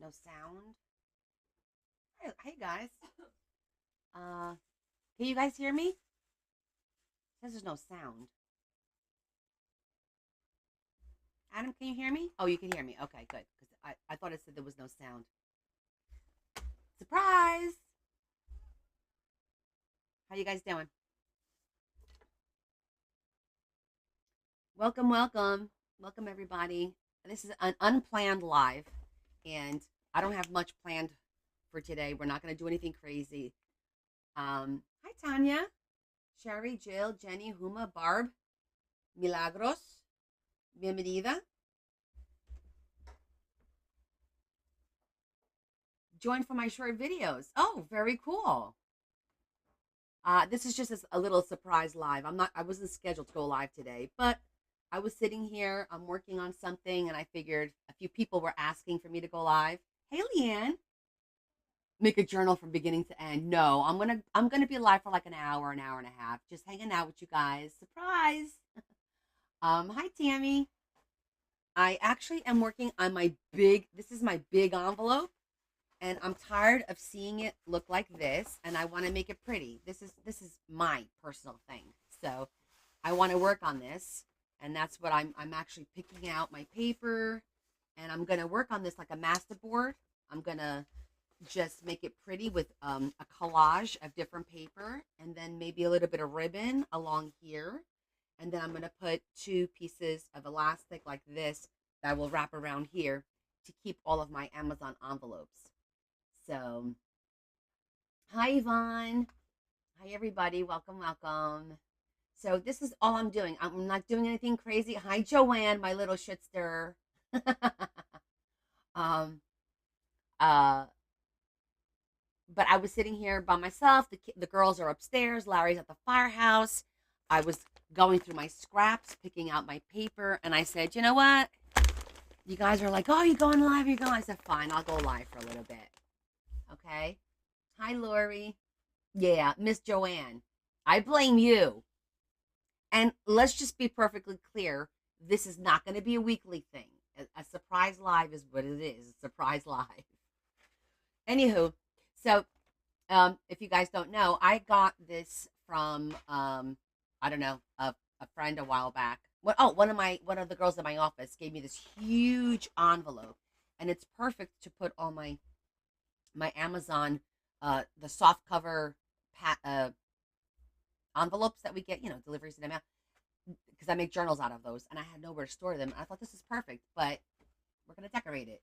No sound. Hey guys. Can you guys hear me? It says there's no sound. Adam, can you hear me? Oh, you can hear me. Okay, good. Because I thought it said there was no sound. Surprise! How you guys doing? Welcome, welcome. Welcome everybody. This is an unplanned live, and I don't have much planned for today. We're not going to do anything crazy. Hi Tanya, Sherry, Jill, Jenny, Huma, Barb, Milagros, bienvenida. Join for my short videos. Oh, very cool. This is just a little surprise live. I wasn't scheduled to go live today, but I was sitting here. I'm working on something, and I figured a few people were asking for me to go live. Hey, Leanne, make a journal from beginning to end. No, I'm gonna be live for like an hour and a half, just hanging out with you guys. Surprise. Hi Tammy. I actually am working on my big. This is my big envelope, and I'm tired of seeing it look like this, and I want to make it pretty. This is my personal thing, so I want to work on this, and that's what I'm actually picking out my paper, and I'm gonna work on this like a master board. I'm gonna just make it pretty with a collage of different paper, and then maybe a little bit of ribbon along here, and then I'm gonna put two pieces of elastic like this that I will wrap around here to keep all of my Amazon envelopes. So, hi Yvonne. Hi everybody. Welcome, welcome. So this is all I'm doing. I'm not doing anything crazy. Hi Joanne, my little shit stirrer. um, uh, but I was sitting here by myself. The girls are upstairs. Larry's at the firehouse. I was going through my scraps, picking out my paper, and I said, you know what? You guys are like, oh, you're going live, you're going. I said, fine, I'll go live for a little bit. Okay. Hi, Lori. Yeah, Miss Joanne. I blame you. And let's just be perfectly clear. This is not going to be a weekly thing. A surprise live is what it is. A surprise live. Anywho, so if you guys don't know, I got this from I don't know, a friend a while back. One of the girls in my office gave me this huge envelope, and it's perfect to put all my Amazon the soft cover envelopes that we get, deliveries in the mail, because I make journals out of those, and I had nowhere to store them. I thought this is perfect, but we're gonna decorate it.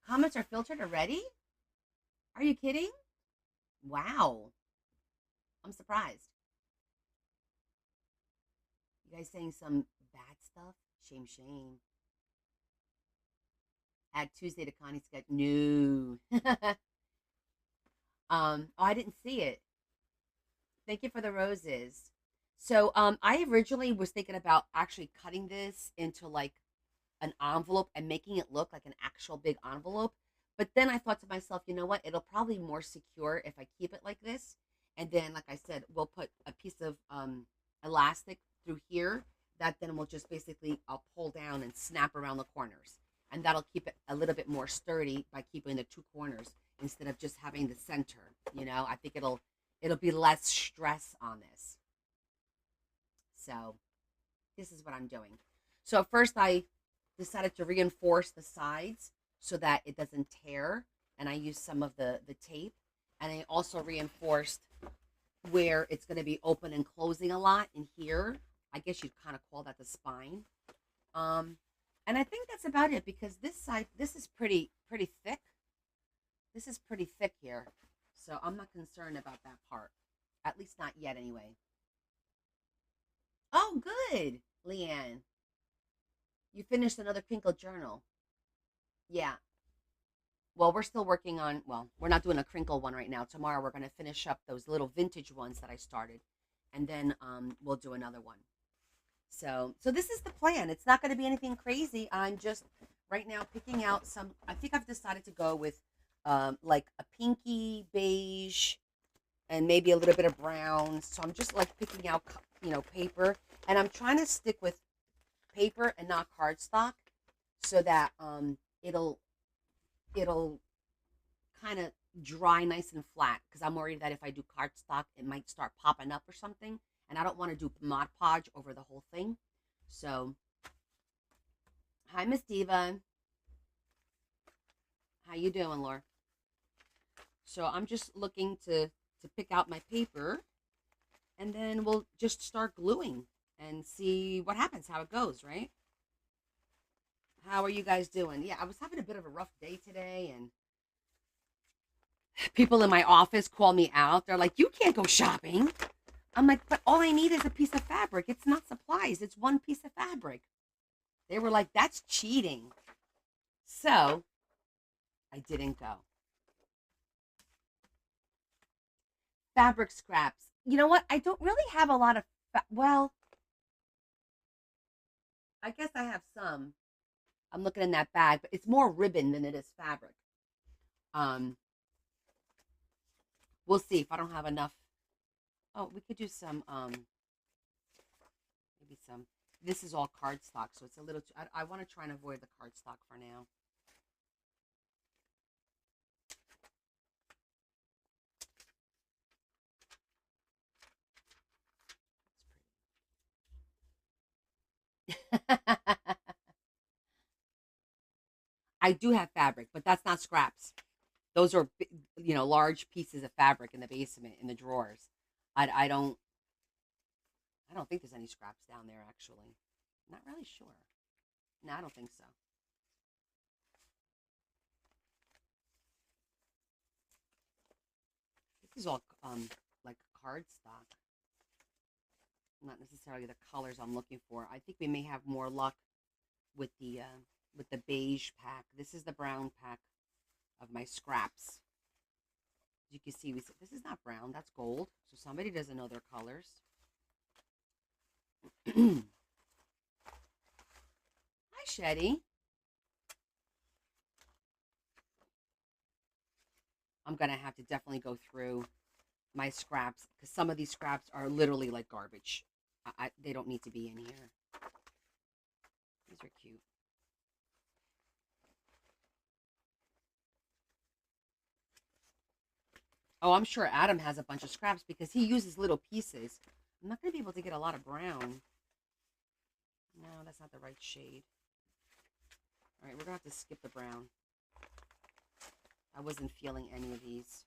Comments are filtered already? Are you kidding? Wow, I'm surprised. You guys saying some bad stuff? Shame, shame. Add Tuesday to Connie's sketch. No. Oh, I didn't see it. Thank you for the roses. So, I originally was thinking about actually cutting this into like an envelope and making it look like an actual big envelope. But then I thought to myself, you know what? It'll probably be more secure if I keep it like this. And then, like I said, we'll put a piece of elastic through here that then will just basically I'll pull down and snap around the corners. And that'll keep it a little bit more sturdy by keeping the two corners instead of just having the center. I think it'll be less stress on this. So this is what I'm doing. So first I decided to reinforce the sides so that it doesn't tear, and I used some of the tape, and I also reinforced where it's going to be open and closing a lot in here. I guess you'd kind of call that the spine. And I think that's about it, because this is pretty thick. This is pretty thick here, so I'm not concerned about that part, at least not yet anyway. Oh, good, Leanne. You finished another crinkle journal. Yeah. Well, we're still working on, well, we're not doing a crinkle one right now. Tomorrow we're going to finish up those little vintage ones that I started, and then we'll do another one. So this is the plan. It's not going to be anything crazy. I'm just right now picking out some. I think I've decided to go with like a pinky beige and maybe a little bit of brown. So I'm just like picking out paper, and I'm trying to stick with paper and not cardstock, so that it'll it'll kind of dry nice and flat because I'm worried that if I do cardstock, it might start popping up or something. And I don't want to do Mod Podge over the whole thing. So, hi, Miss Diva. How you doing, Laura? So I'm just looking to pick out my paper, and then we'll just start gluing and see what happens, how it goes, right? How are you guys doing? Yeah, I was having a bit of a rough day today, and people in my office call me out. They're like, "You can't go shopping." I'm like, "But all I need is a piece of fabric. It's not supplies. It's one piece of fabric." They were like, "That's cheating." So I didn't go. Fabric scraps. You know what? I don't really have a lot of, well, I guess I have some. I'm looking in that bag, but it's more ribbon than it is fabric. Um, we'll see if I don't have enough. Oh, we could do some, maybe some. This is all cardstock, so it's a little. I want to try and avoid the cardstock for now. I do have fabric, but that's not scraps. Those are, large pieces of fabric in the basement in the drawers. I don't. I don't think there's any scraps down there actually. Not really sure. No, I don't think so. This is all like cardstock, not necessarily the colors I'm looking for. I think we may have more luck with the beige pack. This is the brown pack of my scraps. As you can see, we said this is not brown, that's gold. So somebody doesn't know their colors. Hi, Shetty. I'm gonna have to definitely go through my scraps because some of these scraps are literally like garbage. They don't need to be in here. These are cute. Oh, I'm sure Adam has a bunch of scraps because he uses little pieces. I'm not going to be able to get a lot of brown. No, that's not the right shade. All right, we're going to have to skip the brown. I wasn't feeling any of these.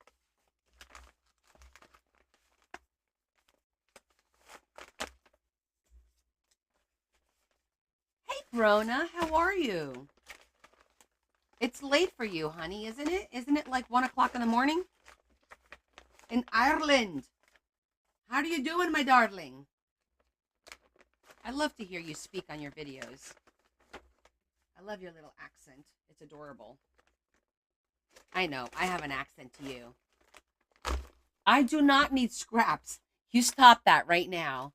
Hey, Brona, how are you? It's late for you, honey, isn't it? Isn't it like 1 o'clock in the morning? In Ireland. How are you doing, my darling? I love to hear you speak on your videos. I love your little accent. It's adorable. I know, I have an accent to you. I do not need scraps. You stop that right now.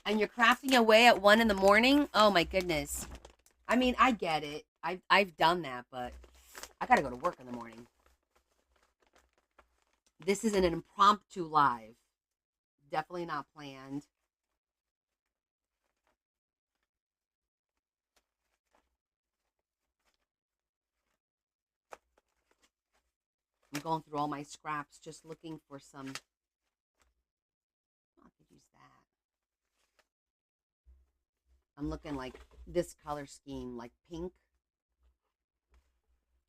And you're crafting away at 1 in the morning? Oh my goodness. I mean, I get it. I've done that, but I gotta go to work in the morning. This is an impromptu live. Definitely not planned. I'm going through all my scraps, just looking for some. Oh, I could use that. I'm looking like this color scheme, like pink.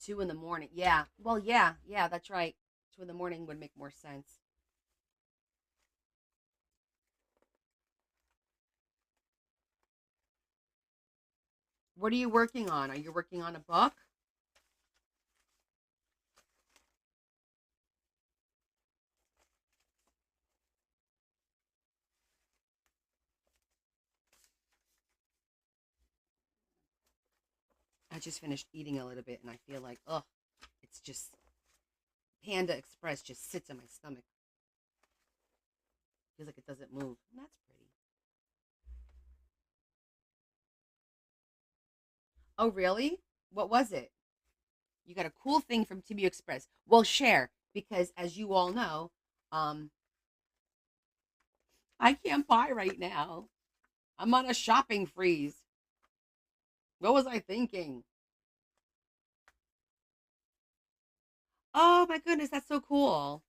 2 in the morning. Yeah. Well, yeah, that's right. 2 in the morning would make more sense. What are you working on? Are you working on a book? I just finished eating a little bit and I feel like, ugh, it's just Panda Express just sits in my stomach. Feels like it doesn't move. And that's pretty. Oh, really? What was it? You got a cool thing from TB Express. Well, share because as you all know, um, I can't buy right now. I'm on a shopping freeze. What was I thinking? Oh my goodness, that's so cool.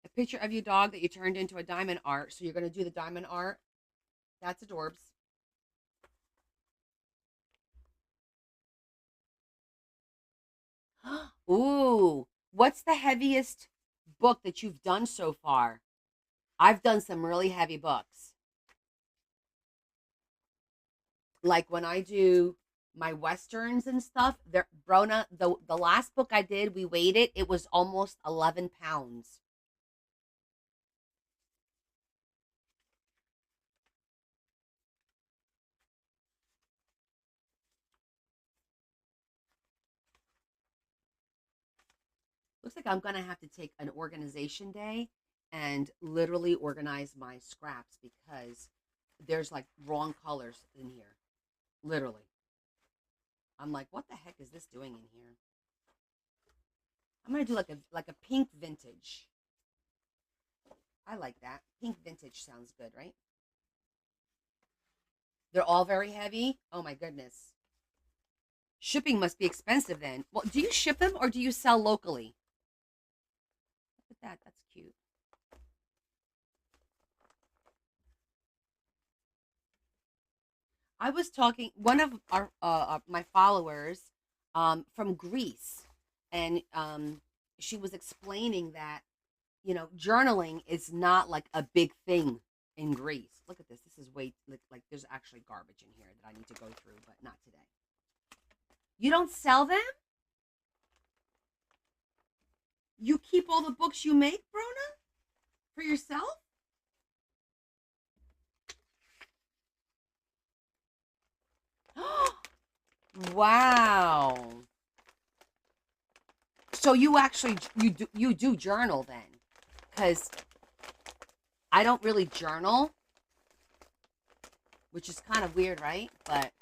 A picture of your dog that you turned into a diamond art. So you're going to do the diamond art. That's adorbs. Ooh, what's the heaviest book that you've done so far? I've done some really heavy books. Like when I do my westerns and stuff, there Brona, the last book I did, we weighed it, it was almost 11 pounds. Looks like I'm gonna have to take an organization day and literally organize my scraps because there's like wrong colors in here. Literally. I'm like, what the heck is this doing in here? I'm gonna do like a pink vintage. I like that. Pink vintage sounds good, right? They're all very heavy. Oh my goodness. Shipping must be expensive then. Well, do you ship them or do you sell locally? Look at that. That's cute. I was talking one of our my followers from Greece, and she was explaining that journaling is not like a big thing in Greece. Look at this. This is way like there's actually garbage in here that I need to go through, but not today. You don't sell them? You keep all the books you make, Brona, for yourself? Wow. So you actually you do journal then? Because I don't really journal, which is kind of weird, right? But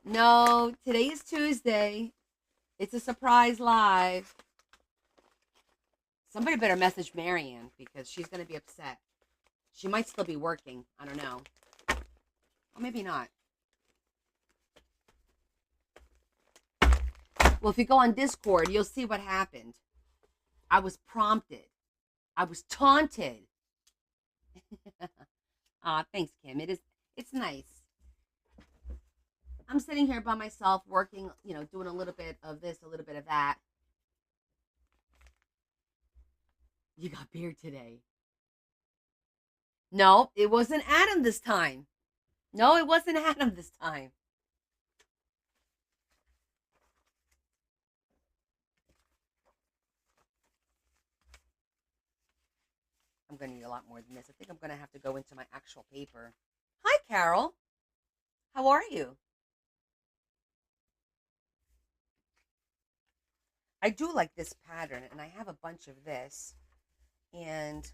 no, today is Tuesday. It's a surprise live. Somebody better message Marianne because she's going to be upset. She might still be working. I don't know. Or maybe not. Well, if you go on Discord, you'll see what happened. I was prompted. I was taunted. Aw, thanks, Kim. It's nice. I'm sitting here by myself working, doing a little bit of this, a little bit of that. You got beer today. No, it wasn't Adam this time. No, it wasn't Adam this time. I'm going to need a lot more than this. I think I'm going to have to go into my actual paper. Hi, Carol. How are you? I do like this pattern, and I have a bunch of this. And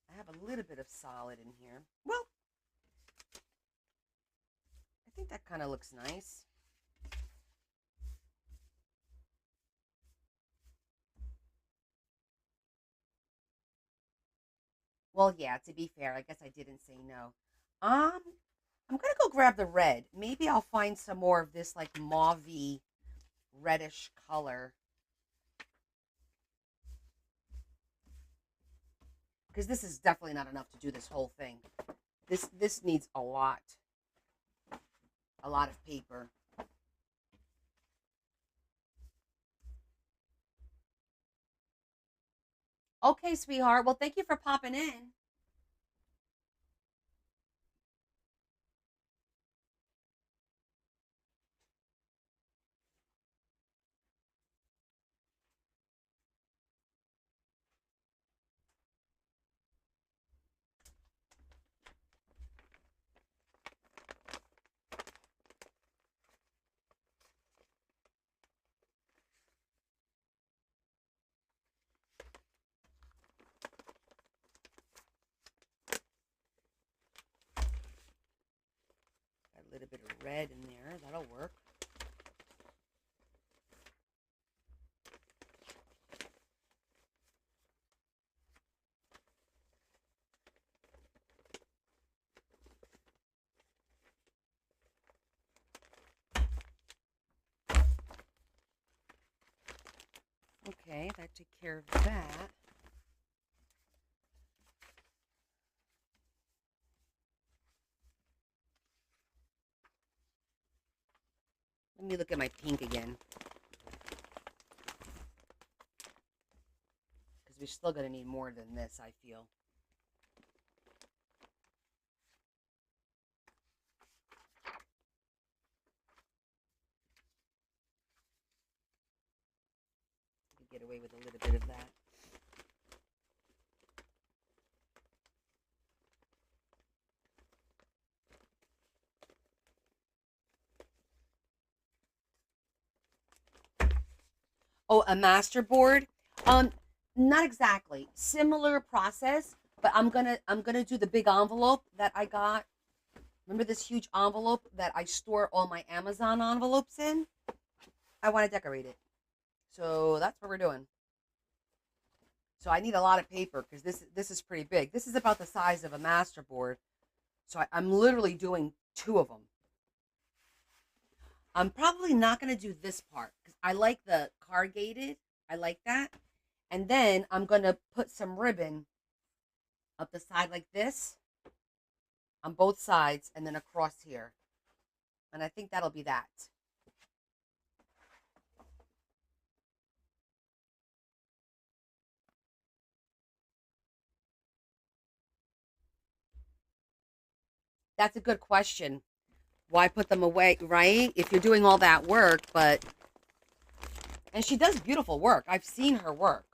I have a little bit of solid in here. Well, I think that kind of looks nice. Well, yeah, to be fair, I guess I didn't say no. Um, I'm gonna go grab the red. Maybe I'll find some more of this like mauvey reddish color. Because this is definitely not enough to do this whole thing. This needs a lot. A lot of paper. Okay, sweetheart. Well, thank you for popping in. Got a little bit of red in there. That'll work. that took care of that. Let me look at my pink again. Because we're still going to need more than this, I feel. Get away with a little bit of that. Oh, a master board? Not exactly. Similar process, but I'm gonna do the big envelope that I got. Remember this huge envelope that I store all my Amazon envelopes in? I want to decorate it. So that's what we're doing. So I need a lot of paper because this is pretty big. This is about the size of a master board. So I'm literally doing two of them. I'm probably not going to do this part because I like the corrugated. I like that. And then I'm going to put some ribbon up the side like this on both sides and then across here. And I think that'll be that. That's a good question. Why put them away, right? If you're doing all that work, but and she does beautiful work. I've seen her work.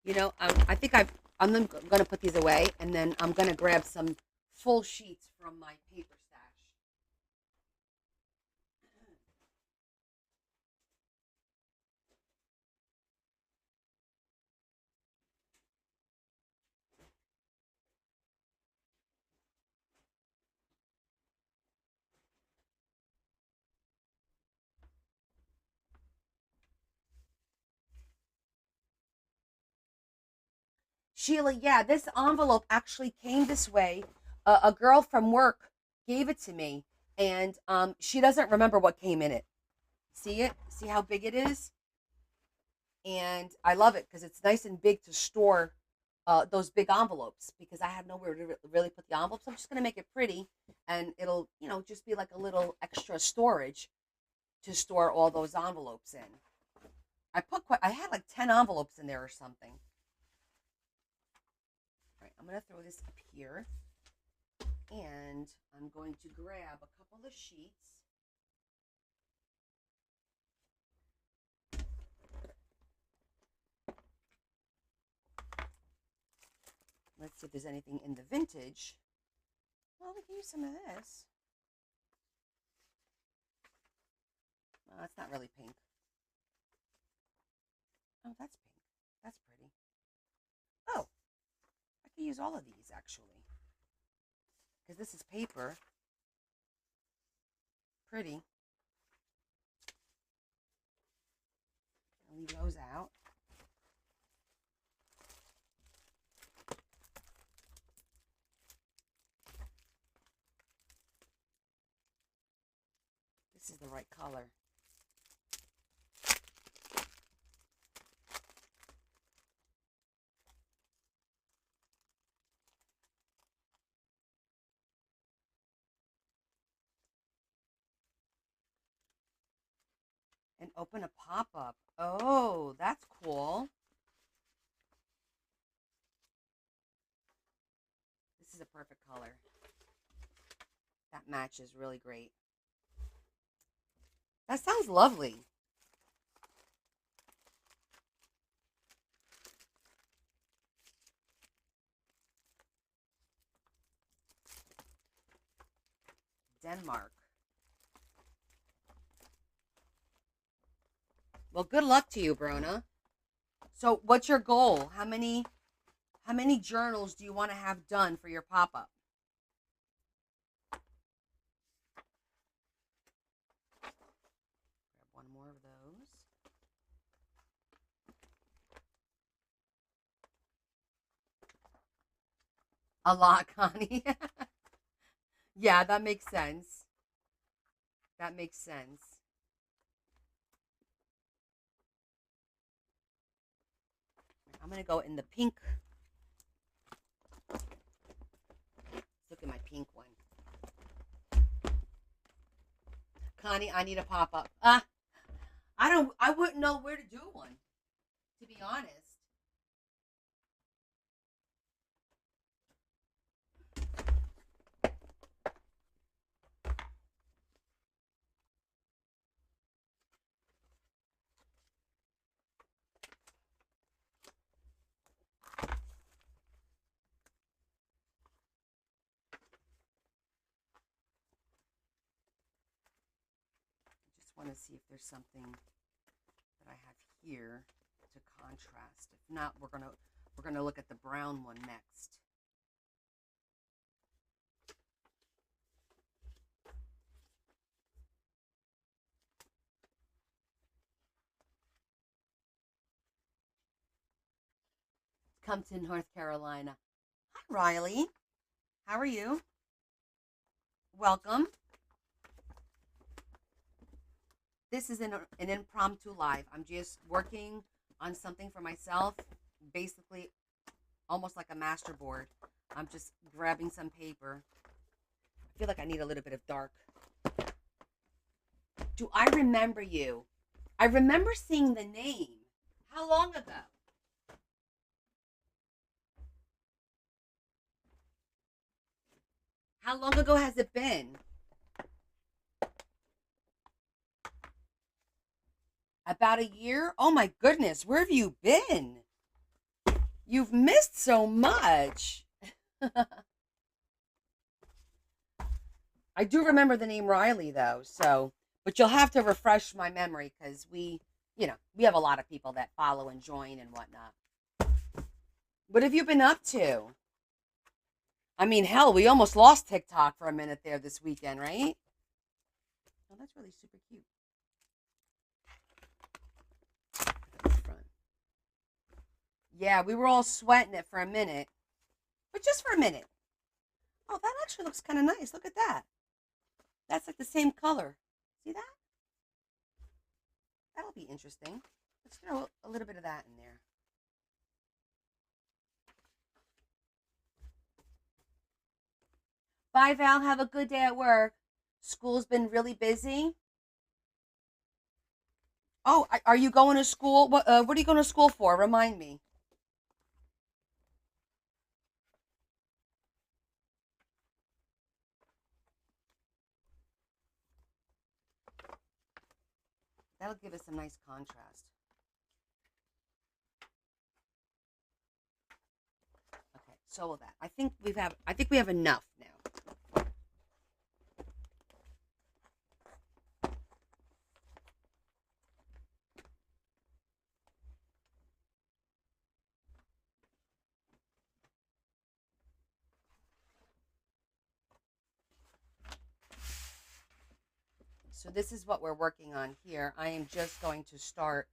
I think I'm going to put these away, and then I'm going to grab some full sheets from my paper stash. Sheila, yeah, this envelope actually came this way. A girl from work gave it to me, and she doesn't remember what came in it. See it? See how big it is? And I love it because it's nice and big to store those big envelopes because I have nowhere to really put the envelopes. I'm just going to make it pretty, and it'll, just be like a little extra storage to store all those envelopes in. I had like 10 envelopes in there or something. All right, I'm going to throw this up here, and I'm going to grab a couple of sheets. Let's see if there's anything in the vintage. Well, we can use some of this. Well, that's not really pink. Oh, that's pink. That's pretty. Oh, I could use all of these actually. Because this is paper. Pretty. I'll leave those out. This is the right color. And open a pop-up. Oh, that's cool. This is a perfect color. That matches really great. That sounds lovely. Denmark. Well, good luck to you, Brona. So, what's your goal? How many journals do you want to have done for your pop-up? Grab one more of those. A lot, Connie. Yeah, that makes sense. That makes sense. I'm going to go in the pink. Look at my pink one. Connie, I need a pop-up. I wouldn't know where to do one, to be honest. I want to see if there's something that I have here to contrast. If not, we're gonna look at the brown one next. Come to North Carolina. Hi, Riley. How are you? Welcome. This is an impromptu live. I'm just working on something for myself, basically almost like a masterboard. I'm just grabbing some paper. I feel like I need a little bit of dark. Do I remember you? I remember seeing the name. How long ago? How long ago has it been? About a year? Oh my goodness, where have you been? You've missed so much. I do remember the name Riley though, but you'll have to refresh my memory because we have a lot of people that follow and join and whatnot. What have you been up to? I mean, hell, we almost lost TikTok for a minute there this weekend, right? Oh, that's really super cute. Yeah, we were all sweating it for a minute, but just for a minute. Oh, that actually looks kind of nice. Look at that. That's like the same color. See that? That'll be interesting. Let's throw a little bit of that in there. Bye, Val. Have a good day at work. School's been really busy. Oh, are you going to school? What are you going to school for? Remind me. That'll give us some nice contrast. Okay, so will that. I think we have enough now. So this is what we're working on here. I am just going to start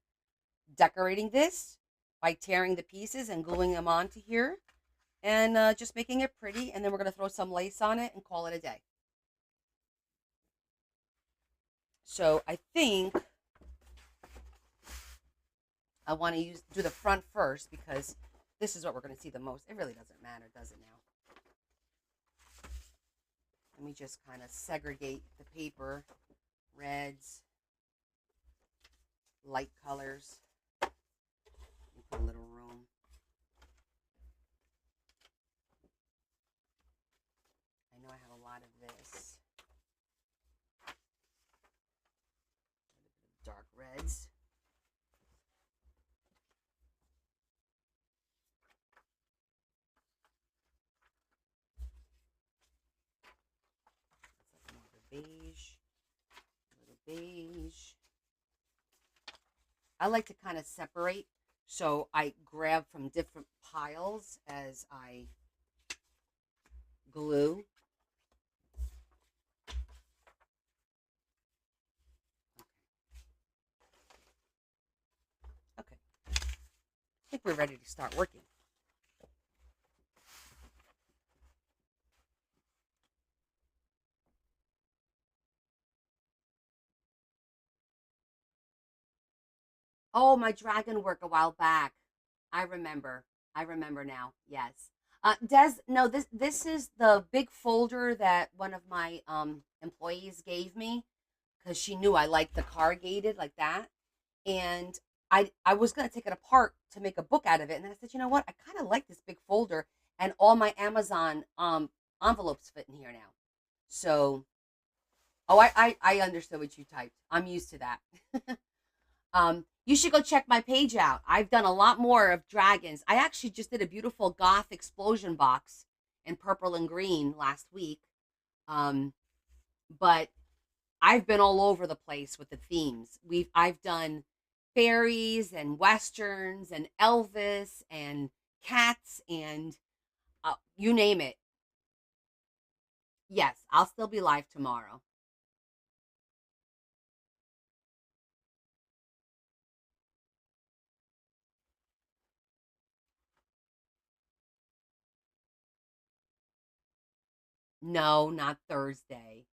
decorating this by tearing the pieces and gluing them onto here and just making it pretty. And then we're going to throw some lace on it and call it a day. So I think I want to do the front first because this is what we're going to see the most. It really doesn't matter, does it now? Let me just kind of segregate the paper. Reds, light colors. Put a little room. I know I have a lot of this. Dark reds. It's like more of a beige. Beige. I like to kind of separate, so I grab from different piles as I glue. Okay. I think we're ready to start working. Oh, my dragon work a while back. I remember. I remember now. Yes. Des, no, this is the big folder that one of my employees gave me because she knew I liked the corrugated like that, and I was gonna take it apart to make a book out of it, and then I said, you know what, I kind of like this big folder, and all my Amazon envelopes fit in here now. So, oh, I understood what you typed. I'm used to that. You should go check my page out. I've done a lot more of dragons. I actually just did a beautiful goth explosion box in purple and green last week. Um, but I've been all over the place with the themes. I've done fairies and westerns and Elvis and cats and you name it. Yes, I'll still be live tomorrow. No, not Thursday.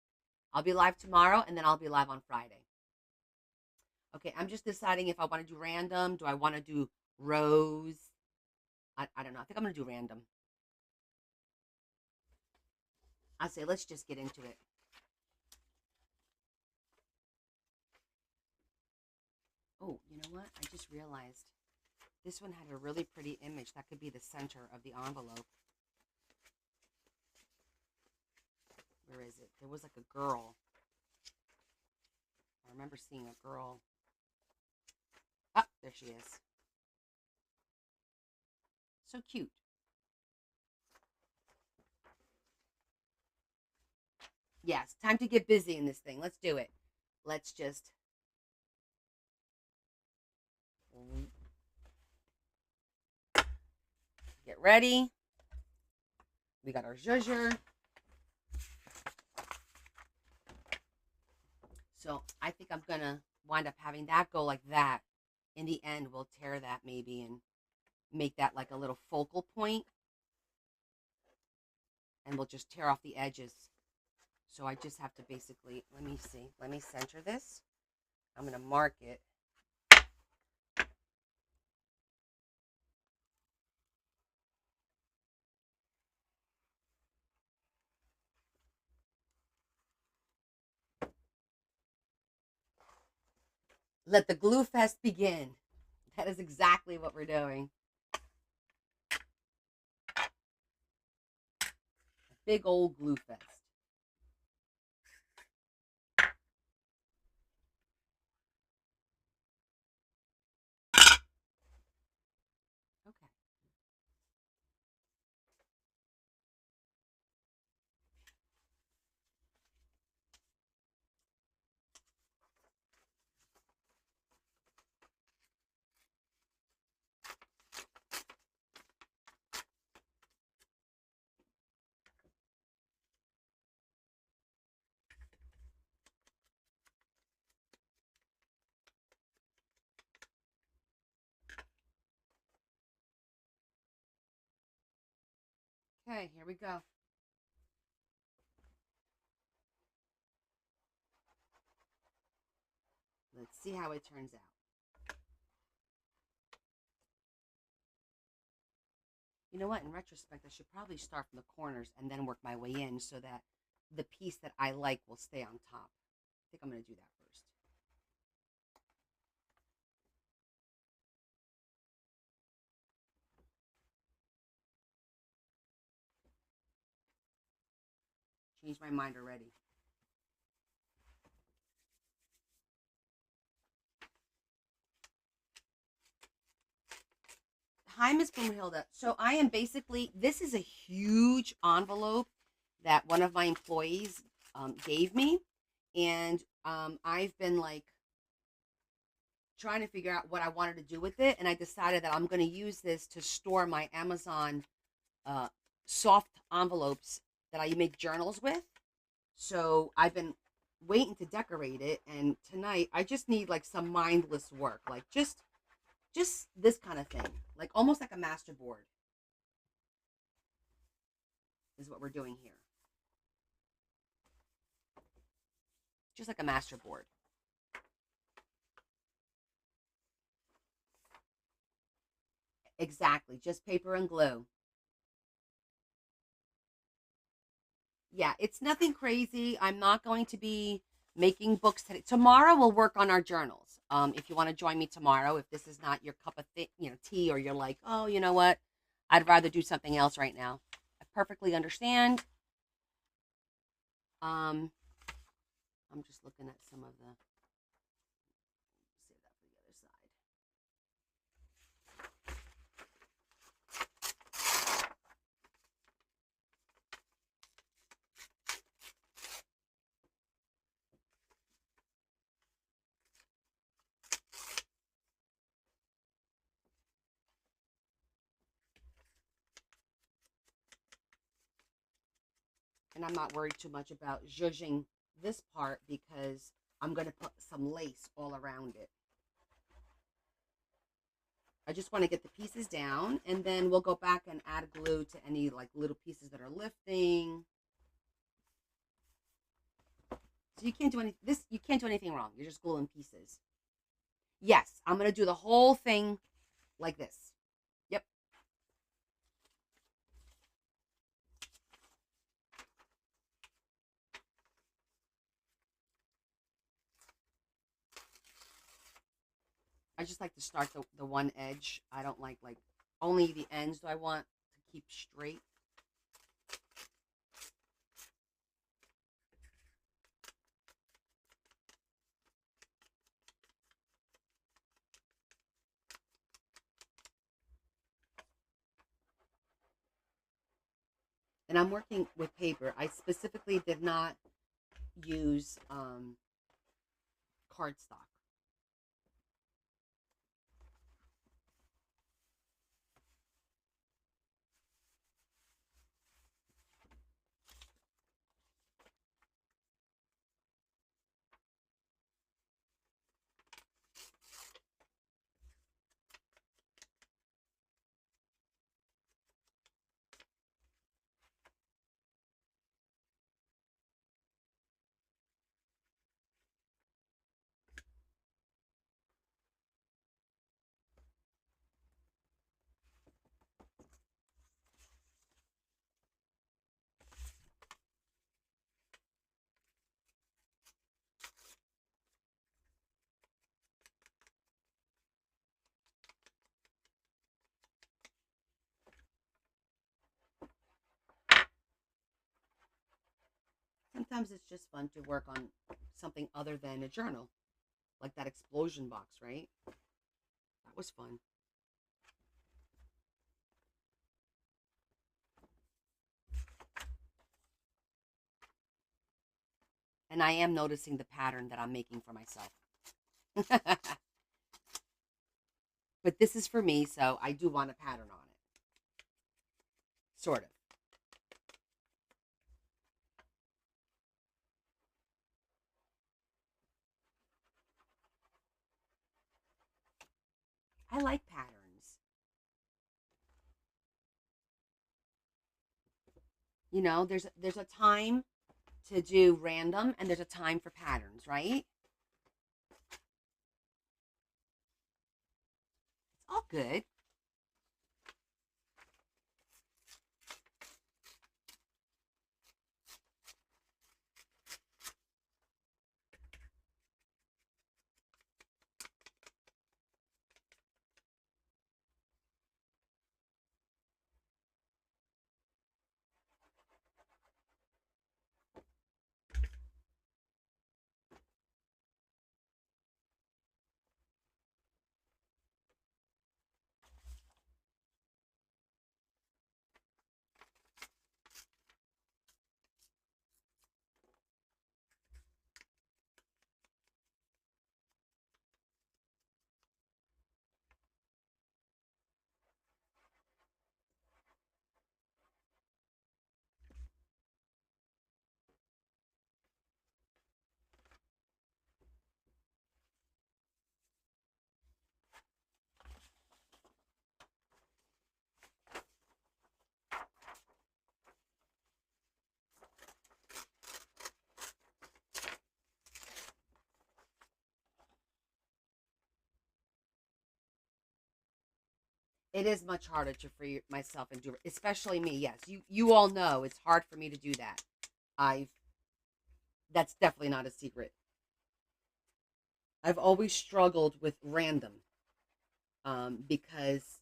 I'll be live tomorrow and then I'll be live on Friday. Okay, I'm just deciding if I want to do random. Do I want to do rows? I don't know. I think I'm going to do random. I say let's just get into it. Oh, you know what? I just realized this one had a really pretty image. That could be the center of the envelope. Where is it? There was like a girl. I remember seeing a girl. Ah, there she is. So cute. Yes, time to get busy in this thing. Let's do it. Let's just get ready. We got our zhuzher. So I think I'm going to wind up having that go like that. In the end, we'll tear that maybe and make that like a little focal point. And we'll just tear off the edges. So I just have to basically, let me see. Let me center this. I'm going to mark it. Let the glue fest begin. That is exactly what we're doing. Big old glue fest. Okay. Okay, here we go. Let's see how it turns out. You know what? In retrospect, I should probably start from the corners and then work my way in so that the piece that I like will stay on top. I think I'm going to do that first. Changed my mind already. Hi, Miss Broomhilda. So I am basically, this is a huge envelope that one of my employees gave me. And I've been like trying to figure out what I wanted to do with it. And I decided that I'm going to use this to store my Amazon uh, soft envelopes that I make journals with. So I've been waiting to decorate it. And tonight I just need like some mindless work, like just this kind of thing, like almost like a master board is what we're doing here. Just like a master board. Exactly. Just paper and glue. Yeah, it's nothing crazy. I'm not going to be making books today. Tomorrow we'll work on our journals. If you want to join me tomorrow, if this is not your cup of tea, or you're like, oh, you know what, I'd rather do something else right now. I perfectly understand. Um, I'm just looking at some of the. Save that for the other side. And I'm not worried too much about zhuzhing this part because I'm going to put some lace all around it. I just want to get the pieces down, and then we'll go back and add glue to any like little pieces that are lifting. So you can't do you can't do anything wrong. You're just gluing pieces. Yes, I'm going to do the whole thing like this. Yep. I just like to start the one edge. I don't like only the ends do I want to keep straight. And I'm working with paper. I specifically did not use cardstock. Sometimes it's just fun to work on something other than a journal, like that explosion box, right? That was fun. And I am noticing the pattern that I'm making for myself. But this is for me, so I do want a pattern on it. Sort of. I like patterns. There's a time to do random and there's a time for patterns, right? It's all good. it is much harder to free myself and do, especially me. Yes, you all know it's hard for me to do that. I've That's definitely not a secret. I've always struggled with random, because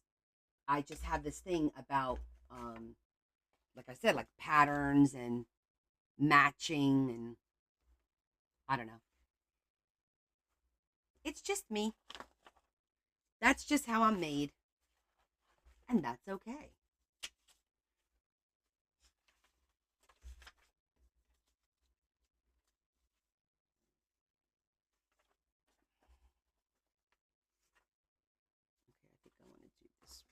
I just have this thing about, like I said, like patterns and matching, and I don't know. It's just me. That's just how I'm made, and that's okay. Okay, I think I want to do this.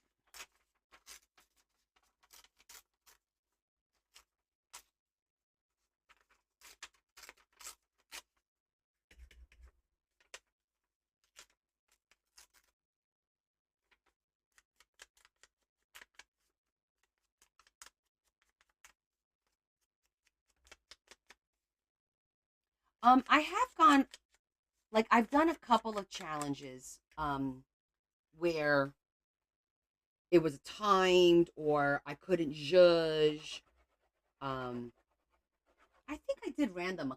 I have gone, like, I've done a couple of challenges, where it was timed or I couldn't judge. Um, I think I did random,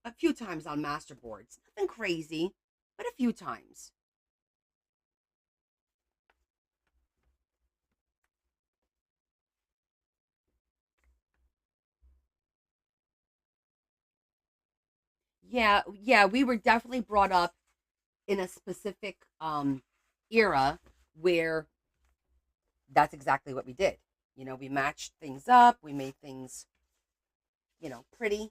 a few times on master boards. Nothing crazy, but a few times. Yeah, yeah, we were definitely brought up in a specific era where that's exactly what we did. We matched things up, we made things, pretty.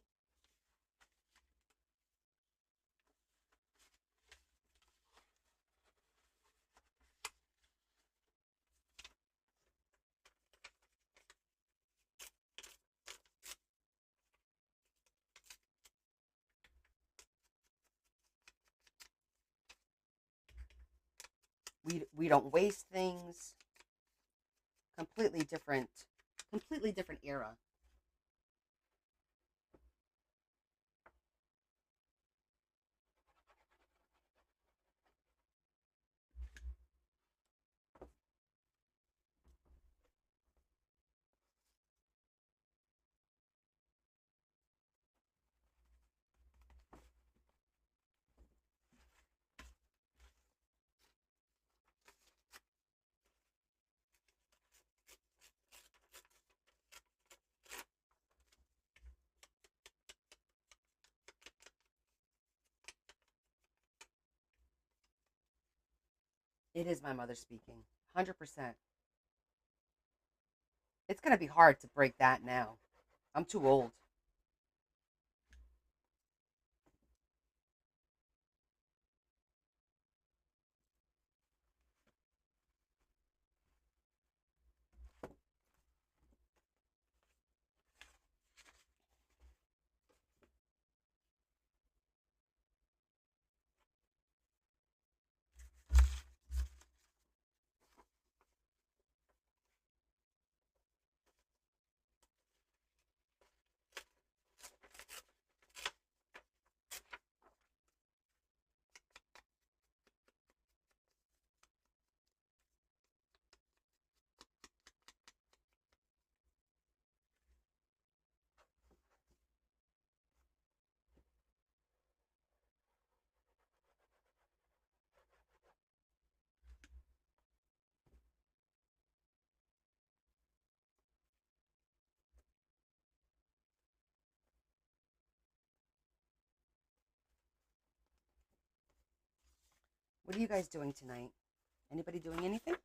We don't waste things. Completely different, completely different era. It is my mother speaking. 100%. It's going to be hard to break that now. I'm too old. What are you guys doing tonight? Anybody doing anything?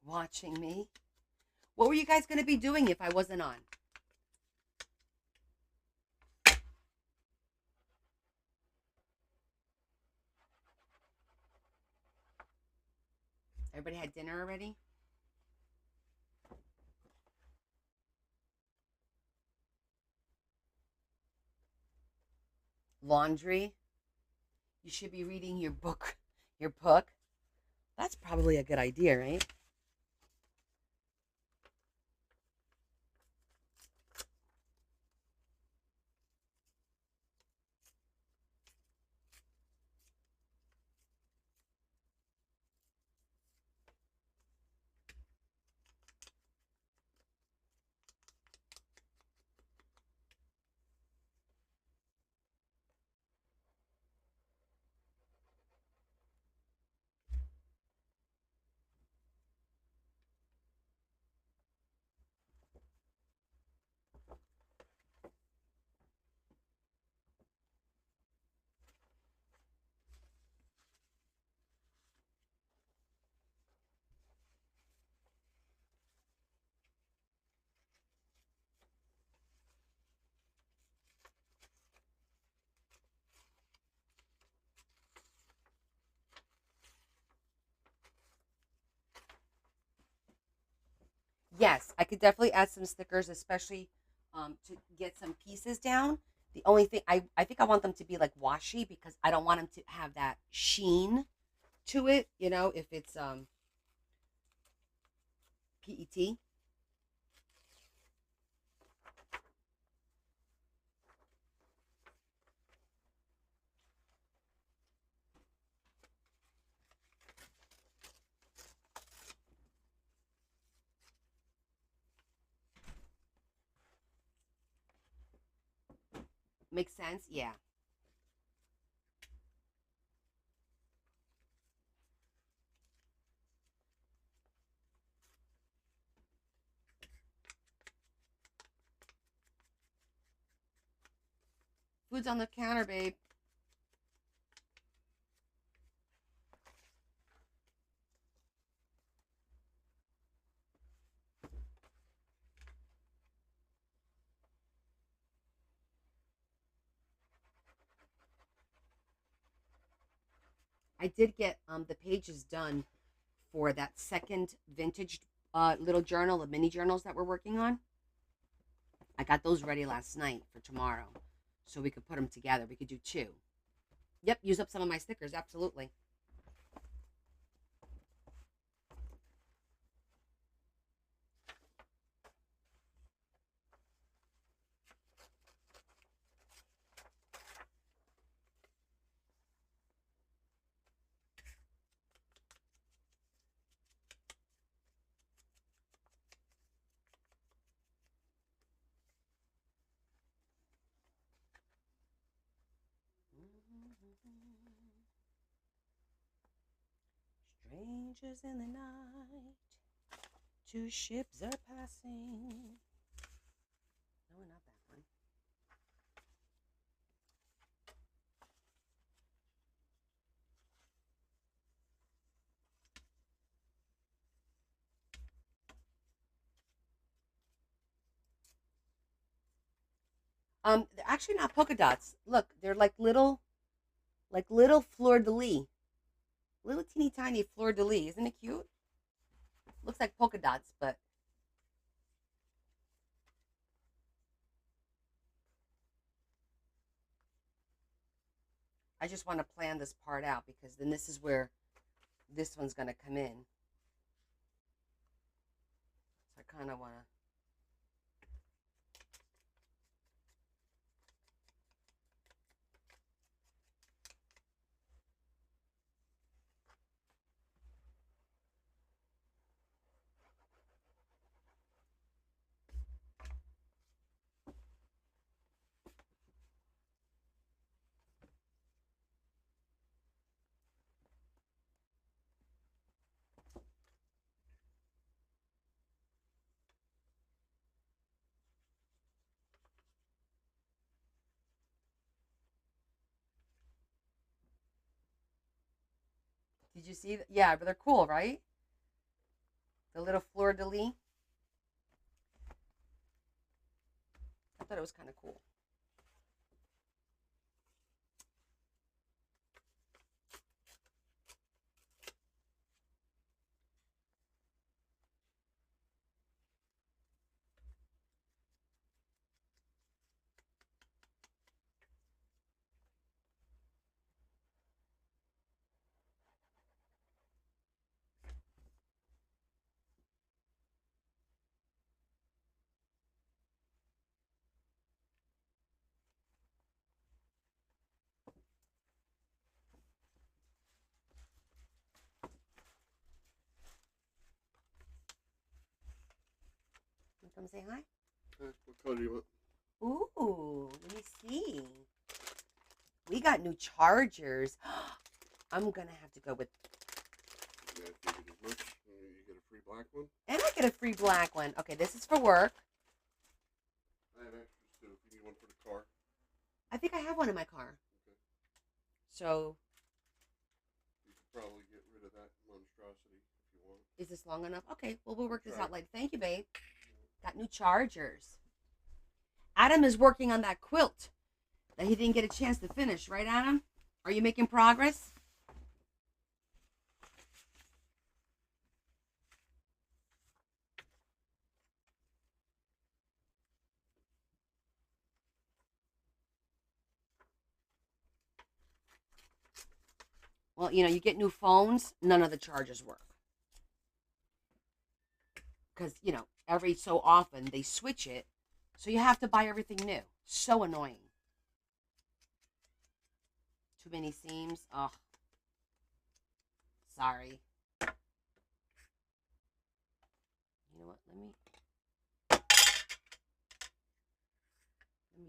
Watching me? What were you guys going to be doing if I wasn't on? Everybody had dinner already? Laundry. You should be reading your book. Your book. That's probably a good idea, right? Yes, I could definitely add some stickers, especially to get some pieces down. The only thing I think I want them to be like washi because I don't want them to have that sheen to it. You know, if it's PET. Makes sense. Yeah. Food's on the counter, babe. I did get the pages done for that second vintage little journal, the mini journals that we're working on. I got those ready last night for tomorrow, so we could put them together. We could do two. Yep, use up some of my stickers. Absolutely. Strangers in the night, two ships are passing. No, not that one. They're actually not polka dots. Look, they're like little fleur de lis, little teeny tiny fleur de lis. Isn't it cute? Looks like polka dots, but I just want to plan this part out because then this is where this one's gonna come in. So I kind of want to. Did you see? Yeah, but they're cool, right? The little fleur de lis. I thought it was kind of cool. Come say hi. What color do you want? Ooh, let me see. We got new chargers. I'm gonna have to go with. Yeah, I figured as much. You get a free black one. And I get a free black one. Okay, this is for work. I have extras too. If you need one for the car. I think I have one in my car. Okay. So. You could probably get rid of that monstrosity if you want. Is this long enough? Okay, well, we'll work this Try. out later. Thank you, babe. Got new chargers. Adam is working on that quilt that he didn't get a chance to finish, right, Adam? Are you making progress? Well, you get new phones, none of the chargers work. Because, every so often they switch it, so you have to buy everything new. So annoying. Too many seams. Ugh. Sorry. You know what? Let me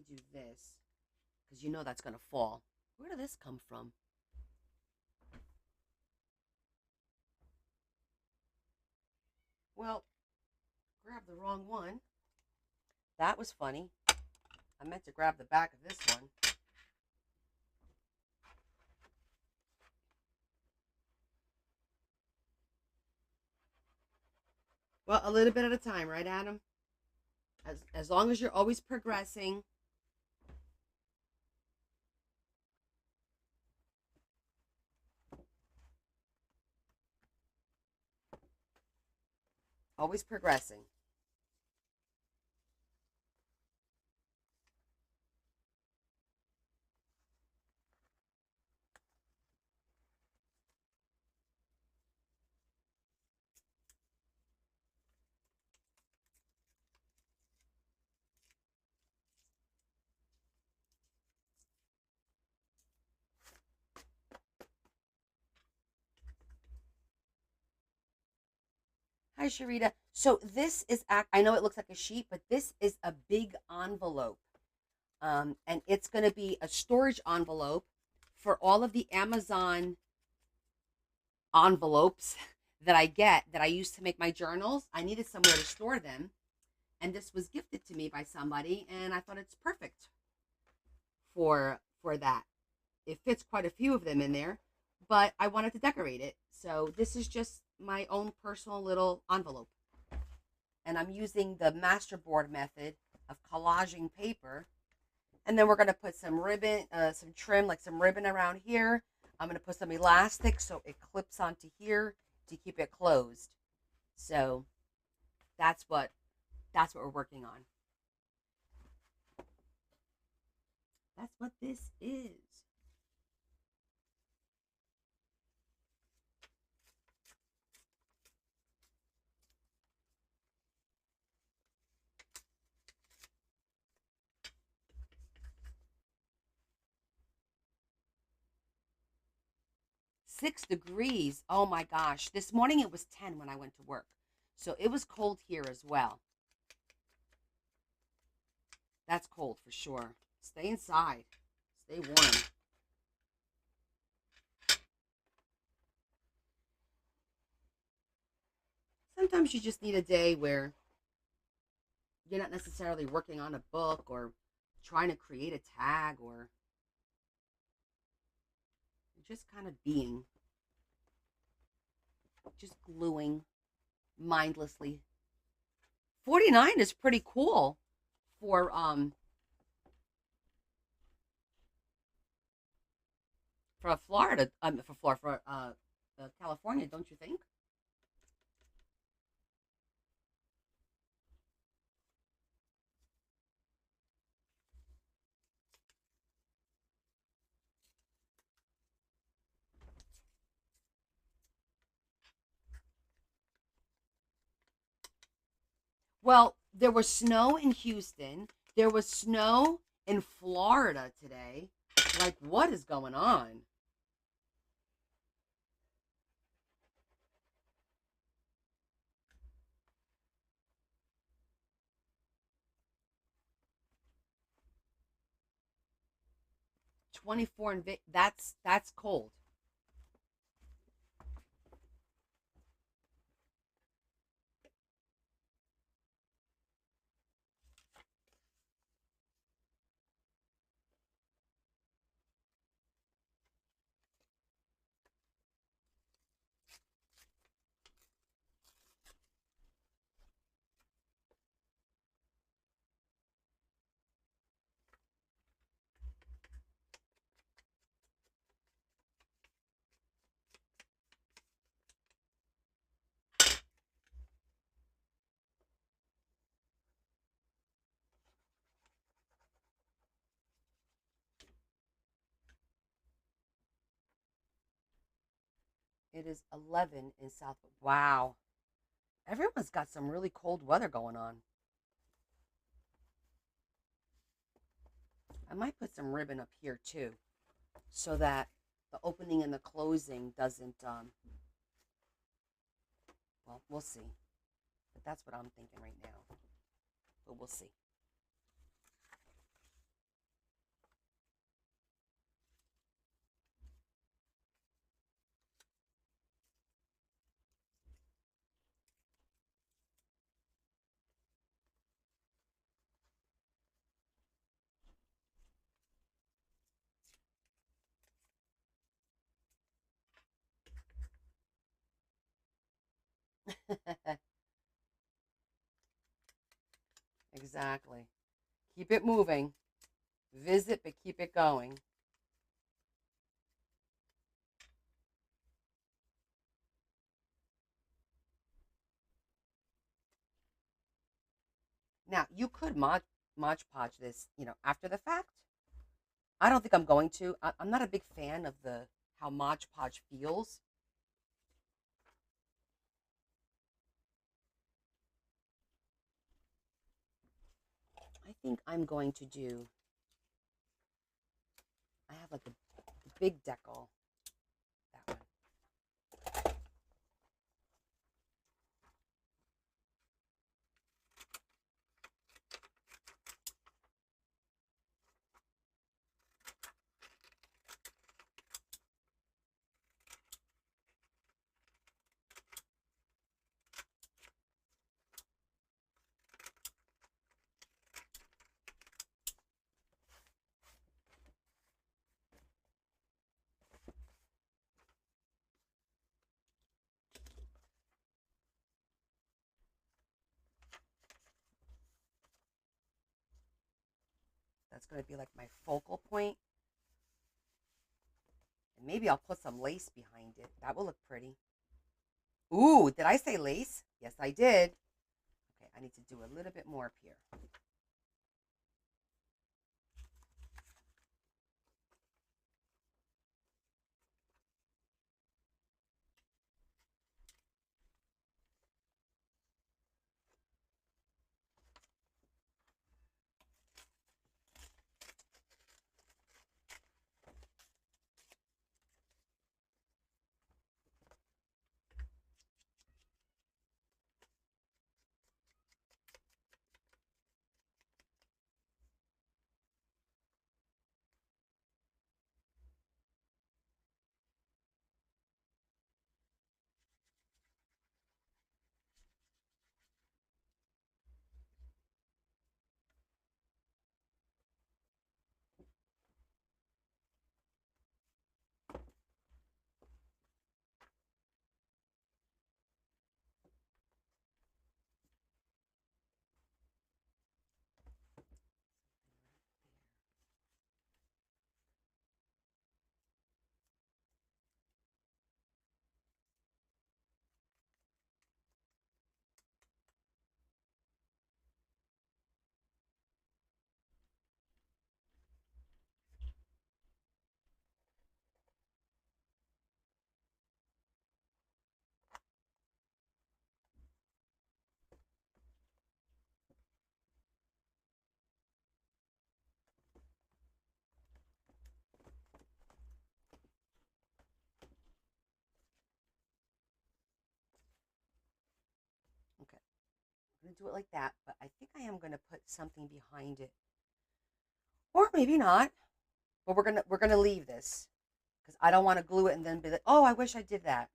do this. Because that's going to fall. Where did this come from? Well, grab the wrong one. That was funny. I meant to grab the back of this one. Well, a little bit at a time, right, Adam? As long as you're always progressing. Always progressing. Hi, Sharita. So this is, I know it looks like a sheet, but this is a big envelope. And it's going to be a storage envelope for all of the Amazon envelopes that I use to make my journals. I needed somewhere to store them. And this was gifted to me by somebody, and I thought it's perfect for that. It fits quite a few of them in there, but I wanted to decorate it. So this is just my own personal little envelope. And I'm using the masterboard method of collaging paper. And then we're going to put some ribbon, some trim, like some ribbon around here. I'm going to put some elastic so it clips onto here to keep it closed. So that's what we're working on. That's what this is. Six degrees. Oh my gosh. This morning it was 10 when I went to work. So it was cold here as well. That's cold for sure. Stay inside. Stay warm. Sometimes you just need a day where you're not necessarily working on a book or trying to create a tag, or you're just kind of being, just gluing mindlessly. 49 is pretty cool for Florida, for California, don't you think? Well, there was snow in Houston. There was snow in Florida today. Like, what is going on? 24 and that's cold. It is 11 in South. Wow. Everyone's got some really cold weather going on. I might put some ribbon up here too, so that the opening and the closing doesn't, well, we'll see. But that's what I'm thinking right now. But we'll see. Exactly. Keep it moving. Visit, but keep it going. Now, you could Mod Podge this, after the fact. I don't think I'm going to. I'm not a big fan of the how Mod Podge feels. I think I'm going to do. I have like a big decal. That one. That's going to be like my focal point. And maybe I'll put some lace behind it. That will look pretty. Ooh, did I say lace? Yes, I did. Okay, I need to do a little bit more up here. Okay, I'm going to do it like that, but I think I am going to put something behind it. Or maybe not. But we're gonna leave this because I don't want to glue it and then be like, oh, I wish I did that.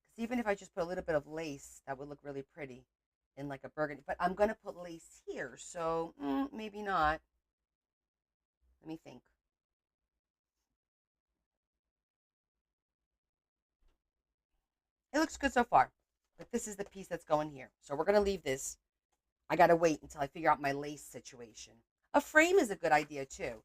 Because even if I just put a little bit of lace, that would look really pretty in like a burgundy. But I'm gonna put lace here, so maybe not. Let me think. It looks good so far, but this is the piece that's going here. So we're gonna leave this. I gotta wait until I figure out my lace situation. A frame is a good idea too.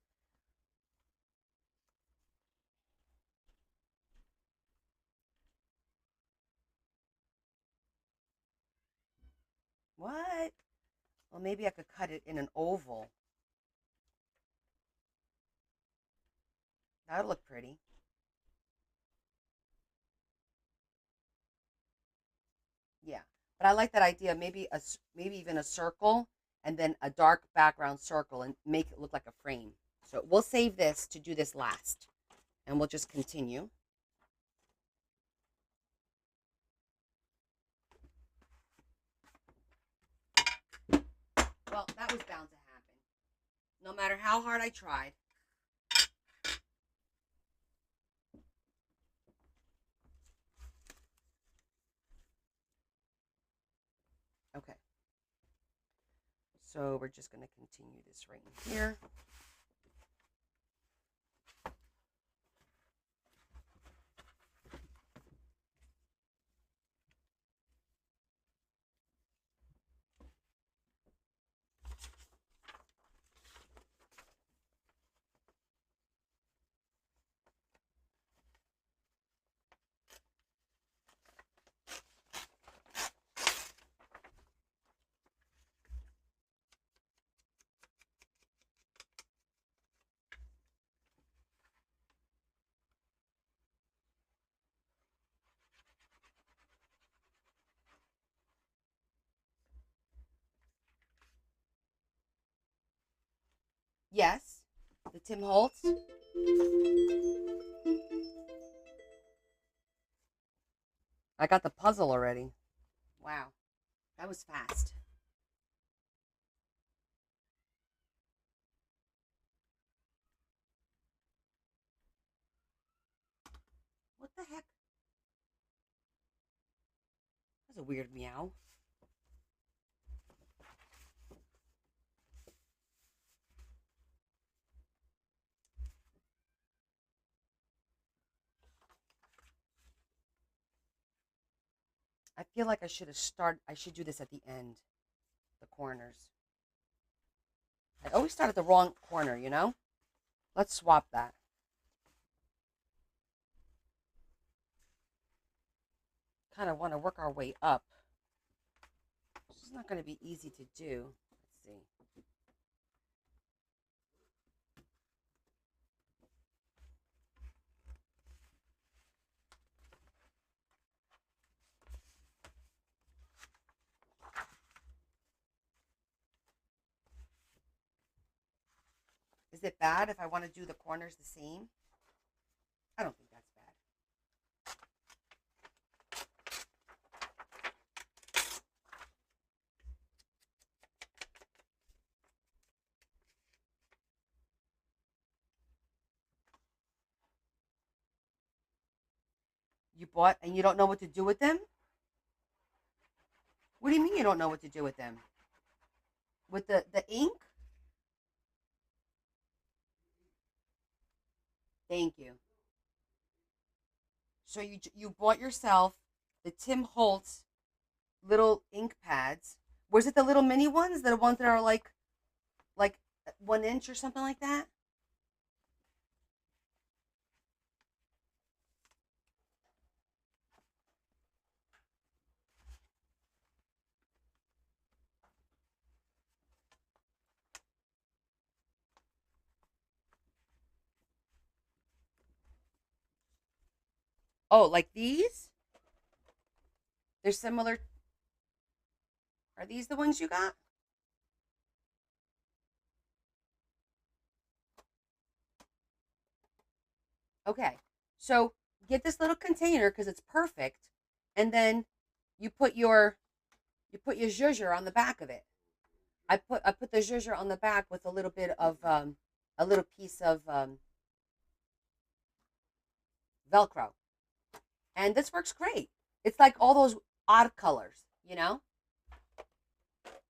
What? Well, maybe I could cut it in an oval. That'd look pretty. Yeah, but I like that idea. Maybe even a circle and then a dark background circle and make it look like a frame. So we'll save this to do this last, and we'll just continue. Well, that was bound to happen. No matter how hard I tried. Okay. So we're just going to continue this right in here. Yes, the Tim Holtz. I got the puzzle already. Wow, that was fast. What the heck? That's a weird meow. I feel like I should do this at the end, the corners. I always start at the wrong corner, you know? Let's swap that. Kind of want to work our way up. This is not going to be easy to do. Let's see. Is it bad if I want to do the corners the same? I don't think that's bad. You bought and you don't know what to do with them? What do you mean you don't know what to do with them? With the ink? Thank you. So you bought yourself the Tim Holtz little ink pads. Was it the little mini ones? The ones that are like 1 inch or something like that? Oh, like these? They're similar. Are these the ones you got? Okay. So get this little container because it's perfect, and then you put your you put your zhuzher on the back of it. I put the zhuzher on the back with a little bit of a little piece of Velcro. And this works great. It's like all those odd colors, you know?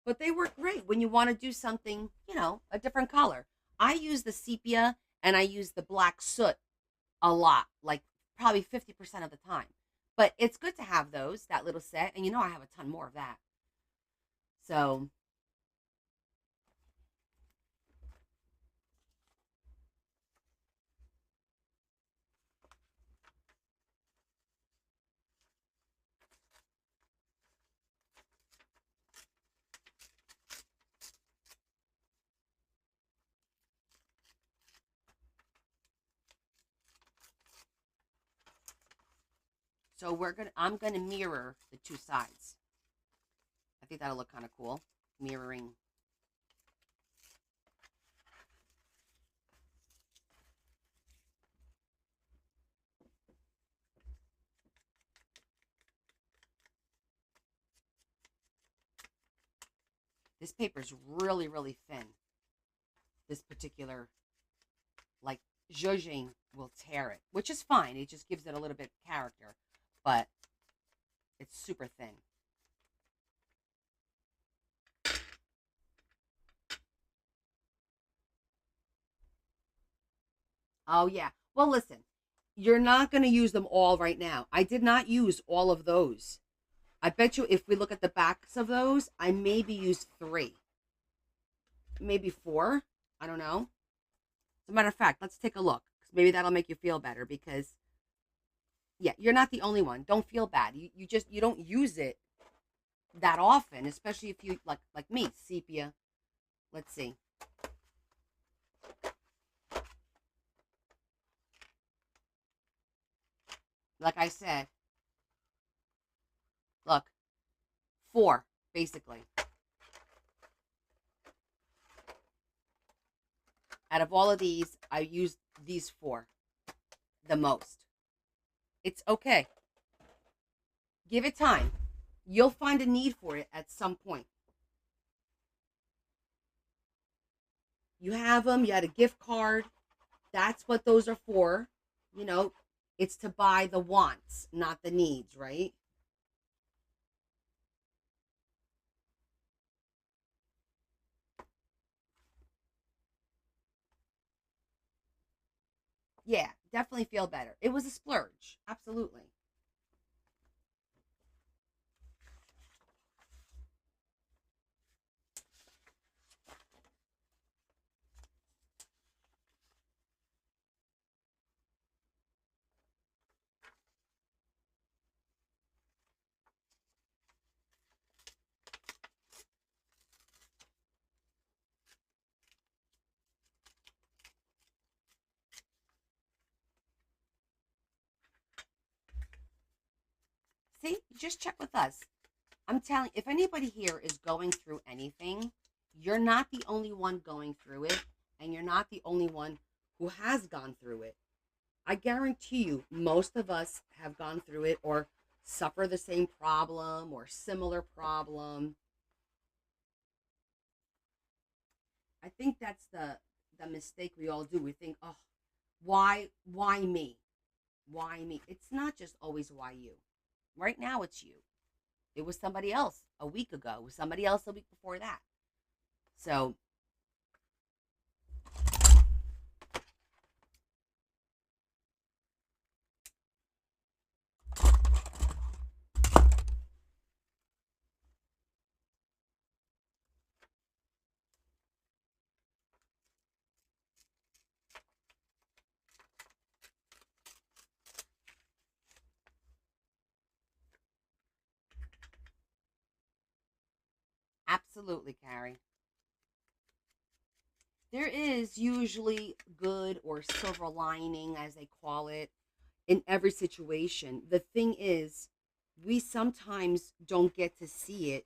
But they work great when you want to do something, you know, a different color. I use the sepia and I use the black soot a lot, like probably 50% of the time. But it's good to have those, that little set. And you know, I have a ton more of that. So, I'm going to mirror the two sides. I think that'll look kind of cool. Mirroring. This paper is really, really thin. This particular, like, zhuzhing will tear it, which is fine. It just gives it a little bit of character, but it's super thin. Oh, yeah. Well, listen, you're not going to use them all right now. I did not use all of those. I bet you if we look at the backs of those, I maybe used 3, maybe 4. I don't know. As a matter of fact, let's take a look. Maybe that'll make you feel better because, yeah, you're not the only one. Don't feel bad. You don't use it that often, especially if you like me, sepia. Let's see. Like I said, look, 4 basically. Out of all of these, I used these 4 the most. It's okay. Give it time. You'll find a need for it at some point. You have them, you had a gift card. That's what those are for. You know, it's to buy the wants, not the needs, right? Yeah, definitely feel better. It was a splurge. Absolutely. See, just check with us. I'm telling, if anybody here is going through anything, you're not the only one going through it, and you're not the only one who has gone through it. I guarantee you, most of us have gone through it or suffer the same problem or similar problem. I think that's the mistake we all do. We think, oh, why me? Why me? It's not just always why you. Right now, it's you. It was somebody else a week ago. It was somebody else a week before that. So, absolutely, Carrie. There is usually good or silver lining, as they call it, in every situation. The thing is, we sometimes don't get to see it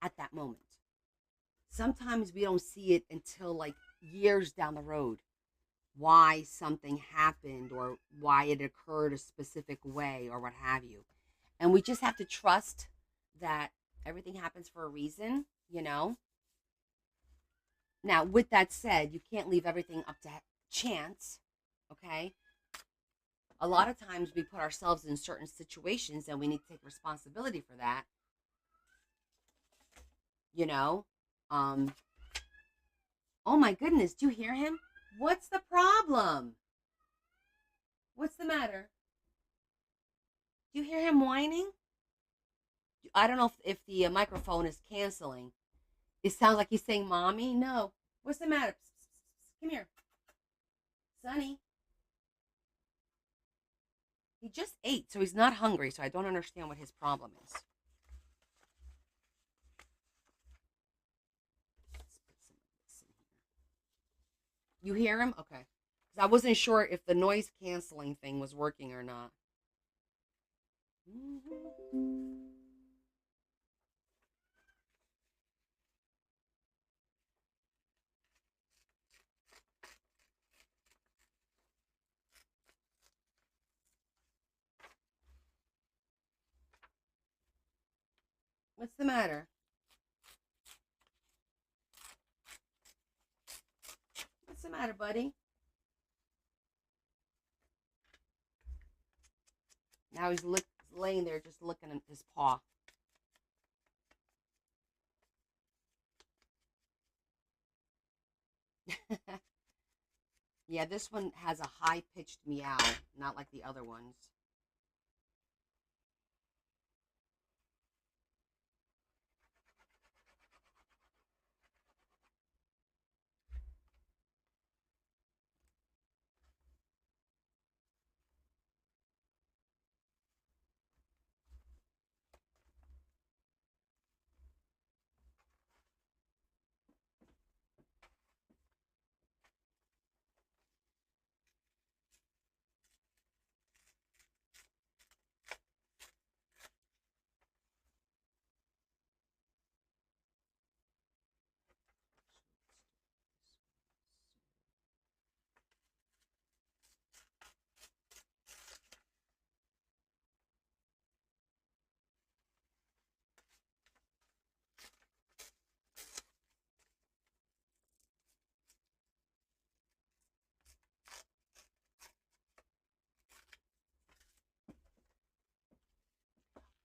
at that moment. Sometimes we don't see it until like years down the road, why something happened or why it occurred a specific way or what have you. And we just have to trust that everything happens for a reason, you know? Now, with that said, you can't leave everything up to chance, okay? A lot of times we put ourselves in certain situations and we need to take responsibility for that, you know? Um, oh my goodness, do you hear him? What's the problem? What's the matter? Do you hear him whining? I don't know if the microphone is canceling. It sounds like he's saying, Mommy. No. What's the matter? Psst, psst, psst. Come here. Sonny. He just ate, so he's not hungry, so I don't understand what his problem is. You hear him? Okay. Because I wasn't sure if the noise canceling thing was working or not. What's the matter? What's the matter, buddy? Now he's laying there just looking at his paw. Yeah, this one has a high-pitched meow, not like the other ones.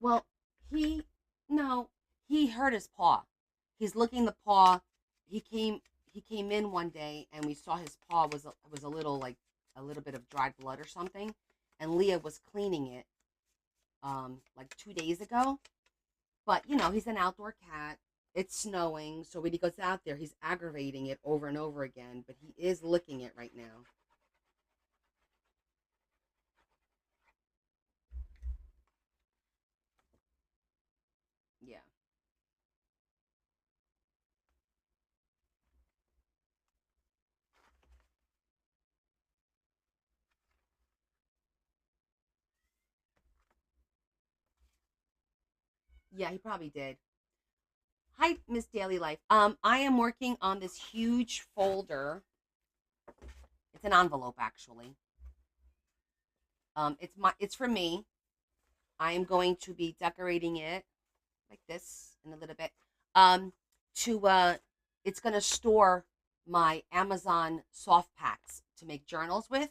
Well, he no, he hurt his paw. He's licking the paw. He came he came in one day and we saw his paw was a little like a little bit of dried blood or something, and Leah was cleaning it like 2 days ago. But he's an outdoor cat. It's snowing, so when he goes out there, he's aggravating it over and over again. But he is licking it right now. Yeah, yeah, he probably did. Hi, Miss Daily Life. I am working on this huge folder. It's an envelope, actually. It's for me. I am going to be decorating it like this in a little bit. Um, to It's gonna store my Amazon soft packs to make journals with.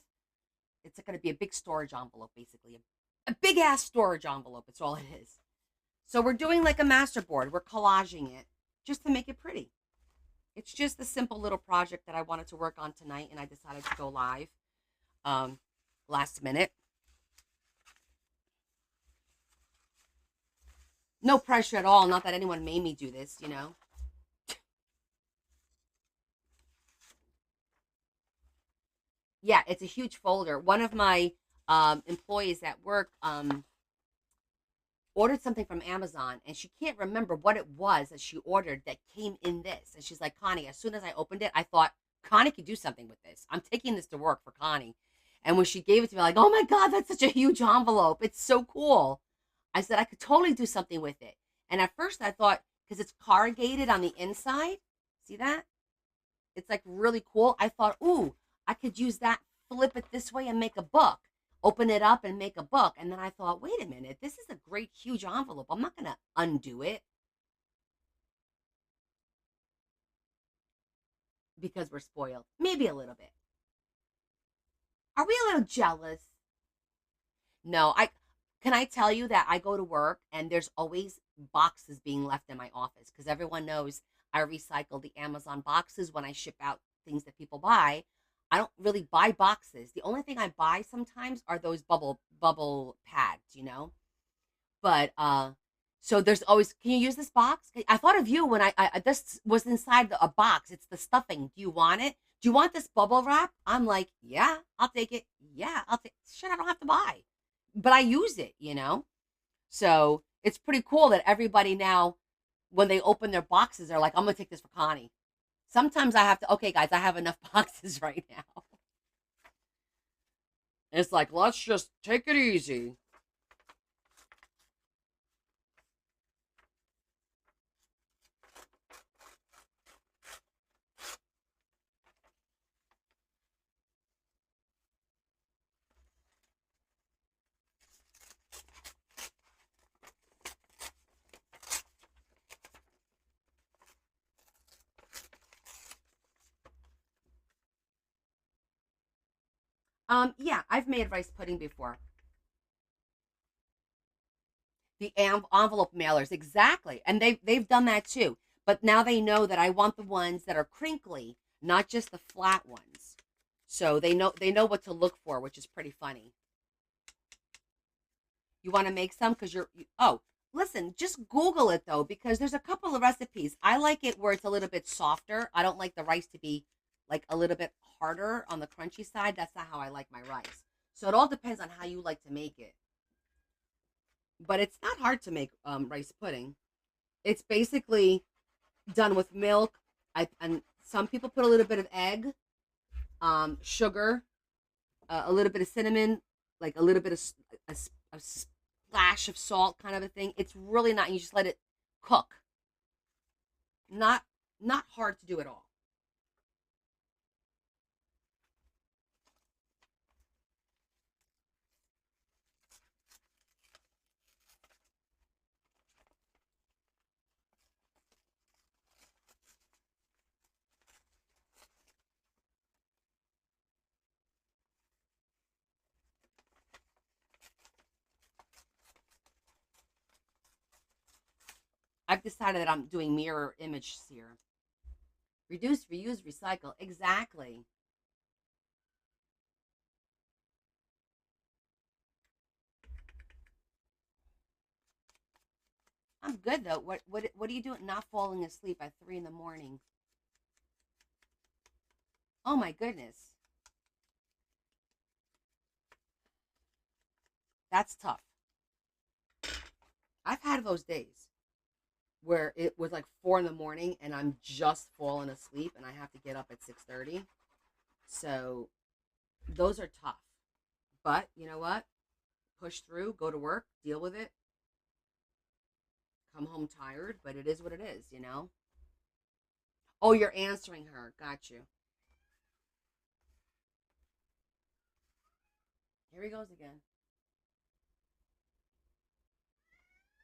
It's gonna be a big storage envelope, basically a big ass storage envelope. It's all it is. So we're doing like a masterboard. We're collaging it just to make it pretty. It's just a simple little project that I wanted to work on tonight, and I decided to go live um, last minute. No pressure at all. Not that anyone made me do this. Yeah, it's a huge folder. One of my employees at work ordered something from Amazon, and she can't remember what it was that she ordered that came in this. And she's like, Connie, as soon as I opened it, I thought, Connie could do something with this. I'm taking this to work for Connie. And when she gave it to me, like, oh my God, that's such a huge envelope. It's so cool. I said, I could totally do something with it. And at first I thought, because it's corrugated on the inside, see that? It's like really cool. I thought, ooh, I could use that, flip it this way and make a book. Open it up and make a book. And then I thought, wait a minute, this is a great huge envelope. I'm not going to undo it. because we're spoiled. Maybe a little bit. Are we a little jealous? No, can I tell you that I go to work and there's always boxes being left in my office because everyone knows I recycle the Amazon boxes when I ship out things that people buy. I don't really buy boxes. The only thing I buy sometimes are those bubble pads. But so there's always, can you use this box? I thought of you when I this was inside a box. It's the stuffing. Do you want it? Do you want this bubble wrap? I'm like, yeah, I'll take it. Yeah, I'll take shit. I don't have to buy, but I use it. So it's pretty cool that everybody now, when they open their boxes, they're like, I'm gonna take this for Connie. Sometimes I have to. Okay, guys, I have enough boxes right now. It's like, let's just take it easy. Yeah, I've made rice pudding before. The envelope mailers, exactly, and they've done that too. But now they know that I want the ones that are crinkly, not just the flat ones. So they know what to look for, which is pretty funny. You want to make some because oh, listen, just Google it though because there's a couple of recipes. I like it where it's a little bit softer. I don't like the rice to be like a little bit harder on the crunchy side. That's not how I like my rice. So it all depends on how you like to make it. But it's not hard to make rice pudding. It's basically done with milk. And some people put a little bit of egg, sugar, a little bit of cinnamon, like a little bit of a splash of salt, kind of a thing. It's really not. You just let it cook. Not not hard to do at all. I've decided that I'm doing mirror image sear. Reduce, reuse, recycle. Exactly. I'm good though. What are you doing? Not falling asleep at 3 in the morning. Oh my goodness, that's tough. I've had those days where it was like 4 in the morning and I'm just falling asleep and I have to get up at 6:30. So those are tough. But you know what? Push through, go to work, deal with it, come home tired, but it is what it is. Oh, you're answering her. Got you. Here he goes again.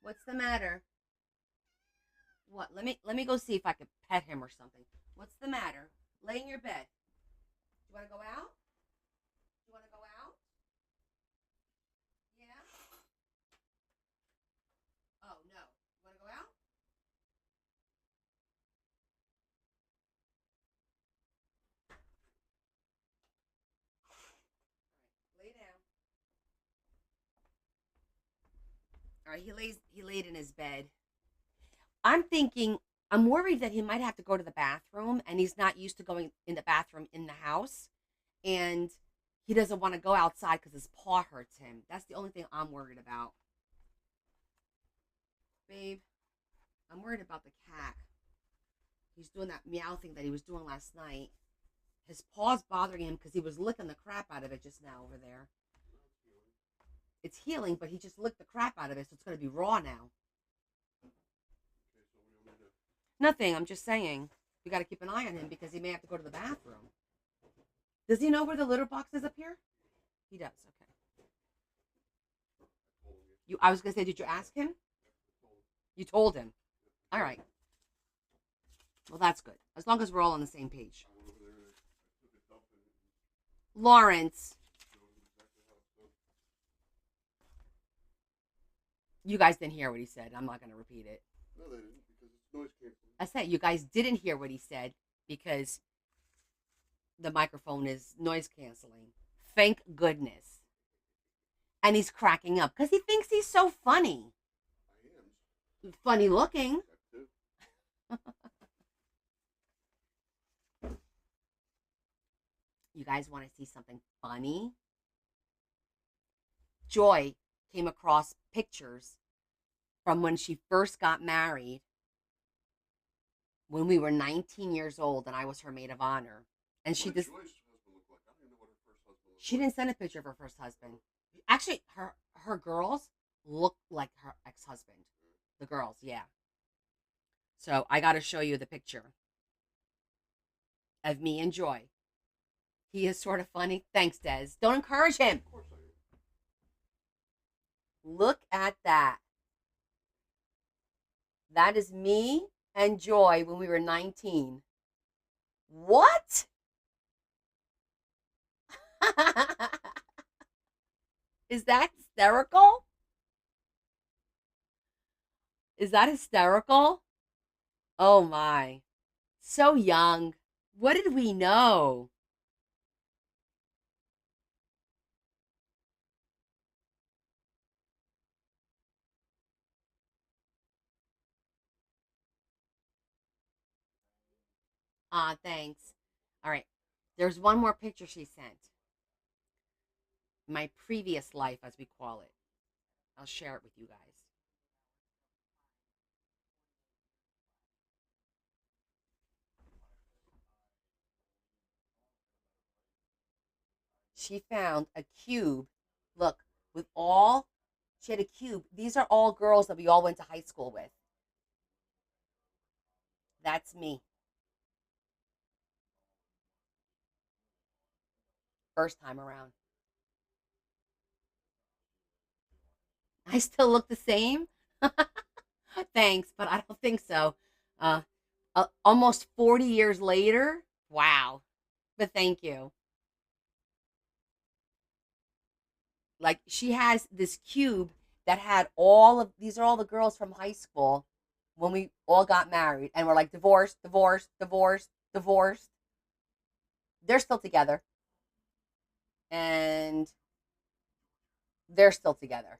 What's the matter? What? Let me go see if I could pet him or something. What's the matter? Lay in your bed. You want to go out? You want to go out? Yeah. Oh no. You want to go out? All right. Lay down. All right. He laid in his bed. I'm thinking. I'm worried that he might have to go to the bathroom, and he's not used to going in the bathroom in the house, and he doesn't want to go outside because his paw hurts him. That's the only thing I'm worried about, babe. I'm worried about the cat. He's doing that meow thing that he was doing last night. His paw's bothering him because he was licking the crap out of it just now over there. It's healing, but he just licked the crap out of it, so it's going to be raw now. Nothing. I'm just saying. We got to keep an eye on him because he may have to go to the bathroom. Does he know where the litter box is up here? He does. Okay. I was going to say, did you ask him? You told him. All right. Well, that's good. As long as we're all on the same page. Lawrence, Shows exactly how it's done. you guys didn't hear what he said. I'm not going to repeat it. No, they didn't because it's noise canceling. I said you guys didn't hear what he said because the microphone is noise canceling. Thank goodness. And he's cracking up because he thinks he's so funny. I am. Funny looking. Got two. You guys want to see something funny? Joy came across pictures from when she first got married when we were 19 years old and I was her maid of honor. And What did Joy's husband look like? I don't even know what her first husband looked she like. didn't send a picture of her first husband. Actually, her girls look like her ex-husband. The girls, yeah. So I got to show you the picture of me and Joy. He is sort of funny. Thanks, Des. Don't encourage him. Of course I am. Look at that. That is me and Joy when we were 19. What? Is that hysterical? Is that hysterical? Oh my. So young. What did we know? Ah, thanks. All right. There's one more picture she sent. My previous life, as we call it. I'll share it with you guys. She found a cube. Look, with all, she had a cube. These are all girls that we all went to high school with. That's me. First time around. I still look the same. Thanks, but I don't think so. Uh, almost 40 years later. Wow. But thank you. Like she has this cube that had all of these are all the girls from high school when we all got married and we're like divorced, divorced, divorced, divorced. They're still together and they're still together.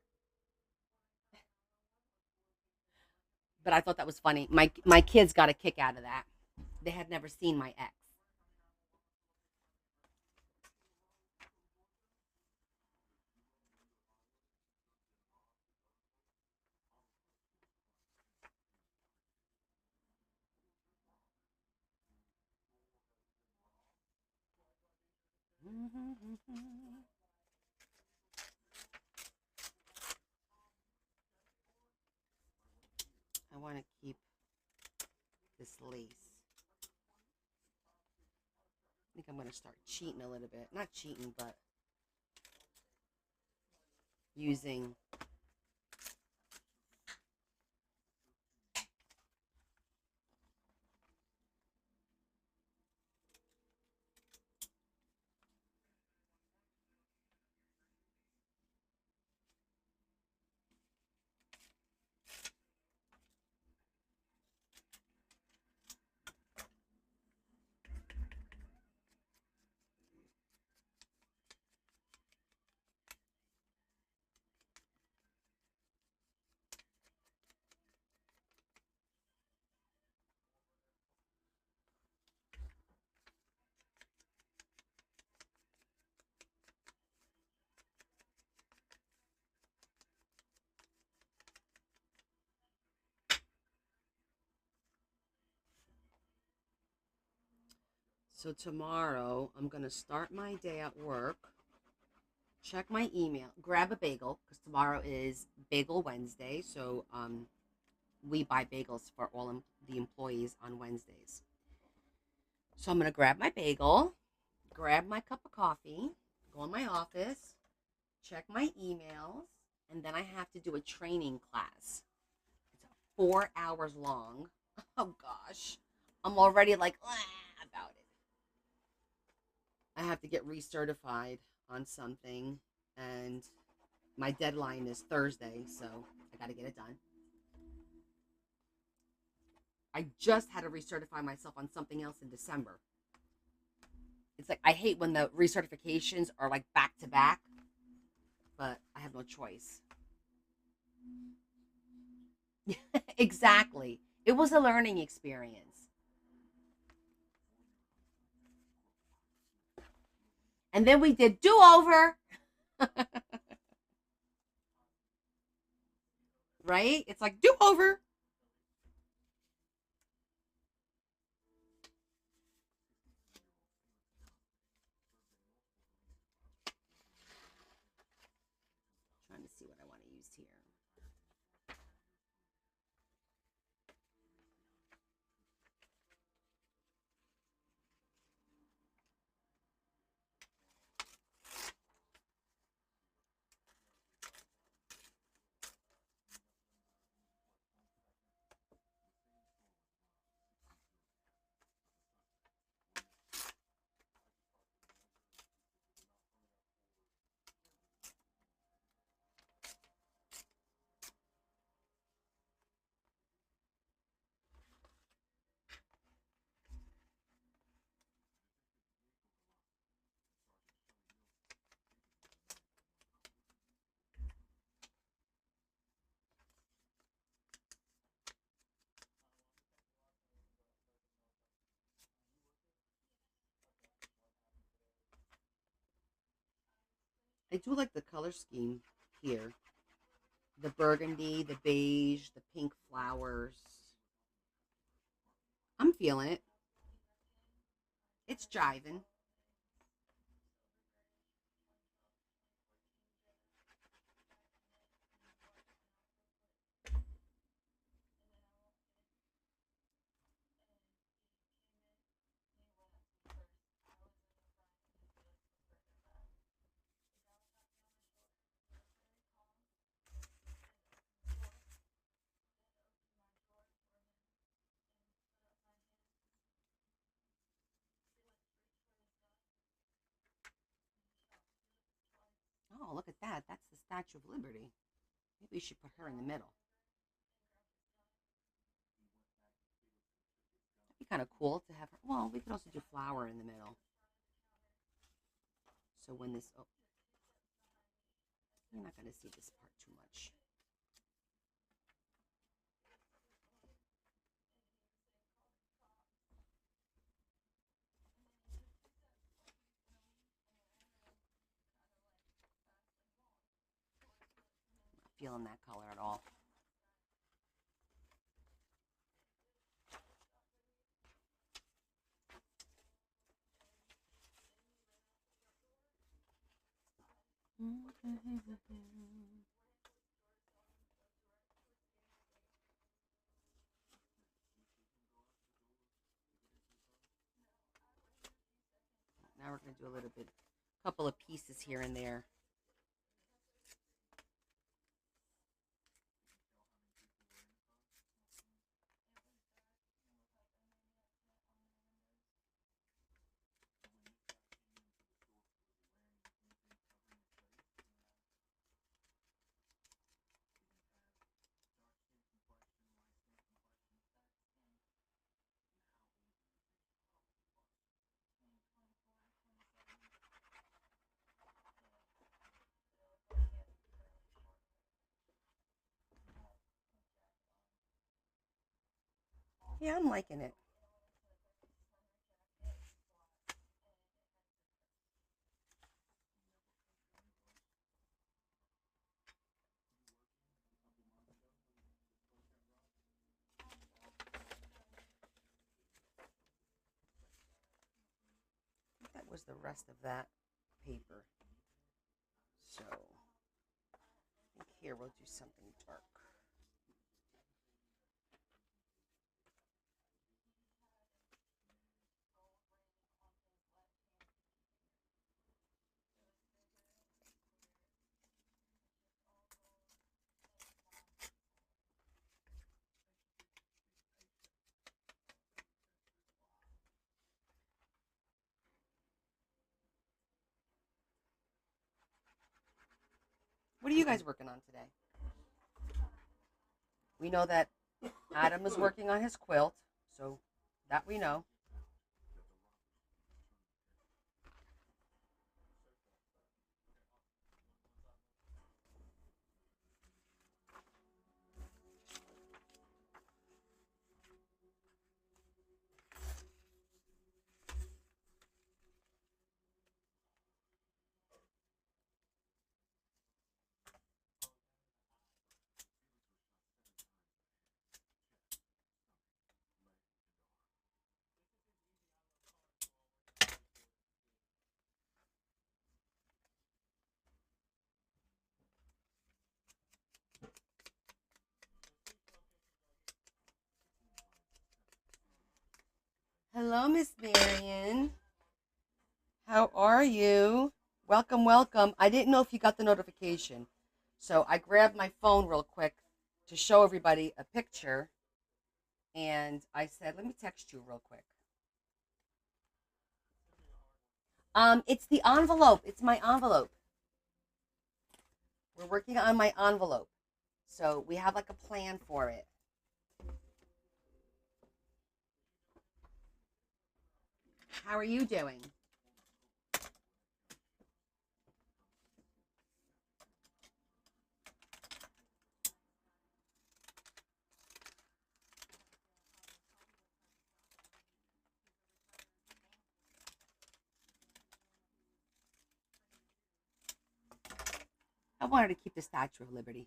But I thought that was funny. My kids got a kick out of that. They had never seen my ex. I want to keep this lace. I think I'm going to start cheating a little bit. Not cheating, but using. So tomorrow, I'm going to start my day at work, check my email, grab a bagel, because tomorrow is Bagel Wednesday. So we buy bagels for all the employees on Wednesdays. So I'm going to grab my bagel, grab my cup of coffee, go in my office, check my emails, and then I have to do a training class. It's 4 hours long. Oh gosh. I'm already like, about it. I have to get recertified on something, and my deadline is Thursday, so I got to get it done. I just had to recertify myself on something else in December. It's like I hate when the recertifications are like back to back, but I have no choice. Exactly. It was a learning experience. And then we did do over, right? It's like do over. Trying to see what I want to use here. I do like the color scheme here. The burgundy, the beige, the pink flowers. I'm feeling it. It's jiving. Oh, look at that. That's the Statue of Liberty. Maybe we should put her in the middle. That'd be kind of cool to have her. Well, we could also do flower in the middle. So when this, oh, you're not going to see this part too much. Not feeling that color at all. Now we're going to do a little bit, a couple of pieces here and there. Yeah, I'm liking it. That was the rest of that paper. So, I think here we'll do something dark. What are you guys working on today? We know that Adam is working on his quilt, so that we know. Hello, Miss Marion. How are you? Welcome, welcome. I didn't know if you got the notification. So I grabbed my phone real quick to show everybody a picture. And I said, let me text you real quick. It's the envelope. It's my envelope. We're working on my envelope. So we have like a plan for it. How are you doing? I wanted to keep the Statue of Liberty.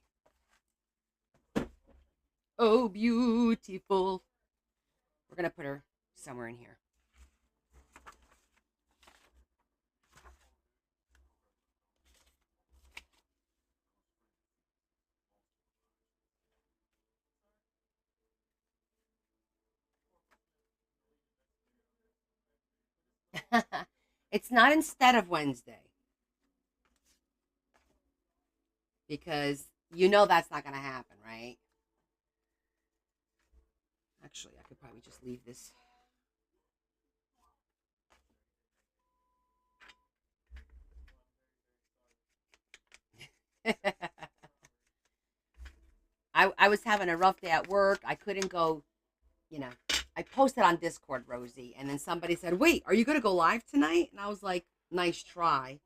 Oh, beautiful. We're going to put her somewhere in here. It's not instead of Wednesday. Because you know that's not going to happen, right? Actually, I could probably just leave this. I was having a rough day at work. I couldn't go, you know. I posted on Discord, Rosie, and then somebody said, wait, are you going to go live tonight? And I was like, nice try.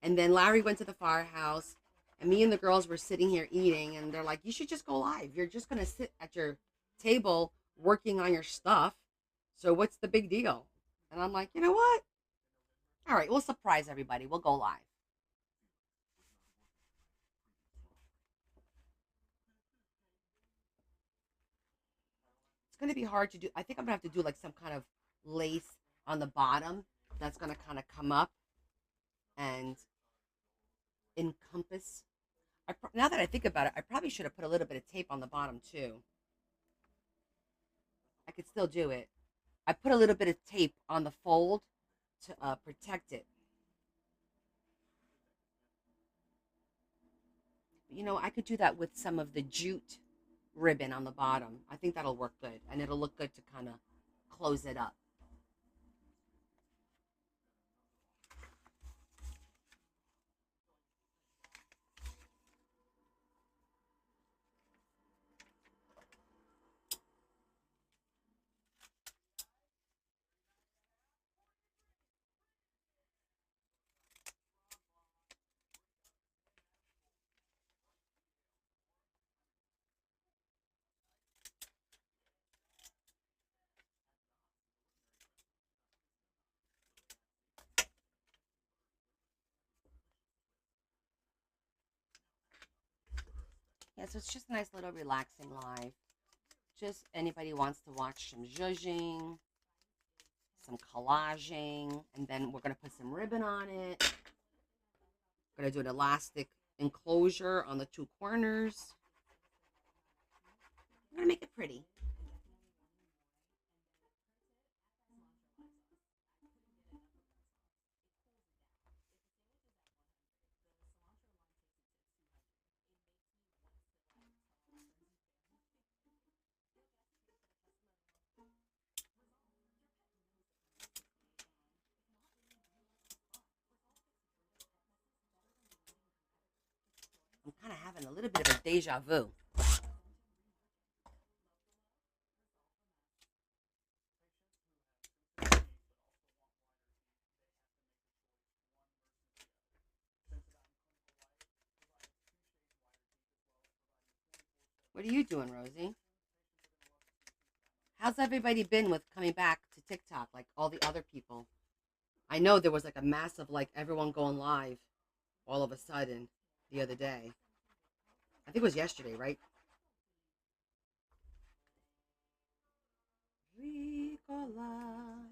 And then Larry went to the firehouse, and me and the girls were sitting here eating, and they're like, you should just go live. You're just going to sit at your table working on your stuff. So what's the big deal? And I'm like, you know what? All right, we'll surprise everybody. We'll go live. It's going to be hard to do. I think I'm going to have to do like some kind of lace on the bottom that's going to kind of come up and encompass. Now that I think about it, I probably should have put a little bit of tape on the bottom too. I could still do it. I put a little bit of tape on the fold to protect it. You know, I could do that with some of the jute ribbon on the bottom. I think that'll work good, and it'll look good to kind of close it up. Yeah, so it's just a nice little relaxing live. Just anybody wants to watch some zhuzhing, some collaging, and then we're going to put some ribbon on it. We're going to do an elastic enclosure on the two corners. We're going to make it pretty. Kind of having a little bit of a deja vu. What are you doing, Rosie? How's everybody been with coming back to TikTok, like all the other people? I know there was like a massive, like everyone going live all of a sudden the other day. I think it was yesterday, right? Ricola.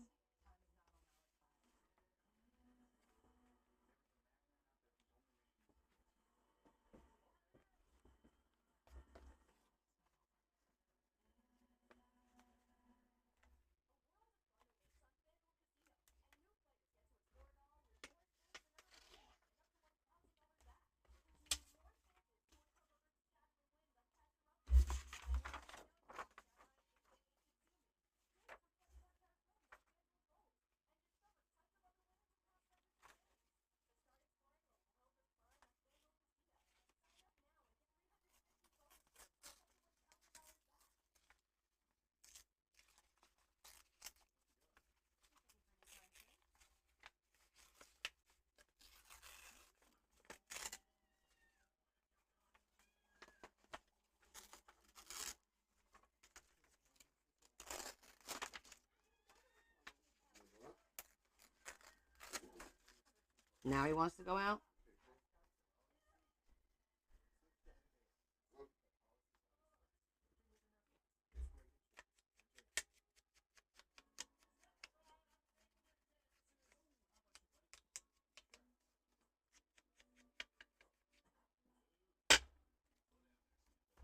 Now he wants to go out?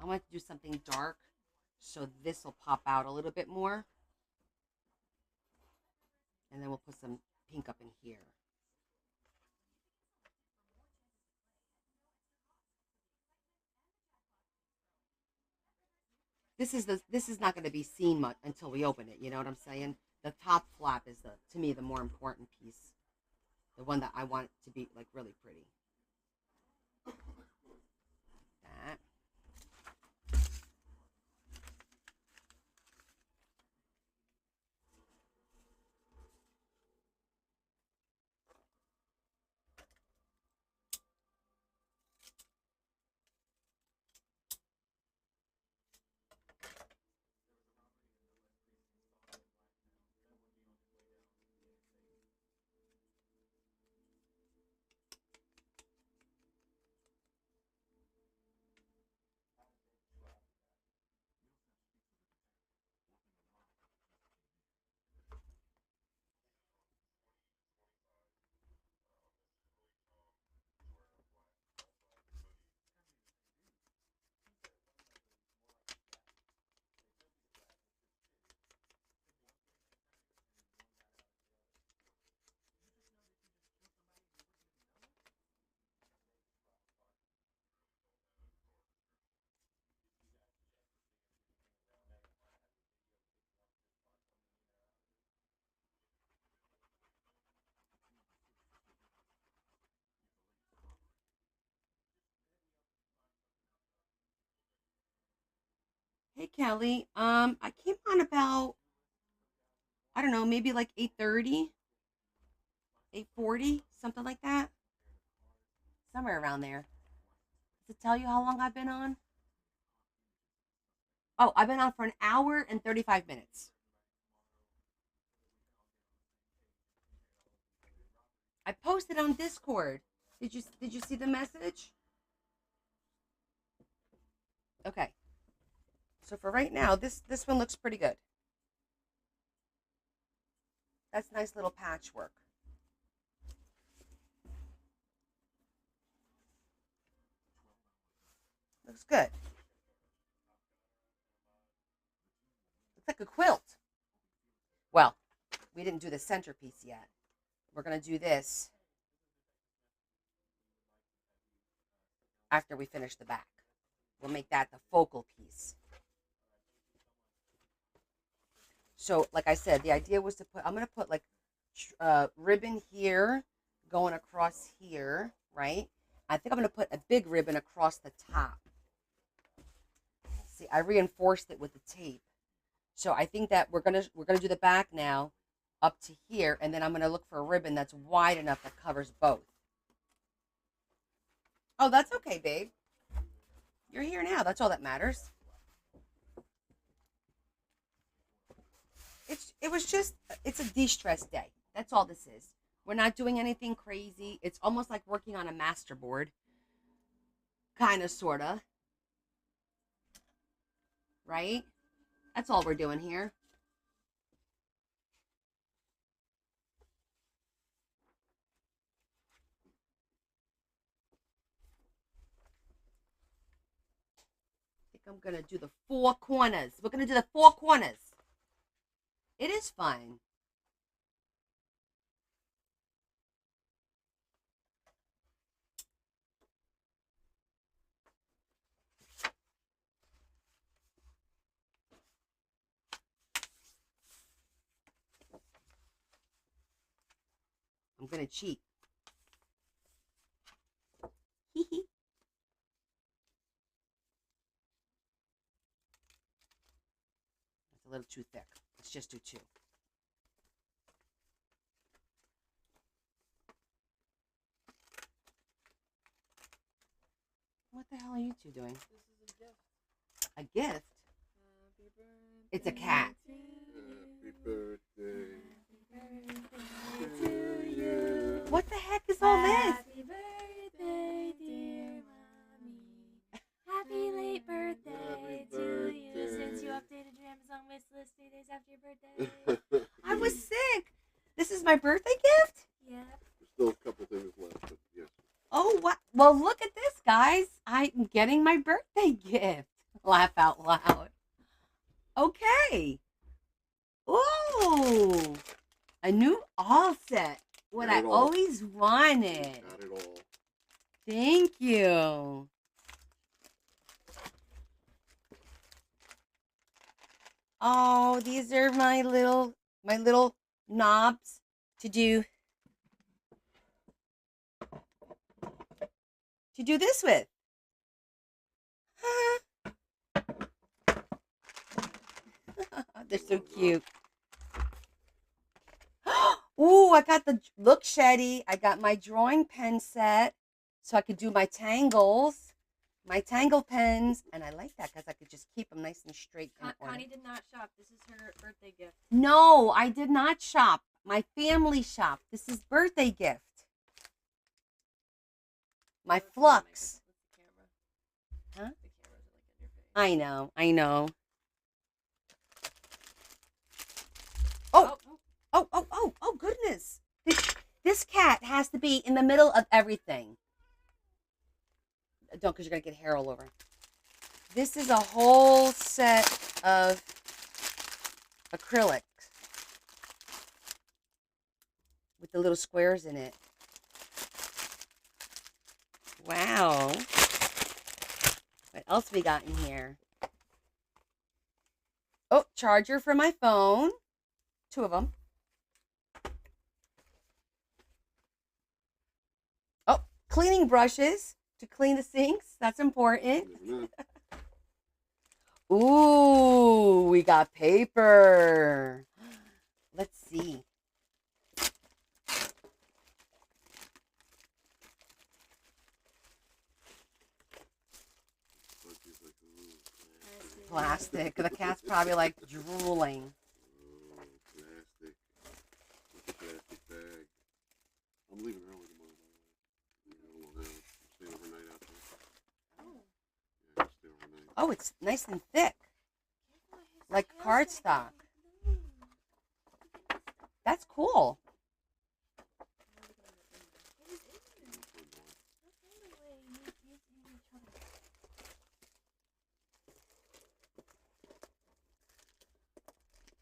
I want to do something dark so this will pop out a little bit more. And then we'll put some pink up in here. This is not going to be seen much until we open it. You know what I'm saying? The top flap is to me the more important piece, the one that I want it to be like really pretty. That. Hey Kelly, I came on about, I don't know, maybe like 8:30, 8:40, something like that, somewhere around there. Does it tell you how long I've been on? Oh, I've been on for an hour and 35 minutes. I posted on Discord. Did you see the message? Okay. So for right now, this one looks pretty good. That's nice little patchwork. Looks good. Looks like a quilt. Well, we didn't do the centerpiece yet. We're going to do this after we finish the back. We'll make that the focal piece. So, like I said, the idea was to put, I'm going to put like ribbon here going across here, right? I think I'm going to put a big ribbon across the top. See, I reinforced it with the tape. So I think that we're gonna do the back now up to here, and then I'm gonna look for a ribbon that's wide enough that covers both. Oh, that's okay, babe. You're here now. That's all that matters. It's a de-stress day. That's all this is. We're not doing anything crazy. It's almost like working on a masterboard. Kind of, sort of. Right? That's all we're doing here. I think I'm going to do the 4 corners. We're going to do the 4 corners. It is fun. I'm going to cheat. Hee hee. That's a little too thick. Let's just do 2. What the hell are you two doing? This is a gift. A gift? Happy birthday. It's a cat. Happy birthday Happy to birthday to you. you. What the heck is all this? Happy birthday, dear mommy. Happy late birthday Happy to you. birthday. Since you updated your Amazon wish list 3 days after your birthday. I was sick. This is my birthday gift? Yeah. There's still a couple things left, but yes. Oh, what? Well, look at this, guys. I'm getting my birthday gift. Laugh out loud. Okay. Oh, a new all set. What Got I it all. always wanted. Got it all. Thank you. Oh, these are my little knobs to do this with. They're so cute. Ooh, I got the look, Shetty. I got my drawing pen set so I could do my tangles, my tangle pens, and I like that because I could just keep them nice and straight. Connie did not shop. This is her birthday gift. No, I did not shop. My family shopped. This is birthday gift. My What's the flux. camera? Huh? The cameras are like in your face. I know. I know. Oh, oh, goodness. This cat has to be in the middle of everything. Don't, because you're going to get hair all over. This is a whole set of acrylics with the little squares in it. Wow. What else we got in here? Oh, charger for my phone. 2 of them. Oh, cleaning brushes to clean the sinks. That's important. Isn't it? Ooh, we got paper. Let's see. Bucky's like, ooh, Plastic. The cat's probably like drooling. oh, plastic. Look at plastic bag. I'm leaving early tomorrow, by the way. Yeah, well, stay overnight out there. Oh. Yeah, stay overnight. Oh, it's nice and thick. Like cardstock. That's cool.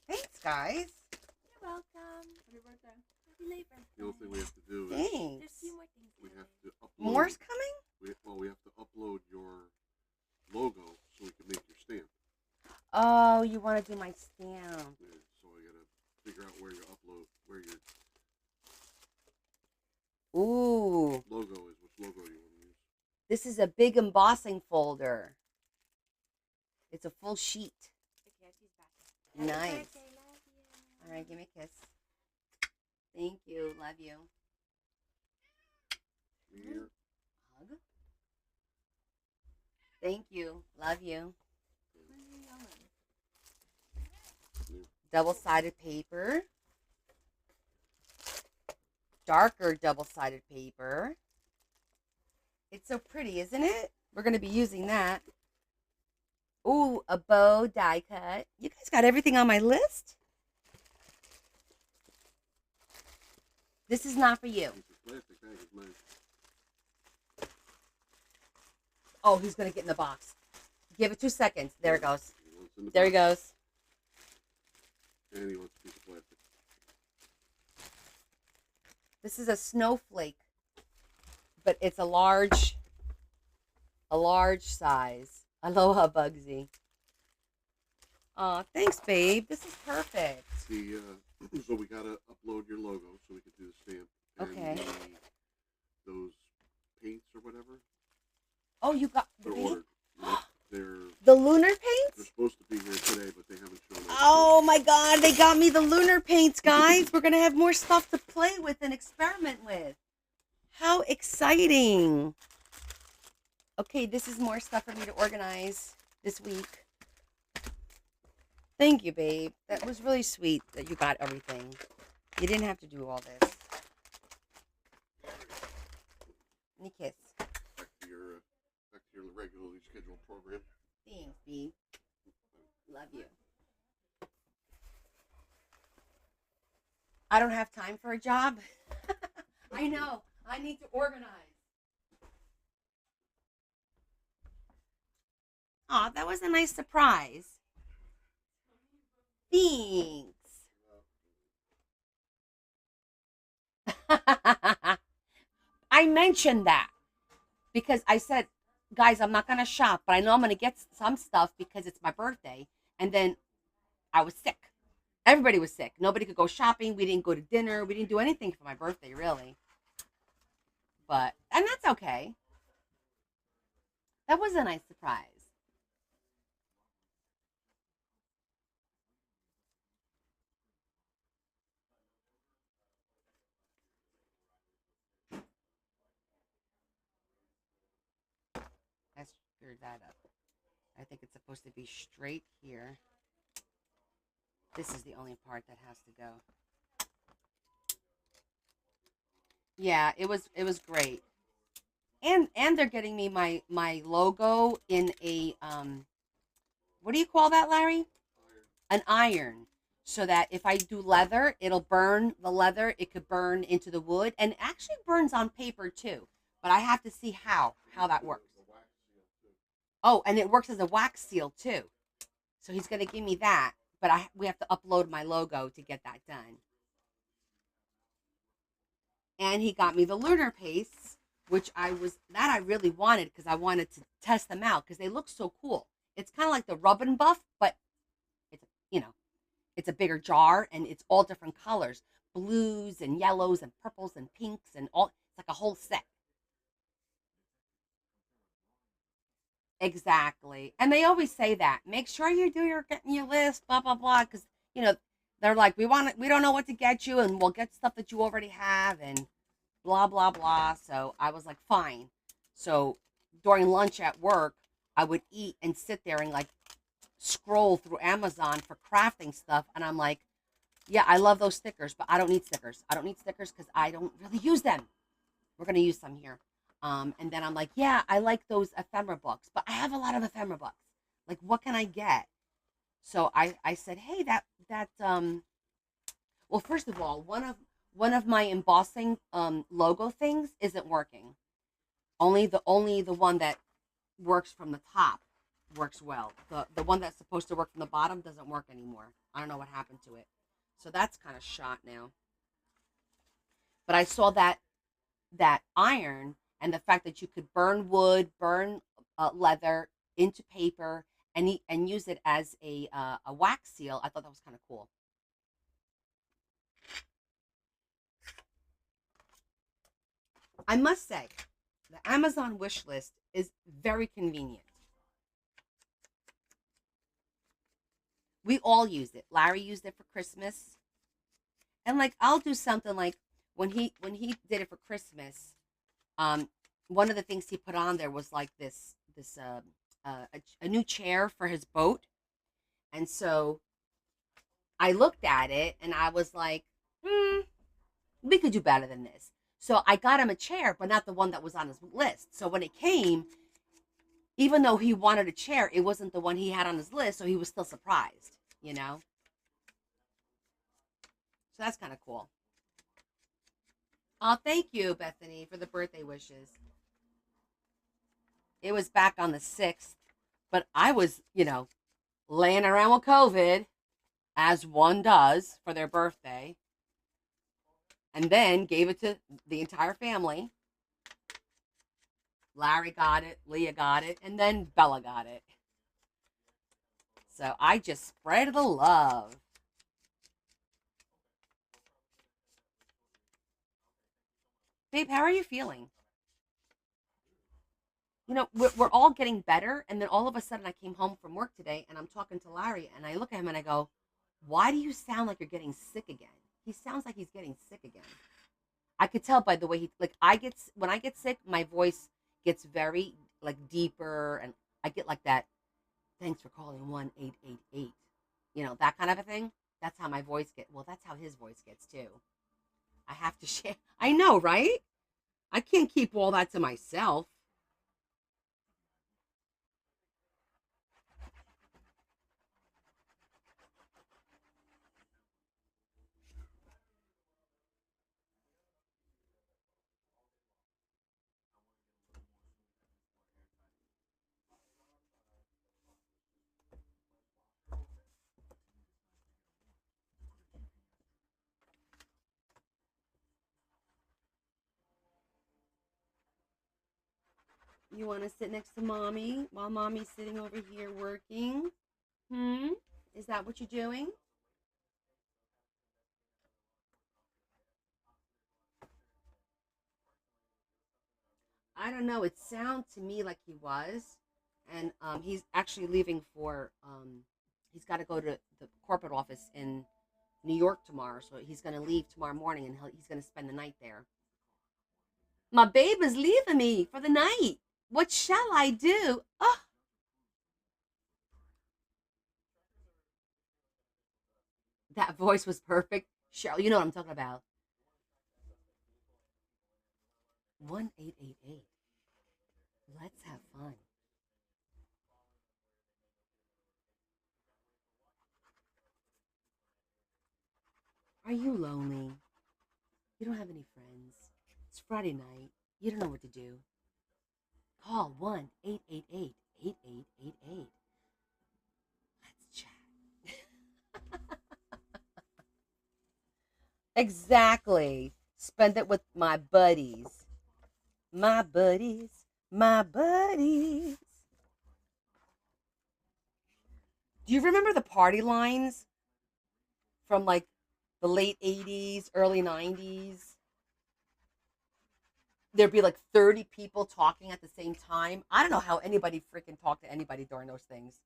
Thanks, guys. You're welcome. Happy birthday. Happy late birthday. The only thing we have to do is There's Thanks. a few more things. we have to upload. More's coming? We have to upload your logo so we can make your stamp. Oh, you want to do my stamp. Yeah, so I gotta figure out where your Ooh. logo is. Which logo you want to use? This is a big embossing folder. It's a full sheet. Okay, she's back. Happy Nice. birthday, love you. All right, give me a kiss. Thank you. Love you. Here. Hug. Thank you. Love you. What are you yelling? Double-sided paper. Darker double-sided paper. It's so pretty, isn't it? We're going to be using that. Ooh, a bow die cut. You guys got everything on my list? This is not for you. This plastic bag is mine. Oh, he's going to get in the box. Give it 2 seconds. There it goes. He wants in the There he box, goes. And he wants a piece of plastic. This is a snowflake, but it's a large size. Aloha, Bugsy. Aw, thanks, babe. This is perfect. The so we gotta upload your logo so we can do the stamp. And Okay. those paints or whatever, Oh, you got they're the ordered. They're the lunar they're paints? supposed to be here today, but they haven't shown up. Oh my God, they got me the lunar paints, guys. We're gonna have more stuff to play with and experiment with. How exciting. Okay, this is more stuff for me to organize this week. Thank you, babe. That was really sweet that you got everything. You didn't have to do all this. Let me kiss. Back to your regularly scheduled program. Thanks, B. Love you. I don't have time for a job. I know. I need to organize. Aw, that was a nice surprise. Thanks. I mentioned that because I said, guys, I'm not going to shop, but I know I'm going to get some stuff because it's my birthday. And then I was sick. Everybody was sick. Nobody could go shopping. We didn't go to dinner. We didn't do anything for my birthday, really. And that's okay. That was a nice surprise. I screwed that up. I think it's supposed to be straight here. This is the only part that has to go. Yeah, it was great. And they're getting me my logo in a what do you call that, Larry? An iron. So that if I do leather, it'll burn the leather. It could burn into the wood, and it actually burns on paper too. But I have to see how that works. Oh, and it works as a wax seal too. So he's gonna give me that, but we have to upload my logo to get that done. And he got me the lunar pastes, which I really wanted because I wanted to test them out because they look so cool. It's kind of like the Rub and Buff, but it's it's a bigger jar and it's all different colors, blues and yellows and purples and pinks and all. It's like a whole set. Exactly. And they always say that. Make sure you do getting your list, blah blah blah, because they're like, we don't know what to get you, and we'll get stuff that you already have, and blah blah blah. So I was like, fine. So during lunch at work, I would eat and sit there and like scroll through Amazon for crafting stuff, and I'm like, yeah, I love those stickers, but I don't need stickers. I don't need stickers because I don't really use them. We're gonna use some here. And then I'm like, yeah, I like those ephemera books, but I have a lot of ephemera books. Like, what can I get? So I said, hey, well, first of all, one of my embossing logo things isn't working. Only the one that works from the top works well. The one that's supposed to work from the bottom doesn't work anymore. I don't know what happened to it. So that's kind of shot now. But I saw that iron and the fact that you could burn wood, burn leather into paper, and use it as a wax seal. I thought that was kind of cool. I must say, The Amazon wish list is very convenient. We all used it. Larry used it for Christmas. And like I'll do something like when he did it for Christmas, um one of the things he put on there was like a new chair for his boat. And so I looked at it and I was like, we could do better than this. So I got him a chair, but not the one that was on his list. So when it came, even though he wanted a chair, it wasn't the one he had on his list. So he was still surprised, you know? So that's kind of cool. Oh, thank you, Bethany, for the birthday wishes. It was back on the 6th, but I was, laying around with COVID, as one does for their birthday, and then gave it to the entire family. Larry got it, Leah got it, and then Bella got it. So I just spread the love. Babe, how are you feeling? We're all getting better. And then all of a sudden I came home from work today and I'm talking to Larry and I look at him and I go, why do you sound like you're getting sick again? He sounds like he's getting sick again. I could tell by the way when I get sick, my voice gets very like deeper and I get like that. Thanks for calling 1-888. That kind of a thing. That's how my voice gets. Well, that's how his voice gets too. I have to share. I know, right? I can't keep all that to myself. You want to sit next to mommy while mommy's sitting over here working? Is that what you're doing? I don't know. It sounded to me like he was. And he's actually leaving for, he's got to go to the corporate office in New York tomorrow. So he's going to leave tomorrow morning and he's going to spend the night there. My babe is leaving me for the night. What shall I do? Oh, that voice was perfect. Cheryl, you know what I'm talking about. 1-888. Let's have fun. Are you lonely? You don't have any friends. It's Friday night. You don't know what to do. Call 1-888-8888. Let's chat. Exactly. Spend it with my buddies. My buddies. My buddies. Do you remember the party lines from like the late 80s, early 90s? There'd be like 30 people talking at the same time. I don't know how anybody freaking talked to anybody during those things.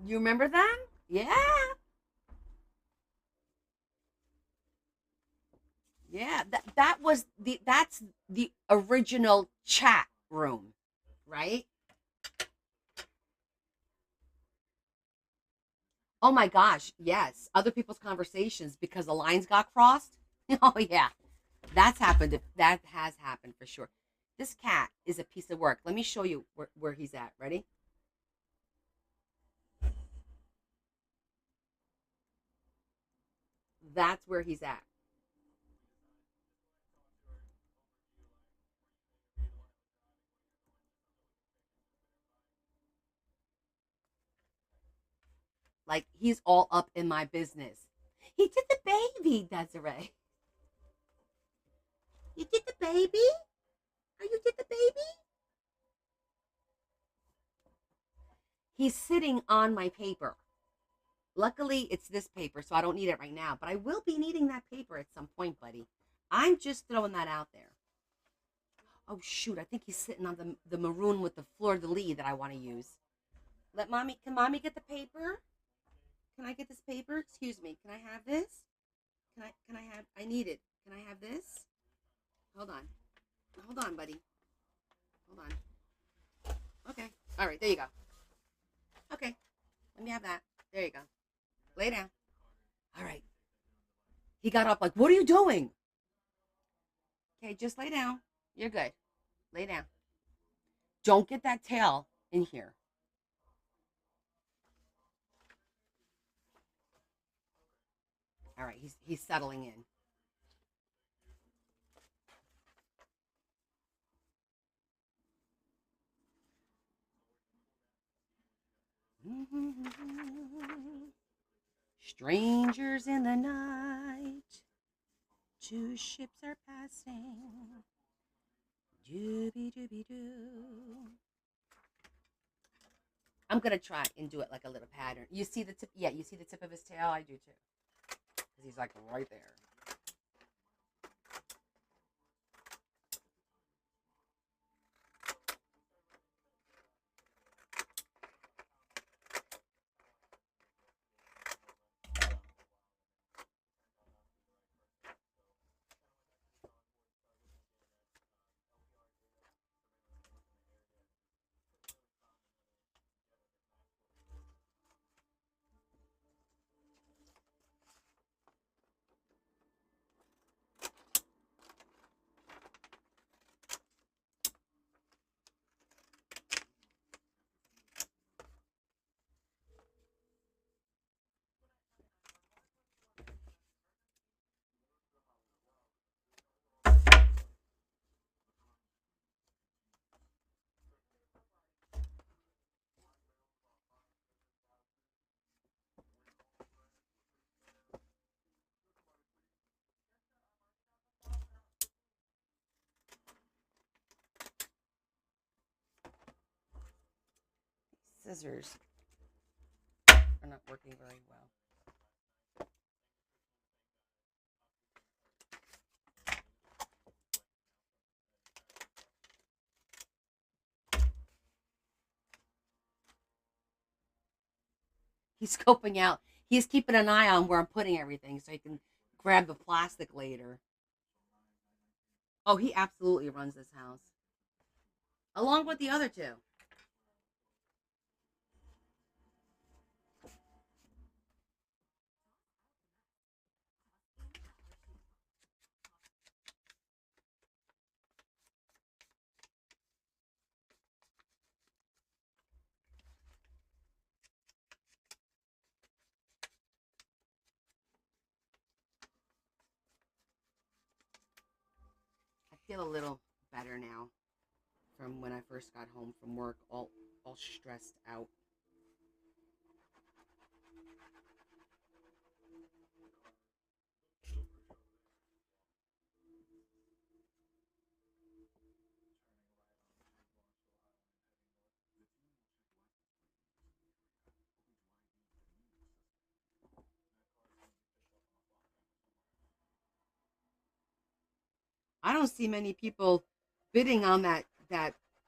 You remember them? Yeah. Yeah, that's the original chat room, right? Oh my gosh, yes. Other people's conversations because the lines got crossed. Oh yeah. That's happened. That has happened for sure. This cat is a piece of work. Let me show you where he's at. Ready? That's where he's at. Like he's all up in my business. He did the baby, Desiree. You did the baby? Are you did the baby? He's sitting on my paper. Luckily, it's this paper, so I don't need it right now. But I will be needing that paper at some point, buddy. I'm just throwing that out there. Oh shoot! I think he's sitting on the maroon with the fleur de lis that I want to use. Let mommy. Can mommy get the paper? Can I get this paper? Excuse me. Can I have this? Can I have? I need it. Can I have this? Hold on. Hold on, buddy. Hold on. Okay. All right. There you go. Okay. Let me have that. There you go. Lay down. All right. He got up like, what are you doing? Okay, just lay down. You're good. Lay down. Don't get that tail in here. All right, he's settling in. Strangers in the night, two ships are passing. Dooby dooby doo. I'm gonna try and do it like a little pattern. You see the tip? Yeah, you see the tip of his tail? I do too. Because he's like right there. Scissors are not working very well. He's scoping out. He's keeping an eye on where I'm putting everything so he can grab the plastic later. Oh, he absolutely runs this house. Along with the other two. I feel a little better now from when I first got home from work, all stressed out. I don't see many people bidding on that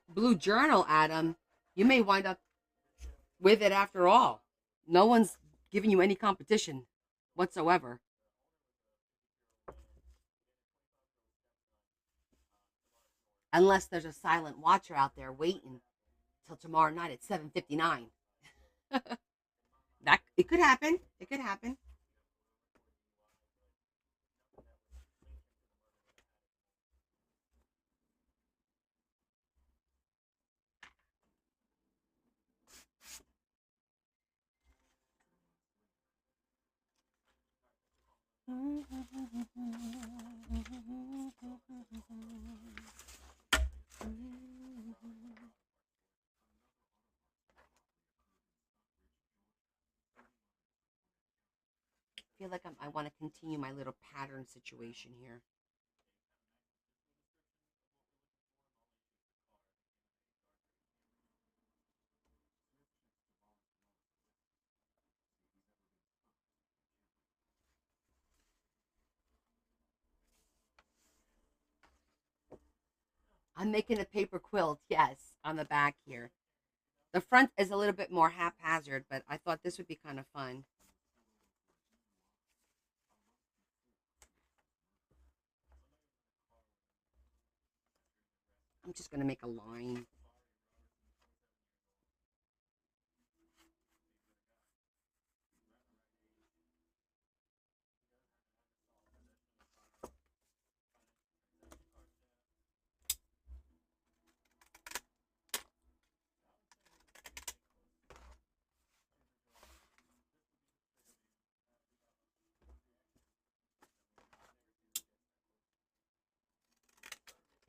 blue journal, Adam. You may wind up with it after all. No one's giving you any competition whatsoever. Unless there's a silent watcher out there waiting till tomorrow night at 7:59. That it could happen. It could happen. I feel like I want to continue my little pattern situation here. I'm making a paper quilt, yes, on the back here. The front is a little bit more haphazard, but I thought this would be kind of fun. I'm just going to make a line.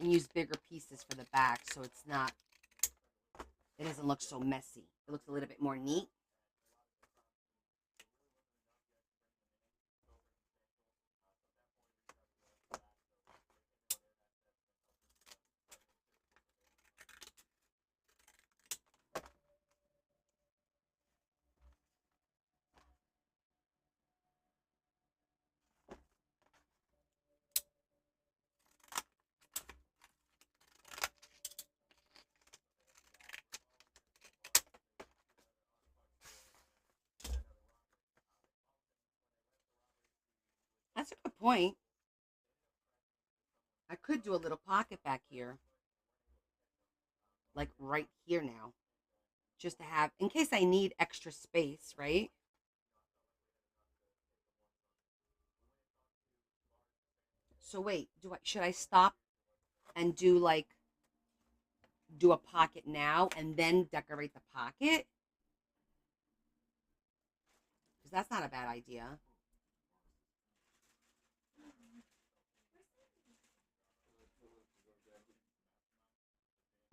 And use bigger pieces for the back so it doesn't look so messy. It looks a little bit more neat. That's a good point. I could do a little pocket back here, like right here now, just to have, in case I need extra space, right? So wait, should I stop and do a pocket now and then decorate the pocket? Because that's not a bad idea.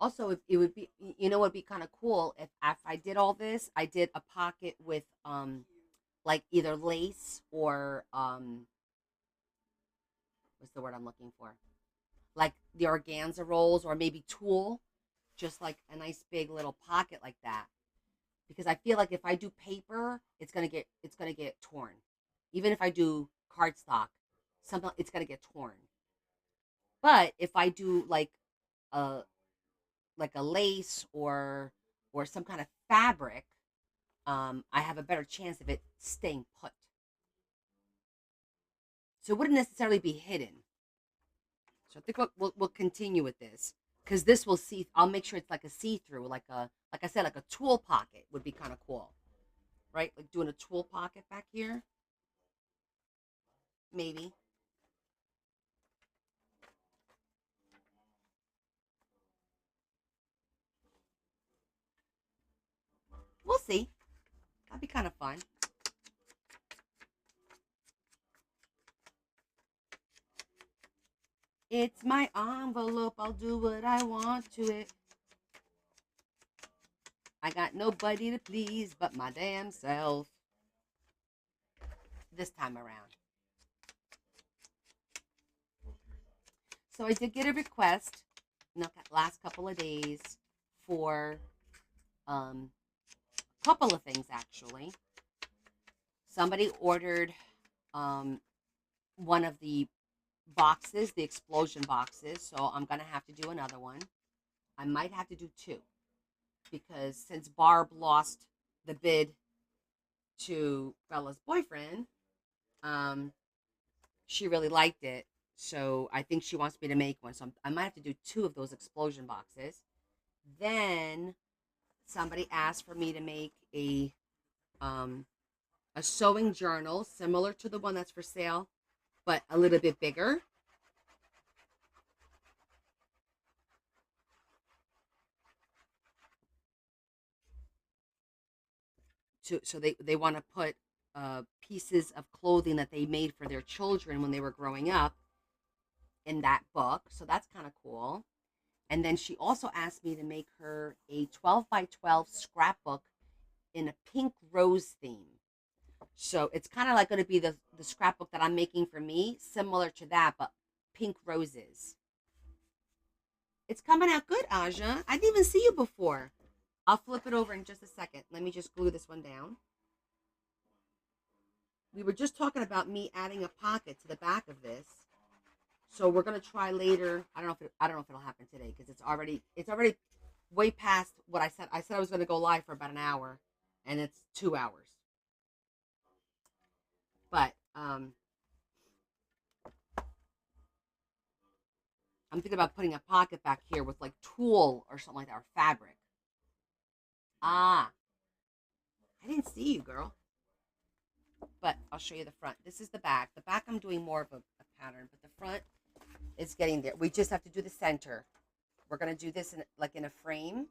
Also, if it would be, what would be kind of cool if I did all this, I did a pocket with like either lace or what's the word I'm looking for? Like the organza rolls or maybe tulle, just like a nice big little pocket like that. Because I feel like if I do paper, it's gonna get torn. Even if I do cardstock, something it's gonna get torn. But if I do a a lace or some kind of fabric, I have a better chance of it staying put. So it wouldn't necessarily be hidden. So I think we'll continue with this because this will see. I'll make sure it's like a see through, like I said, like a tool pocket would be kind of cool, right? Like doing a tool pocket back here, maybe. We'll see. That'd be kind of fun. It's my envelope. I'll do what I want to it. I got nobody to please but my damn self. This time around. So I did get a request in the last couple of days for a couple of things actually. Somebody ordered one of the boxes, the explosion boxes, so I'm gonna have to do another one. I might have to do two because since Barb lost the bid to Bella's boyfriend, she really liked it. So I think she wants me to make one. So I might have to do two of those explosion boxes. Then somebody asked for me to make a sewing journal similar to the one that's for sale, but a little bit bigger. So they want to put pieces of clothing that they made for their children when they were growing up in that book. So that's kind of cool. And then she also asked me to make her a 12 by 12 scrapbook in a pink rose theme. So it's kind of like going to be the scrapbook that I'm making for me, similar to that, but pink roses. It's coming out good, Aja. I didn't even see you before. I'll flip it over in just a second. Let me just glue this one down. We were just talking about me adding a pocket to the back of this. So we're gonna try later. I don't know if it'll happen today because it's already way past what I said. I said I was gonna go live for about an hour, and it's 2 hours. But I'm thinking about putting a pocket back here with like tulle or something like that, or fabric. Ah, I didn't see you, girl. But I'll show you the front. This is the back. The back I'm doing more of a pattern, but the front is getting there. We just have to do the center. We're gonna do this in like in a frame.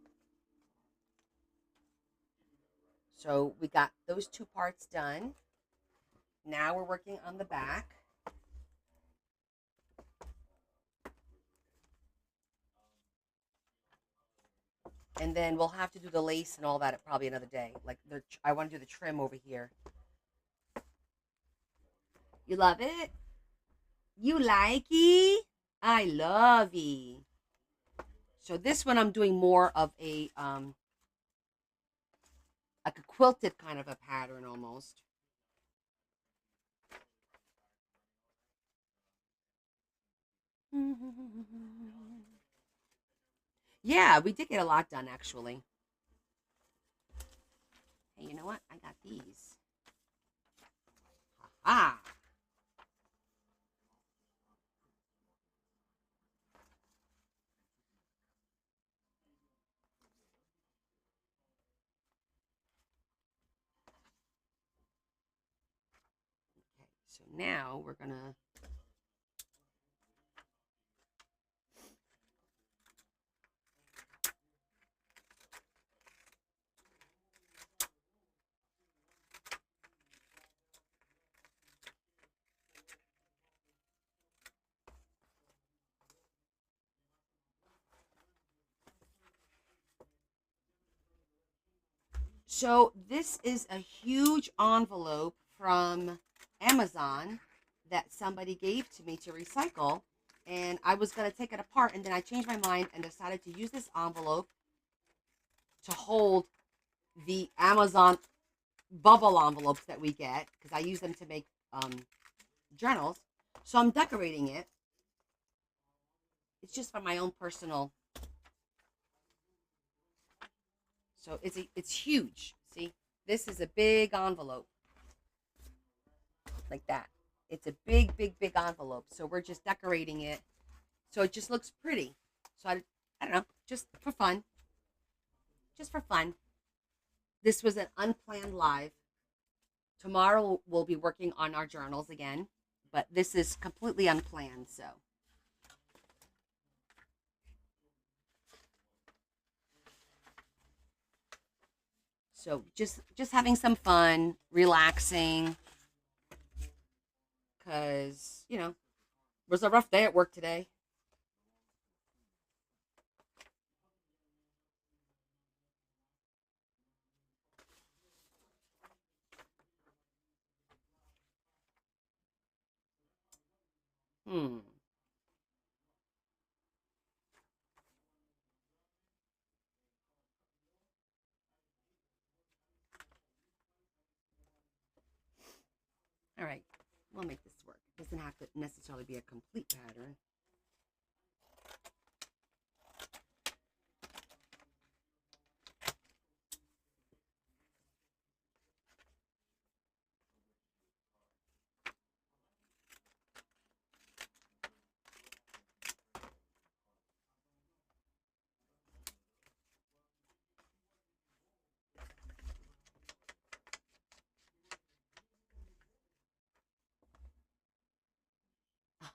So we got those two parts done. Now we're working on the back. And then we'll have to do the lace and all that probably another day. Like I want to do the trim over here. You love it? You like it? I love it. So this one I'm doing more of a like a quilted kind of a pattern almost. Yeah, we did get a lot done actually. Hey, you know what? I got these. Ah. Okay, so now we're gonna So this is a huge envelope from Amazon that somebody gave to me to recycle. And I was going to take it apart, and then I changed my mind and decided to use this envelope to hold the Amazon bubble envelopes that we get because I use them to make journals. So I'm decorating it. It's just for my own personal. So it's huge. See, this is a big envelope like that. It's a big, big, big envelope. So we're just decorating it so it just looks pretty. So I don't know, just for fun. Just for fun. This was an unplanned live. Tomorrow we'll be working on our journals again, but this is completely unplanned. So just having some fun, relaxing, because it was a rough day at work today. Hmm. All right, we'll make this work. It doesn't have to necessarily be a complete pattern.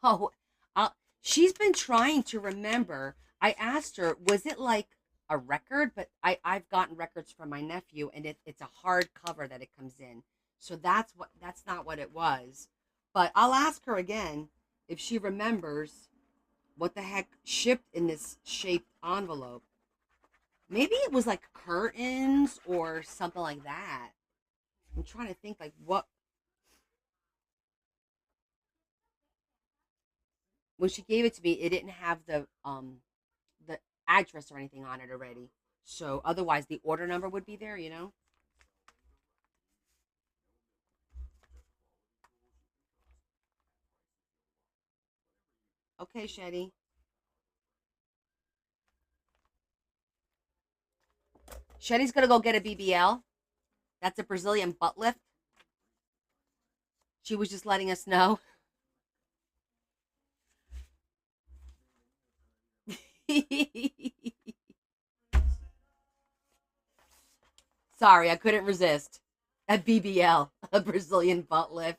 Oh, uh, she's been trying to remember. I asked her, was it like a record? But I've gotten records from my nephew, and it's a hard cover that it comes in. So that's not what it was. But I'll ask her again if she remembers what the heck shipped in this shaped envelope. Maybe it was like curtains or something like that. I'm trying to think like what when she gave it to me, it didn't have the address or anything on it already. So otherwise the order number would be there. Okay, Shetty. Shetty's gonna go get a BBL. That's a Brazilian butt lift. She was just letting us know. Sorry, I couldn't resist. A BBL, a Brazilian butt lift.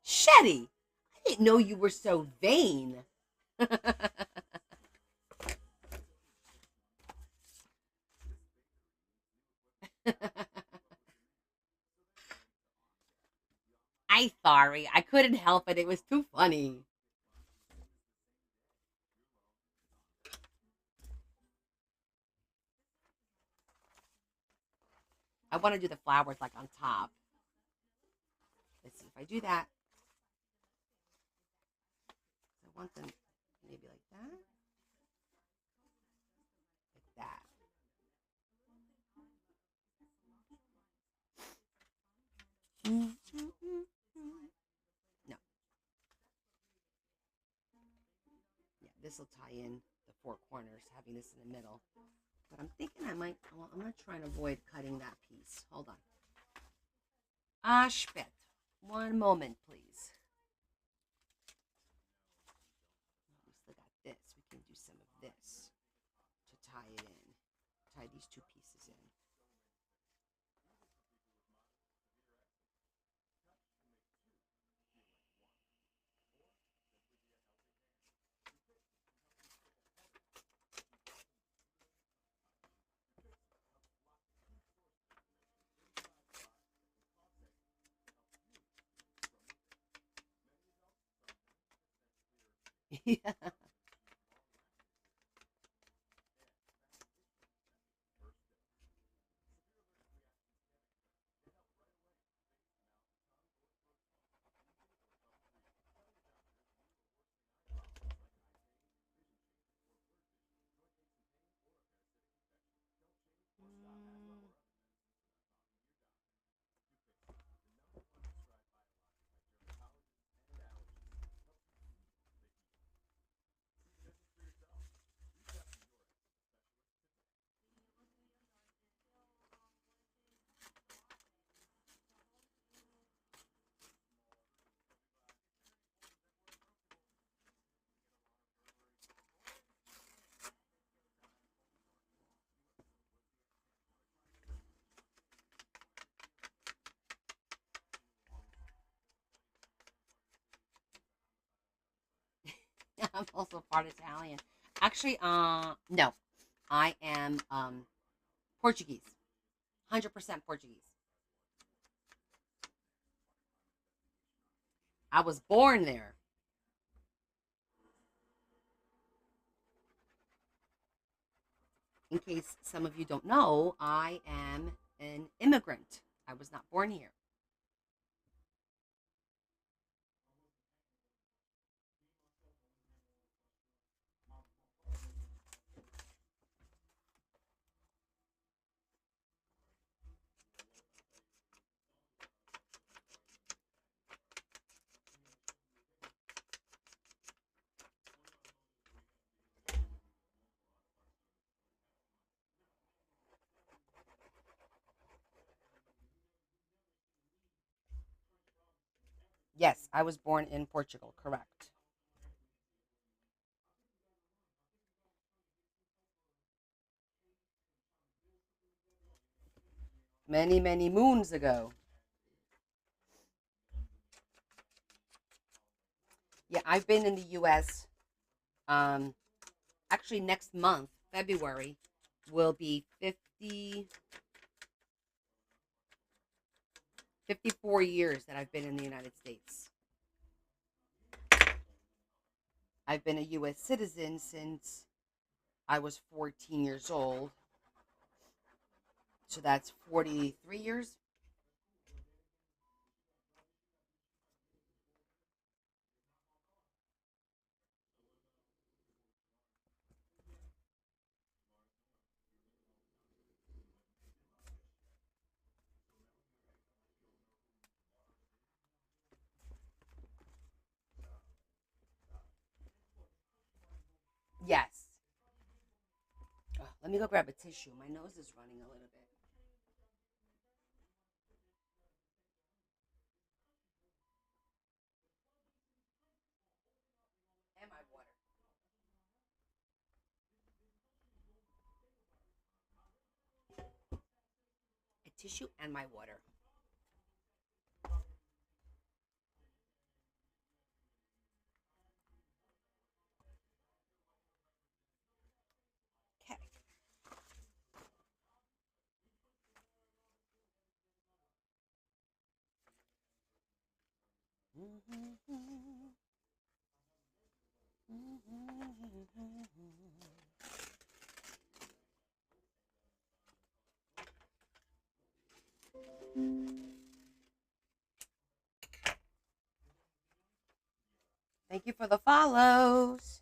Shetty, I didn't know you were so vain. I sorry. I couldn't help it. It was too funny. I want to do the flowers like on top. Let's see if I do that. I want them maybe like that. Like that. No. Yeah, this will tie in the four corners, having this in the middle. But I'm thinking I might, well, I'm going to try and avoid cutting that piece. Hold on. Spit. One moment, please. We still got this. We can do some of this to tie it in. Tie these two pieces in. Yeah. I'm also part Italian. Actually, no. I am Portuguese. 100% Portuguese. I was born there. In case some of you don't know, I am an immigrant. I was not born here. Yes, I was born in Portugal, correct. Many, many moons ago. Yeah, I've been in the US. Um, Actually, next month, February, will be 54 years that I've been in the United States. I've been a US citizen since I was 14 years old. So that's 43 years. Let me go grab a tissue. My nose is running a little bit. And my water. A tissue and my water. Okay. Thank you for the follows.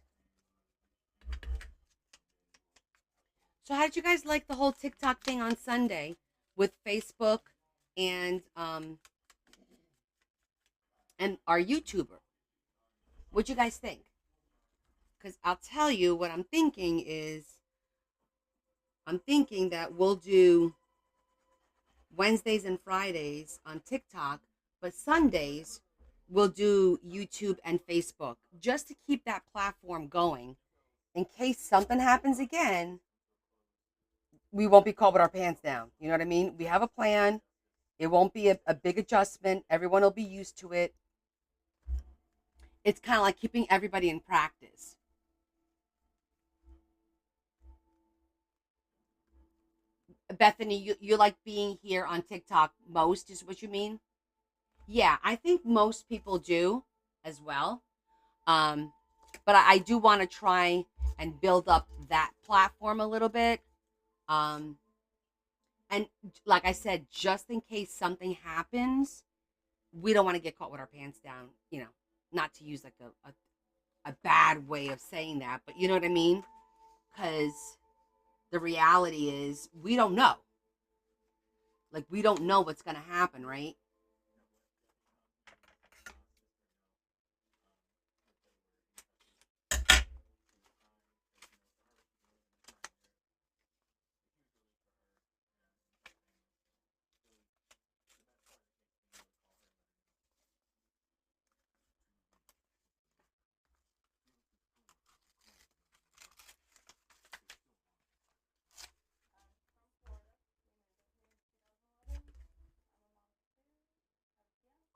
So how did you guys like the whole TikTok thing on Sunday with Facebook and our YouTuber? What'd you guys think? Because I'll tell you what I'm thinking is I'm thinking that we'll do Wednesdays and Fridays on TikTok, but Sundays we'll do YouTube and Facebook just to keep that platform going in case something happens again. We won't be caught with our pants down. You know what I mean? We have a plan. It won't be a big adjustment. Everyone will be used to it. It's kind of like keeping everybody in practice. Bethany, you like being here on TikTok most, is what you mean? Yeah, I think most people do as well. But I do want to try and build up that platform a little bit. And like I said, just in case something happens, we don't want to get caught with our pants down, not to use like a bad way of saying that, but you know what I mean? Because the reality is we don't know. Like, we don't know what's going to happen, right?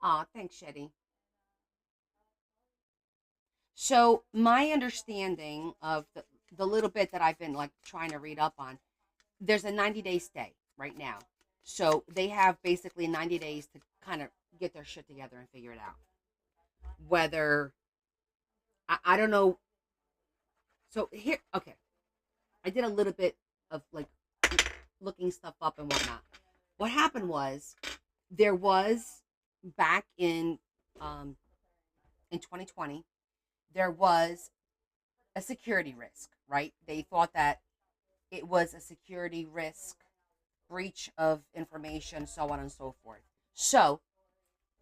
Aw, thanks, Shetty. So my understanding of the little bit that I've been like trying to read up on, there's a 90-day stay right now. So they have basically 90 days to kind of get their shit together and figure it out. Whether, I don't know. So here, okay. I did a little bit of like looking stuff up and whatnot. What happened was there was back in 2020, there was a security risk, right? They thought that it was a security risk, breach of information, so on and so forth. So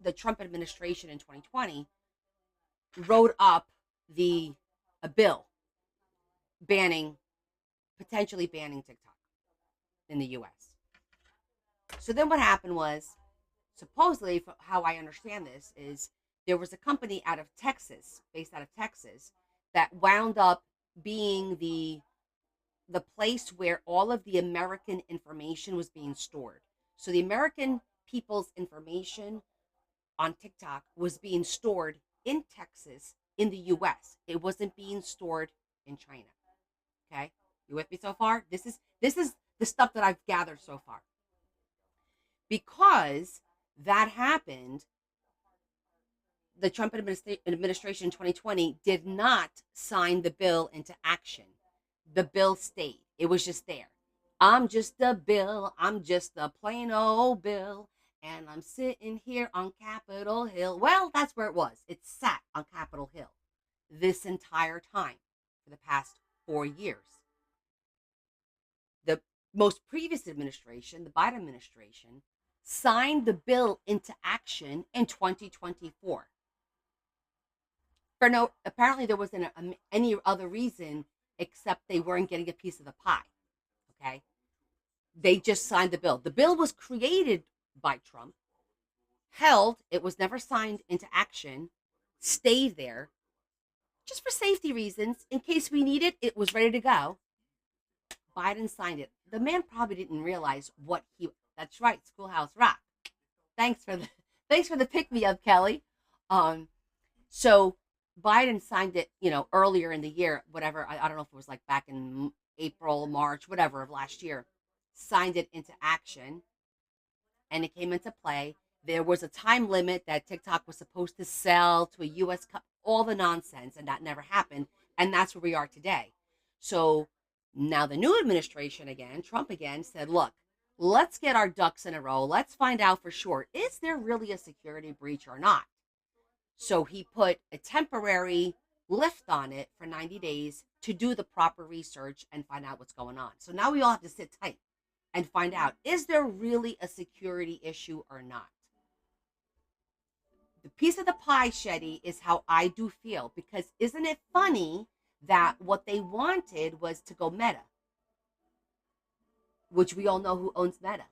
the Trump administration in 2020 wrote up a bill potentially banning TikTok in the US. So then what happened was, supposedly, how I understand this, is there was a company based out of Texas, that wound up being the place where all of the American information was being stored. So the American people's information on TikTok was being stored in Texas in the US. It wasn't being stored in China. Okay? You with me so far? This is the stuff that I've gathered so far. Because that happened, the Trump administration in 2020 did not sign the bill into action. The bill stayed. It was just there. I'm just a bill. I'm just a plain old bill. And I'm sitting here on Capitol Hill. Well, that's where it was. It sat on Capitol Hill this entire time for the past 4 years. The most previous administration, the Biden administration, signed the bill into action in 2024. Apparently there wasn't any other reason except they weren't getting a piece of the pie. Okay. They just signed the bill. The bill was created by Trump, held, it was never signed into action, stayed there just for safety reasons. In case we need it, it was ready to go. Biden signed it. The man probably didn't realize what he. That's right, Schoolhouse Rock. Thanks for the thanks for the pick me up, Kelly. Um, so Biden signed it, earlier in the year, whatever. I don't know if it was like back in April, March, whatever of last year. Signed it into action, and it came into play. There was a time limit that TikTok was supposed to sell to a U.S. all the nonsense, and that never happened. And that's where we are today. So now the new administration again, Trump again, said, look, let's get our ducks in a row. Let's find out for sure, is there really a security breach or not? So he put a temporary lift on it for 90 days to do the proper research and find out what's going on. So now we all have to sit tight and find out, is there really a security issue or not? The piece of the pie, Shetty, is how I do feel, because isn't it funny that what they wanted was to go Meta, which we all know who owns Meta.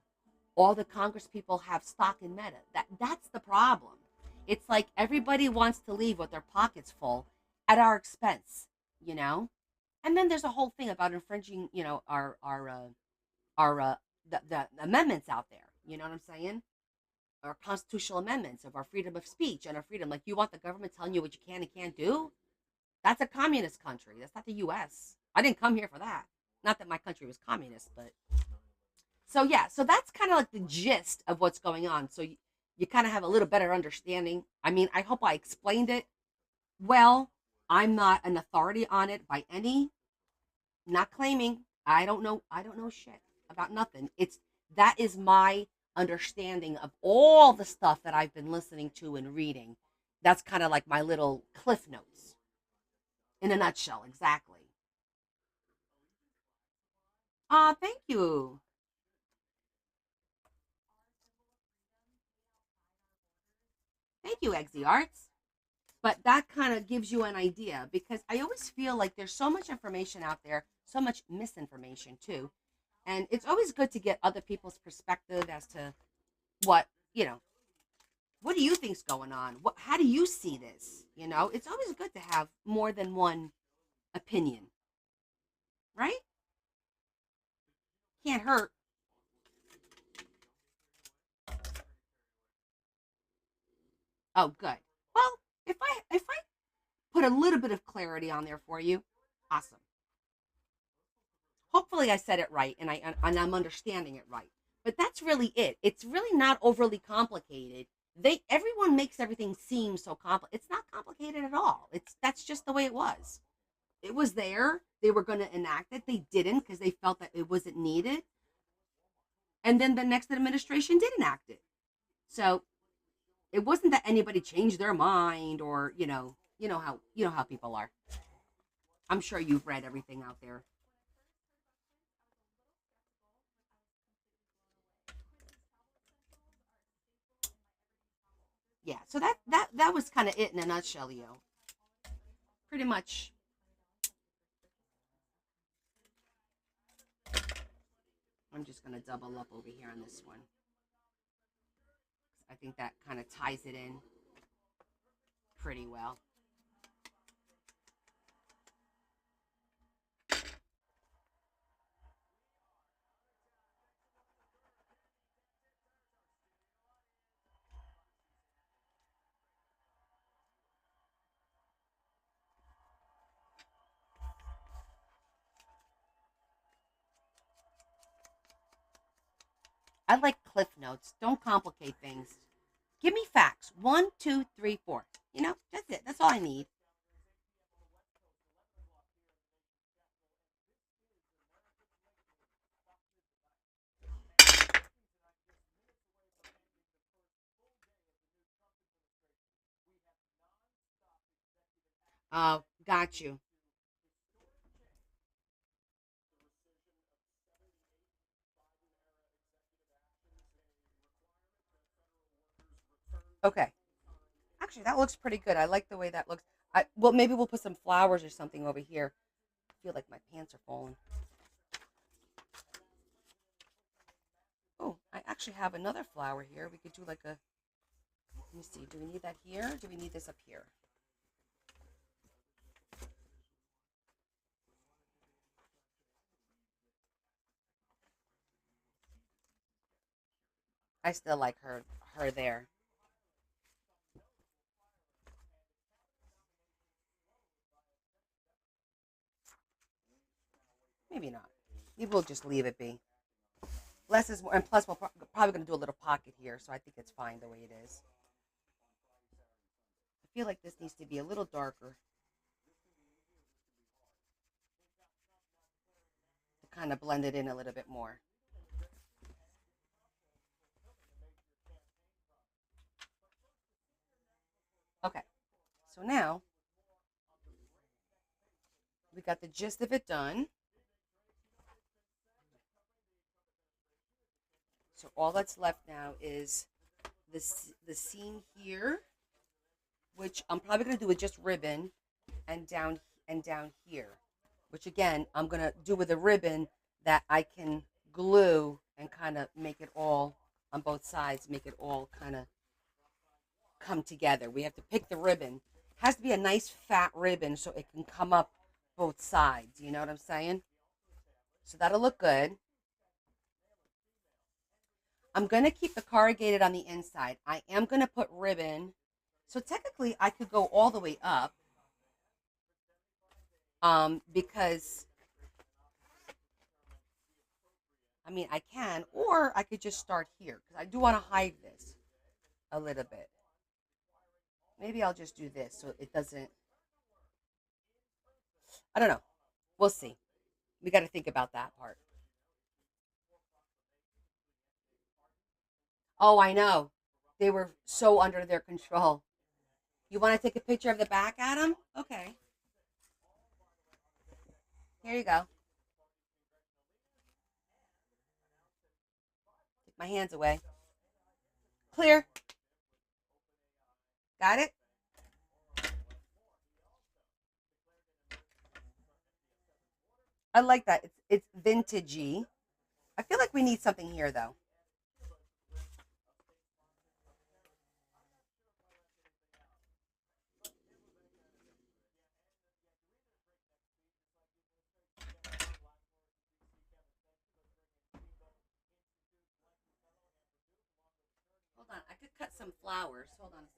All the Congress people have stock in Meta. That's the problem. It's like everybody wants to leave with their pockets full at our expense, And then there's a whole thing about infringing, the amendments out there. You know what I'm saying? Our constitutional amendments of our freedom of speech and our freedom. Like, you want the government telling you what you can and can't do? That's a communist country. That's not the U.S. I didn't come here for that. Not that my country was communist, but so yeah. So that's kind of like the gist of what's going on. So you kind of have a little better understanding. I mean, I hope I explained it well. I'm not an authority on it by any. Not claiming. I don't know shit about nothing. That is my understanding of all the stuff that I've been listening to and reading. That's kind of like my little cliff notes in a nutshell. Exactly. Thank you. Thank you, Eggsy Arts. But that kind of gives you an idea, because I always feel like there's so much information out there, so much misinformation too. And it's always good to get other people's perspective as to what, what do you think's going on? How do you see this? It's always good to have more than one opinion, right? Can't hurt. Oh, good. Well, if I put a little bit of clarity on there for you, awesome. Hopefully I said it right, and I'm understanding it right. But that's really it. It's really not overly complicated. Everyone makes everything seem so complicated. It's not complicated at all. That's just the way it was. It was there. They were going to enact it. They didn't, because they felt that it wasn't needed. And then the next administration did enact it. So it wasn't that anybody changed their mind, or how people are. I'm sure you've read everything out there. Yeah, so that was kind of it in a nutshell, Leo. Pretty much. I'm just going to double up over here on this one. I think that kind of ties it in pretty well. I like cliff notes. Don't complicate things. Give me facts. 1, 2, 3, 4. That's it. That's all I need. Oh, got you. Okay. Actually, that looks pretty good. I like the way that looks. Well, maybe we'll put some flowers or something over here. I feel like my pants are falling. actually have another flower here. We could do like a, let me see, do we need that here? Do we need this up here? I still like her there. Maybe not. Maybe we'll just leave it be. Less is more, and plus we're probably going to do a little pocket here, so I think it's fine the way it is. I feel like this needs to be a little darker to kind of blend it in a little bit more. Okay, so now we got the gist of it done. So all that's left now is the seam here, which I'm probably going to do with just ribbon, and down here, which again I'm going to do with a ribbon that I can glue and kind of make it all on both sides, make it all kind of come together. We have to pick the ribbon. It has to be a nice fat ribbon so it can come up both sides. You know what I'm saying? So that'll look good. I'm going to keep the corrugated on the inside. I am going to put ribbon. So technically I could go all the way up because I mean I can, or I could just start here because I do want to hide this a little bit. Maybe I'll just do this so it doesn't, I don't know. We'll see. We got to think about that part. Oh, I know. They were so under their control. You want to take a picture of the back, Adam? Okay. Here you go. Take my hands away. Clear. Got it? I like that. It's vintagey. I feel like we need something here though. Hold on. I could cut some flowers. Hold on a second.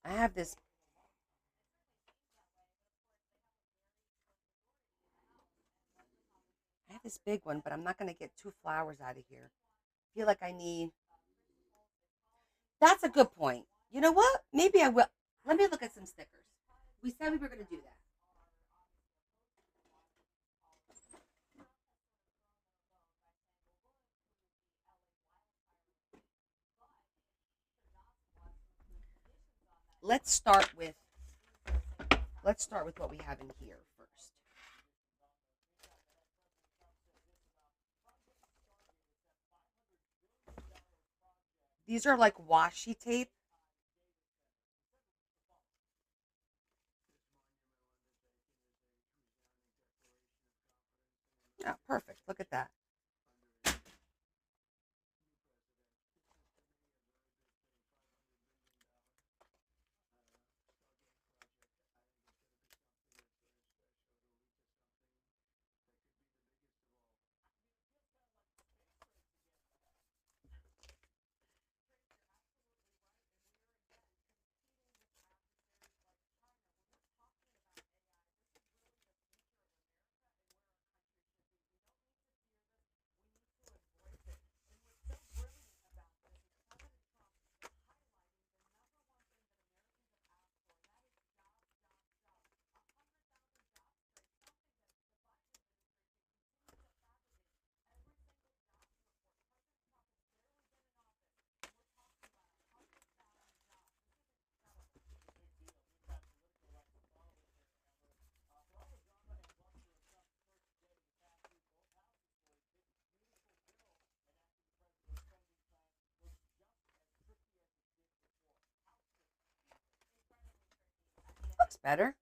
I have this. I have this big one, but I'm not going to get two flowers out of here. I feel like I need. That's a good point. You know what? Maybe I will. Let me look at some stickers. We said we were going to do that. Let's start with what we have in here first. These are like washi tape. Yeah, perfect. Look at that. better?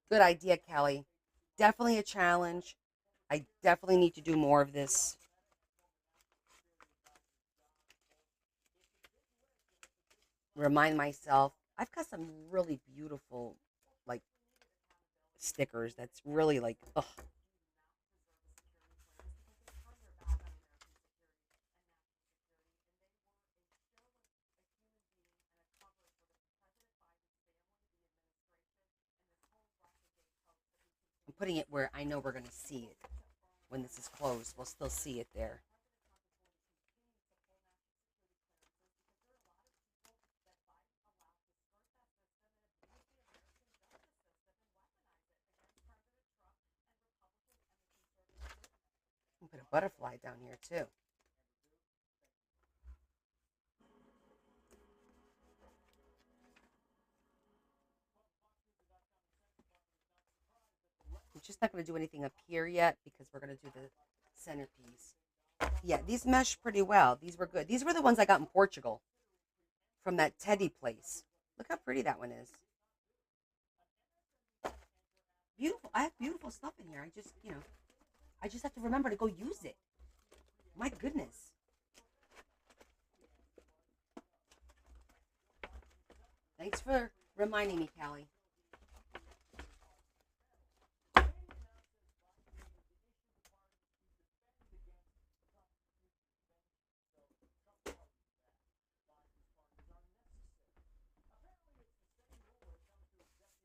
Good idea, Kelly. Definitely a challenge. I definitely need to do more of this. Remind myself. I've got some really beautiful, like, stickers that's really like, ugh. I'm putting it where I know we're going to see it. When this is closed, we'll still see it there. I'll put a butterfly down here too. I'm just not going to do anything up here yet because we're going to do the centerpiece. Yeah, these mesh pretty well. These were good. These were the ones I got in Portugal from that Teddy place. Look how pretty that one is. Beautiful. I have beautiful stuff in here. I just have to remember to go use it. My goodness. Thanks for reminding me, Callie.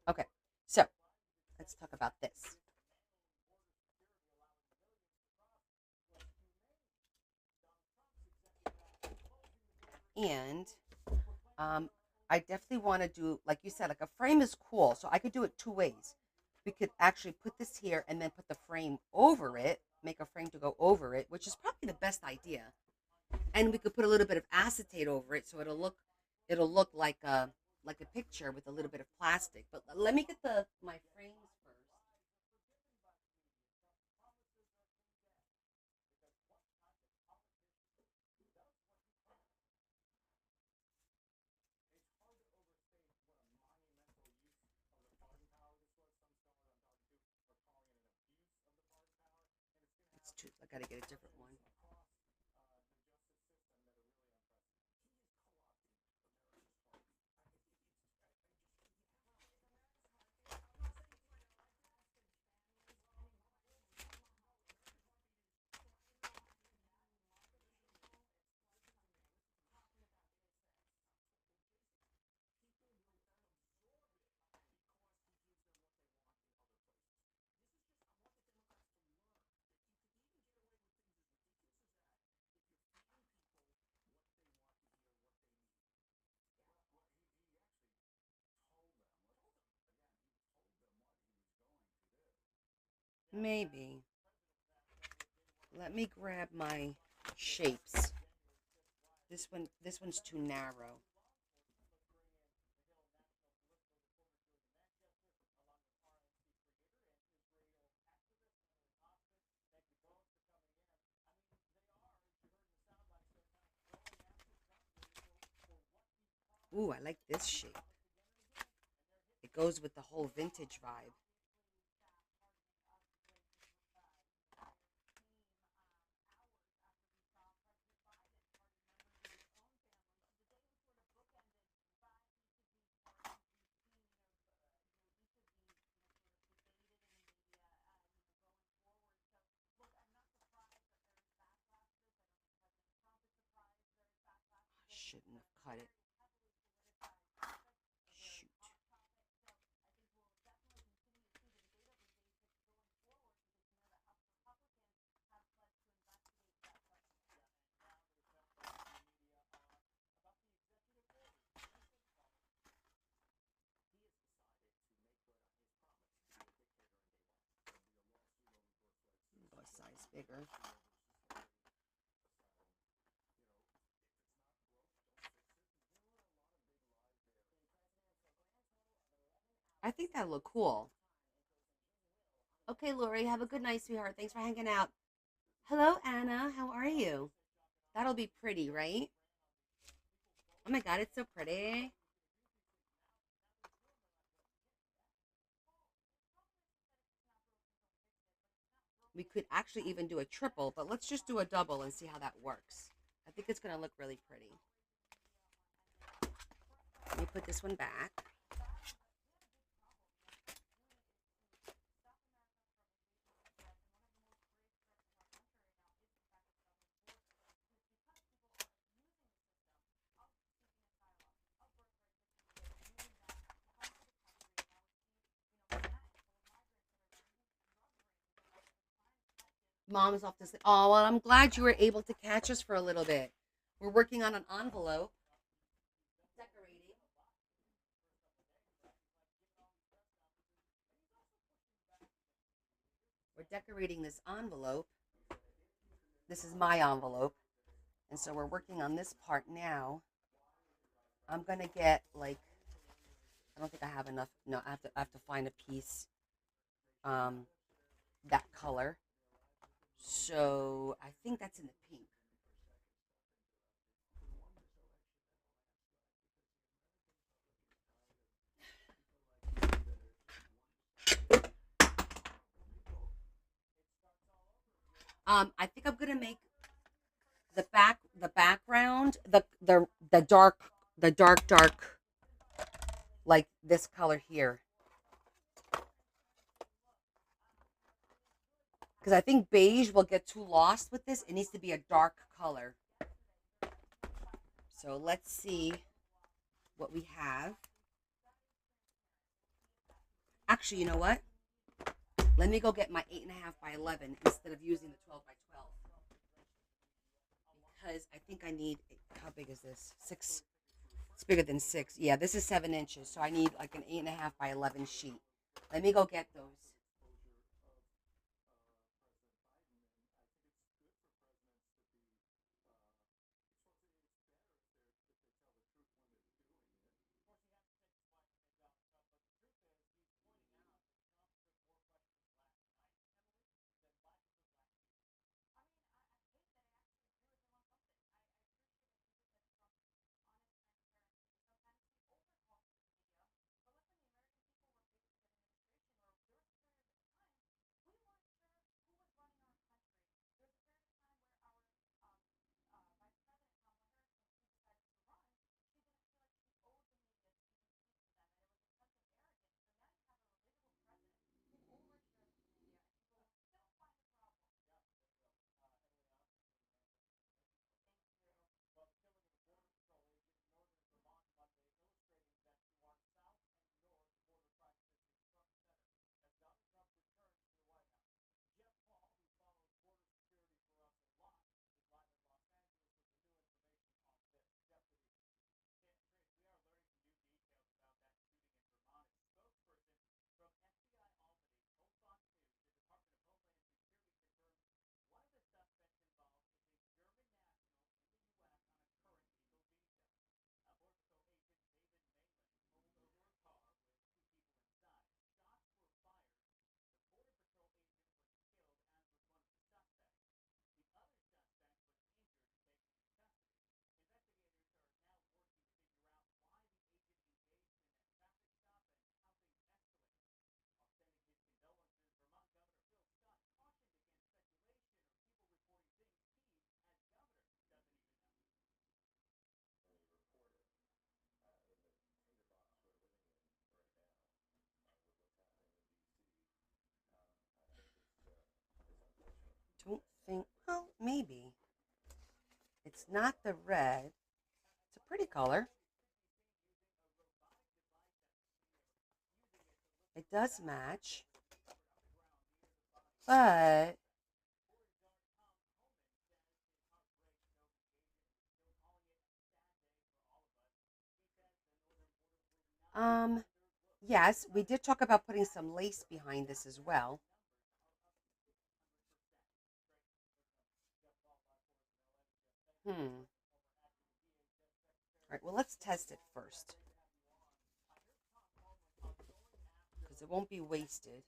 Okay, so let's talk about this. And I definitely want to do, like you said, like a frame is cool. So I could do it two ways. We could actually put this here and then put the frame over it, make a frame to go over it, which is probably the best idea. And we could put a little bit of acetate over it, so it'll look like a picture with a little bit of plastic. But let me get my frames first. It's too. I gotta get a different one. Maybe. Let me grab my shapes. This one's too narrow. Ooh, I like this shape. It goes with the whole vintage vibe. I shouldn't have cut it. Shoot. size bigger. I think that'll look cool. Okay, Lori, have a good night, sweetheart. Thanks for hanging out. Hello, Anna. How are you? That'll be pretty, right? Oh my God, it's so pretty. We could actually even do a triple, but let's just do a double and see how that works. I think it's going to look really pretty. Let me put this one back. Mom's off to sleep. Oh, well, I'm glad you were able to catch us for a little bit. We're working on an envelope. Decorating. We're decorating this envelope. This is my envelope. And so we're working on this part now. I'm going to get like, I don't think I have enough. No, I have to find a piece that color. So I think that's in the pink. I think I'm gonna make the background, the dark, like this color here, because I think beige will get too lost with this. It needs to be a dark color. So let's see what we have. Actually, you know what? Let me go get my 8.5 by 11 instead of using the 12 by 12. Because I think I need, how big is this? 6. It's bigger than 6. Yeah, this is 7 inches. So I need like an 8.5 by 11 sheet. Let me go get those. Don't think, well, maybe. It's not the red. It's a pretty color. It does match. But yes, we did talk about putting some lace behind this as well. Hmm. All right, well, let's test it first because it won't be wasted.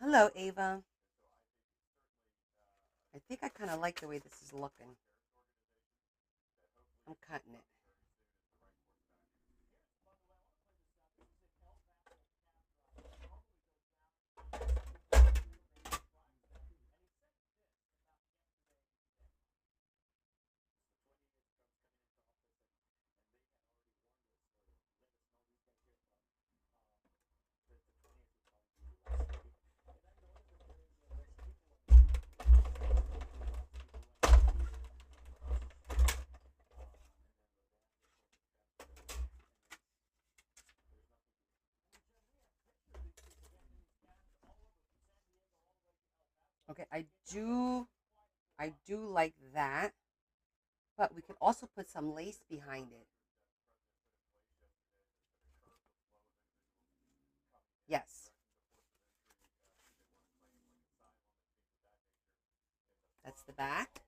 Hello, Ava. I think I kind of like the way this is looking. I'm cutting it. Okay, I do like that, but we could also put some lace behind it. Yes, that's the back,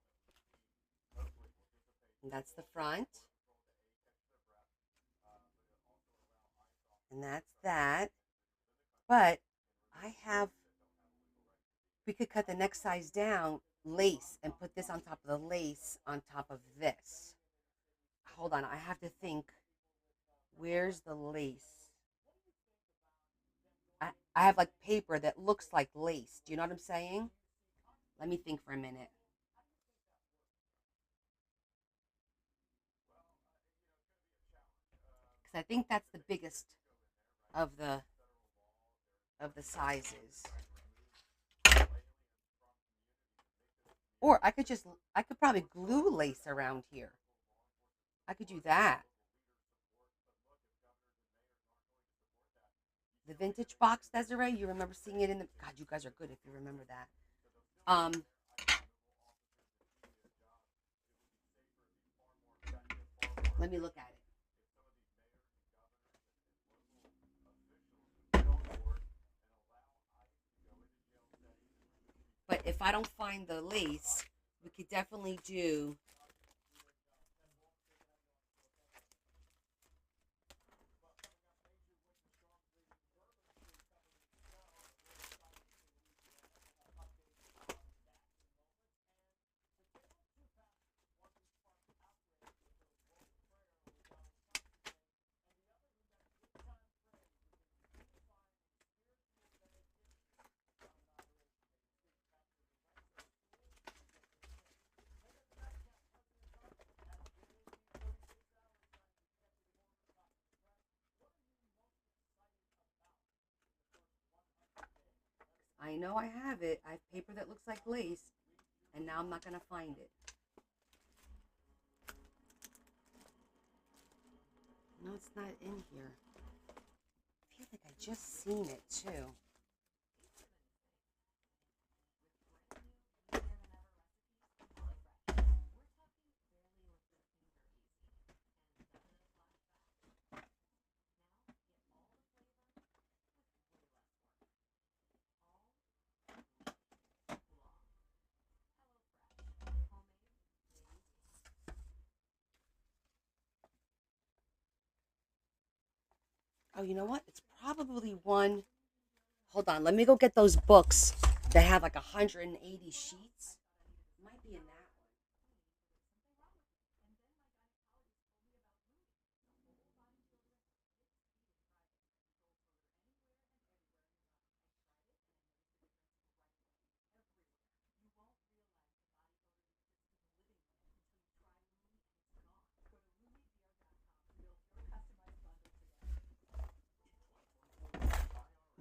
and that's the front, and that's that. But I have, we could cut the next size down, lace, and put this on top of the lace on top of this. Hold on, I have to think. Where's the lace? I have like paper that looks like lace. Do you know what I'm saying? Let me think for a minute. Because I think that's the biggest of the sizes. Or I could probably glue lace around here. I could do that. The vintage box, Desiree, you remember seeing it in the, God, you guys are good if you remember that. Let me look at it. But if I don't find the lace, we could definitely do. I know I have it. I have paper that looks like lace, and now I'm not gonna find it. No, it's not in here. I feel like I just seen it too. Oh, you know what? It's probably one. Hold on, let me go get those books that have like 180 sheets. It might be in that one.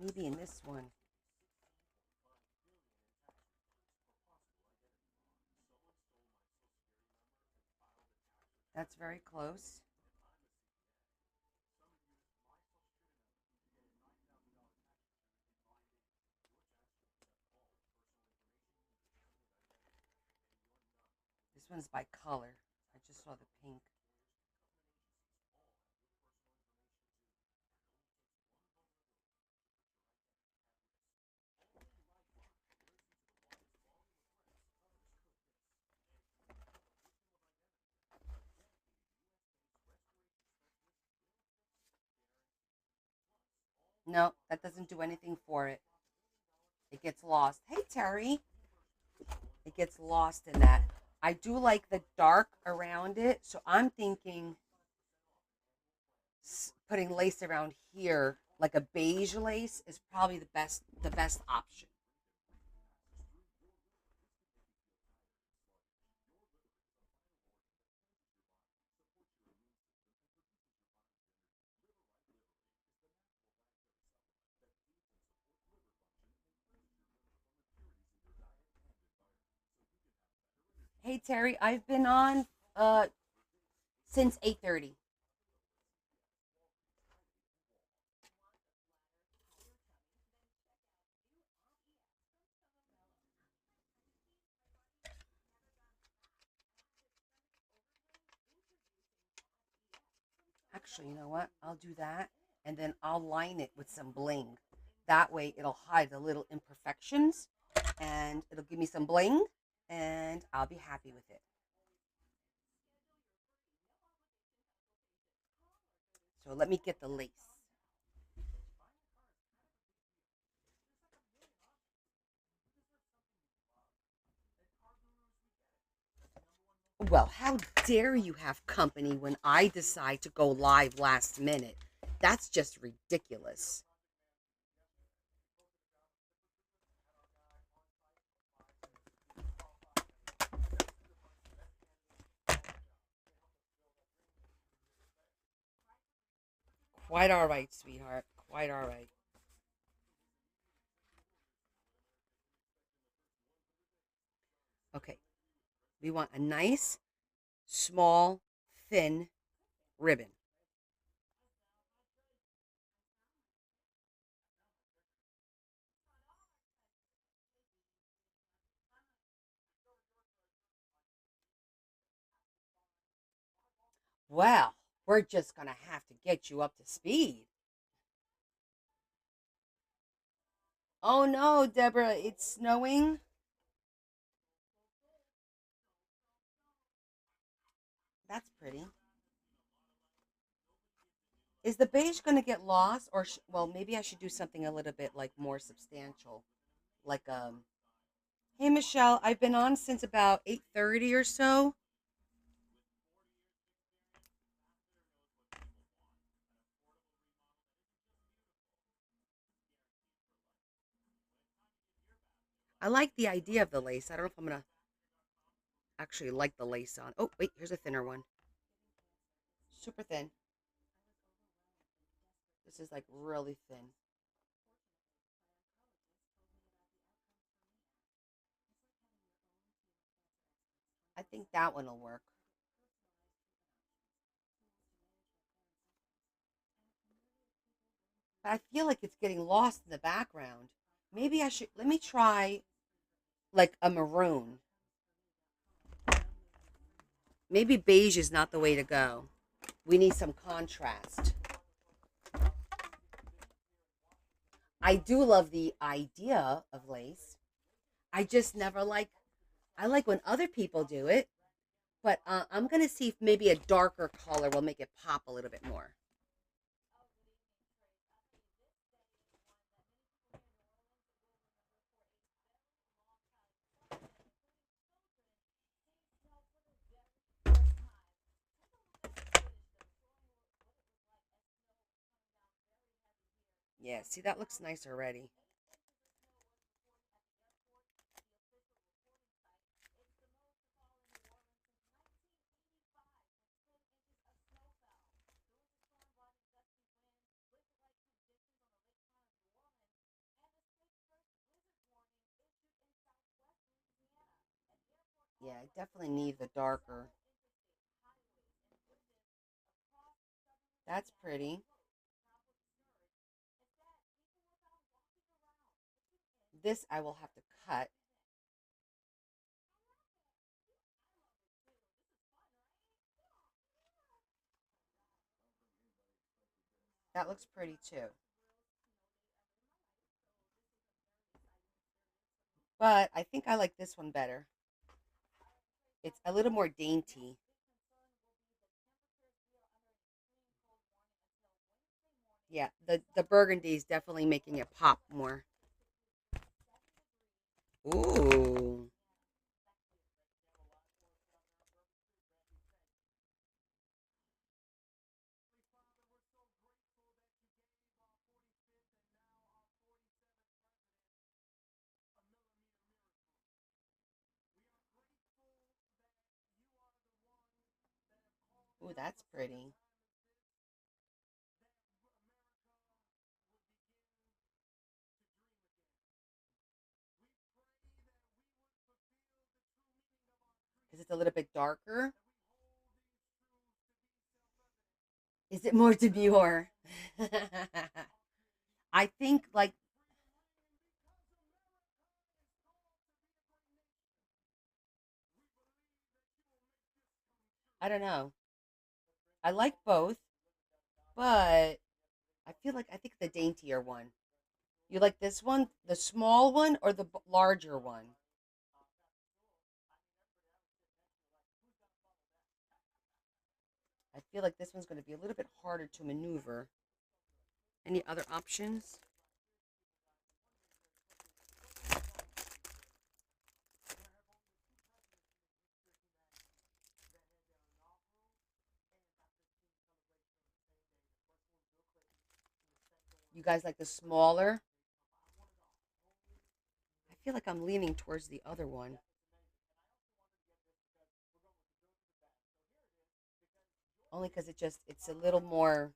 Maybe in this one. That's very close. This one's by color. I just saw the pink. No, that doesn't do anything for it. It gets lost. Hey, Terry. It gets lost in that. I do like the dark around it, so I'm thinking putting lace around here, like a beige lace, is probably the best option. Hey, Terry, I've been on since 8:30. Actually, you know what? I'll do that, and then I'll line it with some bling. That way, it'll hide the little imperfections, and it'll give me some bling, and I'll be happy with it. So let me get the lace. Well, how dare you have company when I decide to go live last minute? That's just ridiculous. Quite all right, sweetheart. Quite all right. Okay. We want a nice, small, thin ribbon. Well, we're just going to have to get you up to speed. Oh no, Deborah, it's snowing. That's pretty. Is the beige going to get lost, or well, maybe I should do something a little bit like more substantial, like Hey Michelle, I've been on since about 8:30 or so. I like the idea of the lace. I don't know if I'm gonna actually like the lace on. Oh wait, here's a thinner one. Super thin. This is like really thin. I think that one will work. But I feel like it's getting lost in the background. Maybe I should let me try like a maroon. Maybe beige is not the way to go. We need some contrast. I do love the idea of lace. I just never like I like when other people do it, but I'm gonna see if maybe a darker color will make it pop a little bit more. Yeah, see that looks nice already. Yeah, I definitely need the darker. That's pretty. This I will have to cut. That looks pretty too. But I think I like this one better. It's a little more dainty. Yeah, the burgundy is definitely making it pop more. Ooh. Ooh, that's pretty. Because it's a little bit darker. Is it more demure? I think like I don't know. I like both, but I think the daintier one. You like this one, the small one, or the larger one? I feel like this one's going to be a little bit harder to maneuver. Any other options? You guys like the smaller? I feel like I'm leaning towards the other one. Only because it's a little more.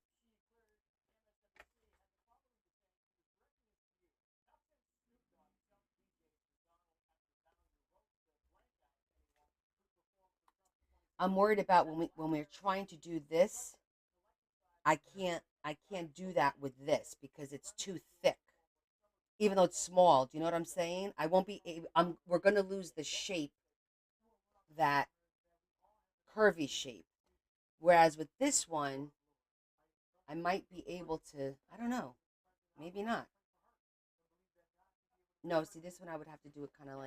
I'm worried about when we're trying to do this. I can't do that with this because it's too thick. Even though it's small, do you know what I'm saying? I won't be able. We're gonna lose the shape, that curvy shape. Whereas with this one, I might be able to. I don't know. Maybe not. No, see, this one I would have to do it kind of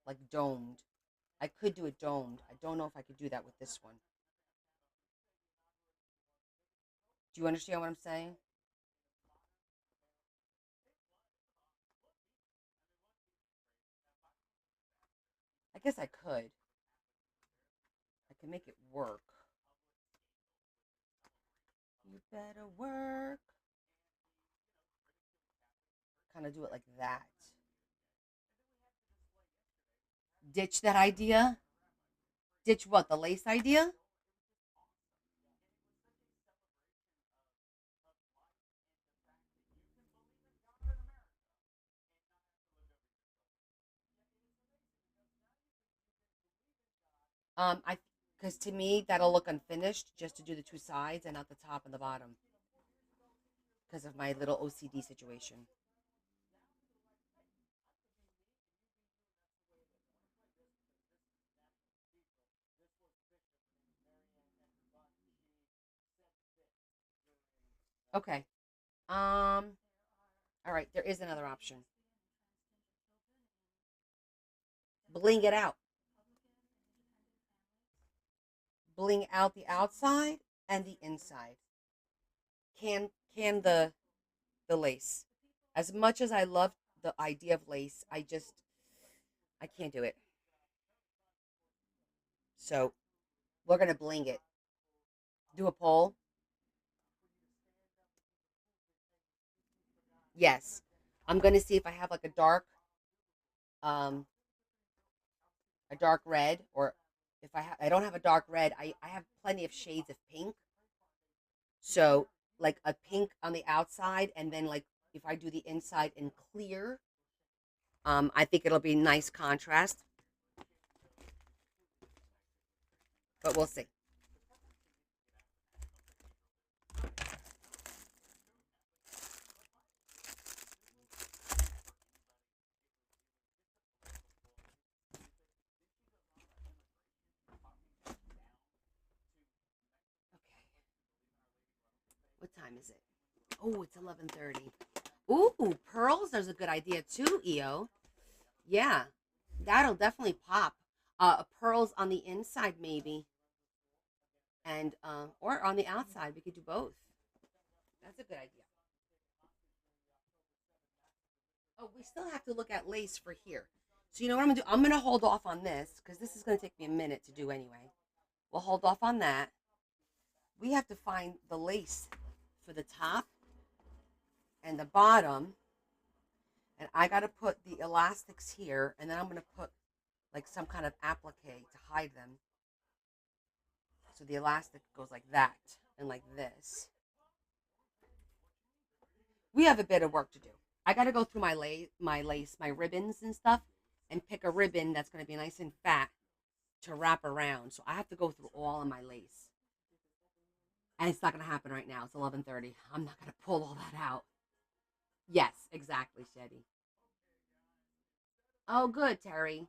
like domed. I could do it domed. I don't know if I could do that with this one. Do you understand what I'm saying? I guess I could. I can make it work. You better work. Kind of do it like that. Ditch that idea. Ditch what? The lace idea? I because to me that'll look unfinished just to do the two sides and not the top and the bottom because of my little OCD situation. Okay. All right. There is another option. Bling it out. Bling out the outside and the inside. Can the lace. As much as I love the idea of lace, I can't do it. So we're gonna bling it. Do a poll. Yes. I'm gonna see if I have like um a dark red, or if I don't have a dark red, I have plenty of shades of pink. So like a pink on the outside, and then like if I do the inside in clear, I think it'll be nice contrast. but we'll see. What time is it? Oh, it's 11:30. Ooh, pearls. There's a good idea too, EO. Yeah, that'll definitely pop. Pearls on the inside maybe, and or on the outside. We could do both. That's a good idea. Oh, we still have to look at lace for here. So you know what I'm gonna do? I'm gonna hold off on this because this is gonna take me a minute to do anyway. We'll hold off on that. We have to find the lace for the top and the bottom. And I got to put the elastics here, and then I'm going to put like some kind of applique to hide them. So the elastic goes like that and like this. We have a bit of work to do. I got to go through my lace, my ribbons and stuff, and pick a ribbon that's going to be nice and fat to wrap around. So I have to go through all of my lace. And it's not going to happen right now. It's 11:30. I'm not going to pull all that out. Yes, exactly, Shetty. Oh, good, Terry.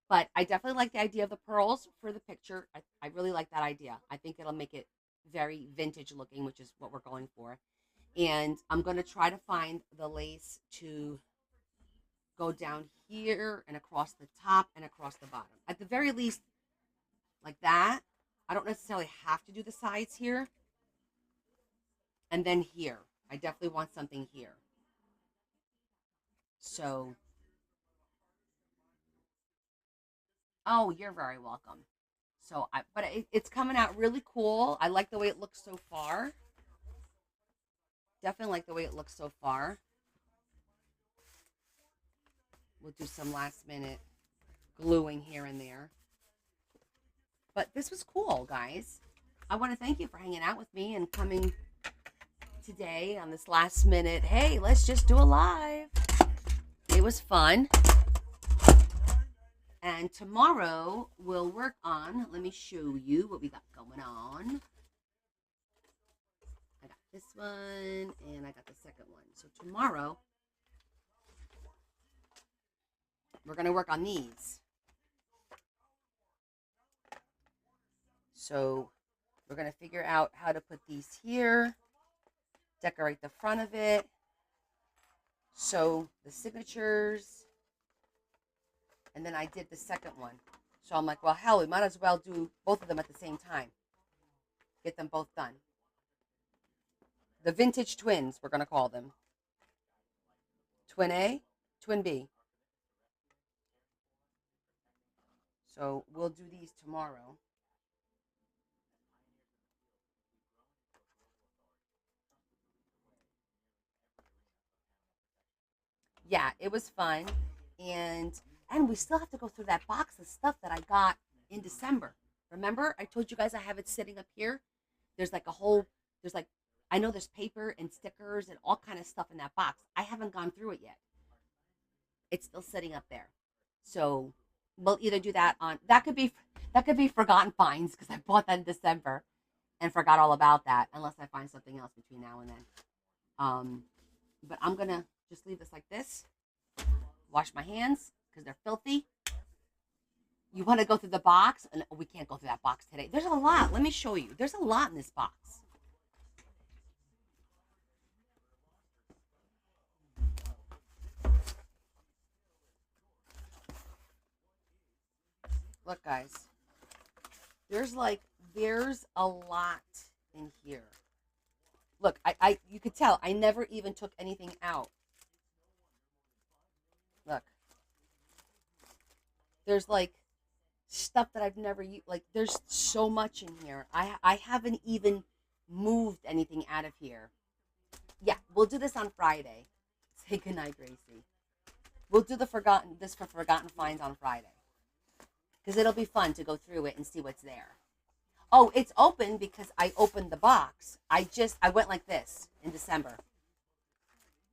But I definitely like the idea of the pearls for the picture. I really like that idea. I think it'll make it very vintage looking, which is what we're going for. And I'm going to try to find the lace to go down here and across the top and across the bottom. At the very least, like that. I don't necessarily have to do the sides here. And then here. I definitely want something here. So, oh, you're very welcome. So, but it's coming out really cool. I like the way it looks so far. Definitely like the way it looks so far. We'll do some last minute gluing here and there. But this was cool, guys. I want to thank you for hanging out with me and coming today on this last minute. Hey, let's just do a live. It was fun. And tomorrow we'll work on, let me show you what we got going on. I got this one and I got the second one. So tomorrow we're going to work on these. So we're going to figure out how to put these here, decorate the front of it, sew the signatures, and then I did the second one. So I'm like, well, hell, we might as well do both of them at the same time. Get them both done. The vintage twins, we're going to call them. Twin A, Twin B. So we'll do these tomorrow. Yeah, it was fun. And we still have to go through that box of stuff that I got in December. Remember, I told you guys I have it sitting up here. There's like a whole, there's like, I know there's paper and stickers and all kind of stuff in that box. I haven't gone through it yet. It's still sitting up there. So we'll either do that on, that could be forgotten finds because I bought that in December and forgot all about that unless I find something else between now and then. But I'm going to just leave this like this. Wash my hands because they're filthy. You want to go through the box? And we can't go through that box today. There's a lot. Let me show you. There's a lot in this box. Look, guys. There's a lot in here. Look, you could tell I never even took anything out. Look. There's like stuff that I've never used. Like there's so much in here. I haven't even moved anything out of here. Yeah, we'll do this on Friday. Say goodnight, Gracie. We'll do this for Forgotten Finds on Friday. Because it'll be fun to go through it and see what's there. Oh, it's open because I opened the box. I went like this in December.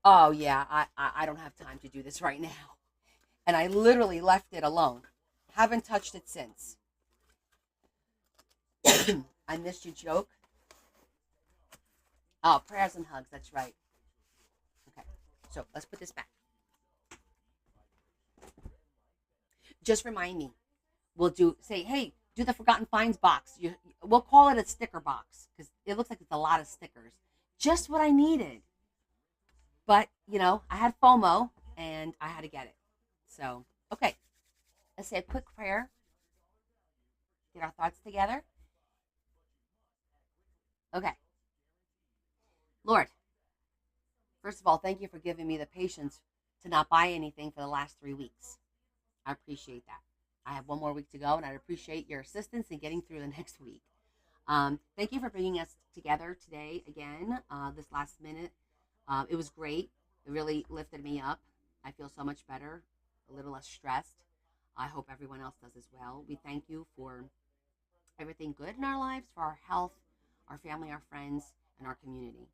Oh yeah, I don't have time to do this right now. And I literally left it alone. Haven't touched it since. I missed your joke. Oh, prayers and hugs. That's right. Okay, so let's put this back. Just remind me. We'll say, hey, do the Forgotten Finds box. We'll call it a sticker box because it looks like it's a lot of stickers. Just what I needed. But, I had FOMO and I had to get it. So, okay. Let's say a quick prayer. Get our thoughts together. Okay. Lord, first of all, thank you for giving me the patience to not buy anything for the last 3 weeks. I appreciate that. I have 1 more week to go, and I'd appreciate your assistance in getting through the next week. Thank you for bringing us together today again, this last minute. It was great. It really lifted me up. I feel so much better, a little less stressed. I hope everyone else does as well. We thank you for everything good in our lives, for our health, our family, our friends, and our community.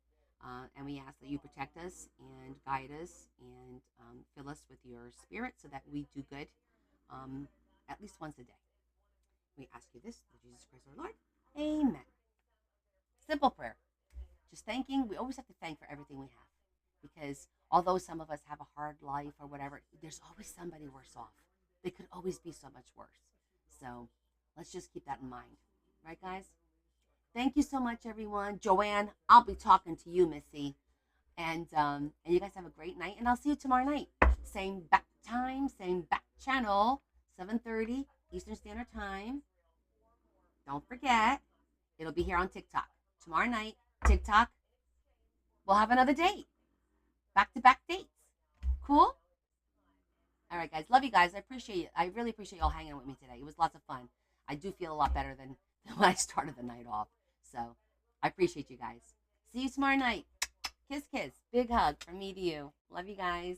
And we ask that you protect us and guide us and fill us with your spirit so that we do good at least once a day. We ask you this through Jesus Christ our Lord. Amen. Simple prayer. Just thanking. We always have to thank for everything we have. Because although some of us have a hard life or whatever, there's always somebody worse off. They could always be so much worse. So let's just keep that in mind. Right, guys? Thank you so much, everyone. Joanne, I'll be talking to you, Missy. And you guys have a great night. And I'll see you tomorrow night. Same back time, same back channel, 7:30 Eastern Standard Time. Don't forget, it'll be here on TikTok. Tomorrow night, TikTok, we'll have another date. Back-to-back dates. Cool? All right, guys. Love you guys. I appreciate it. I really appreciate y'all hanging with me today. It was lots of fun. I do feel a lot better than when I started the night off. So I appreciate you guys. See you tomorrow night. Kiss, kiss. Big hug from me to you. Love you guys.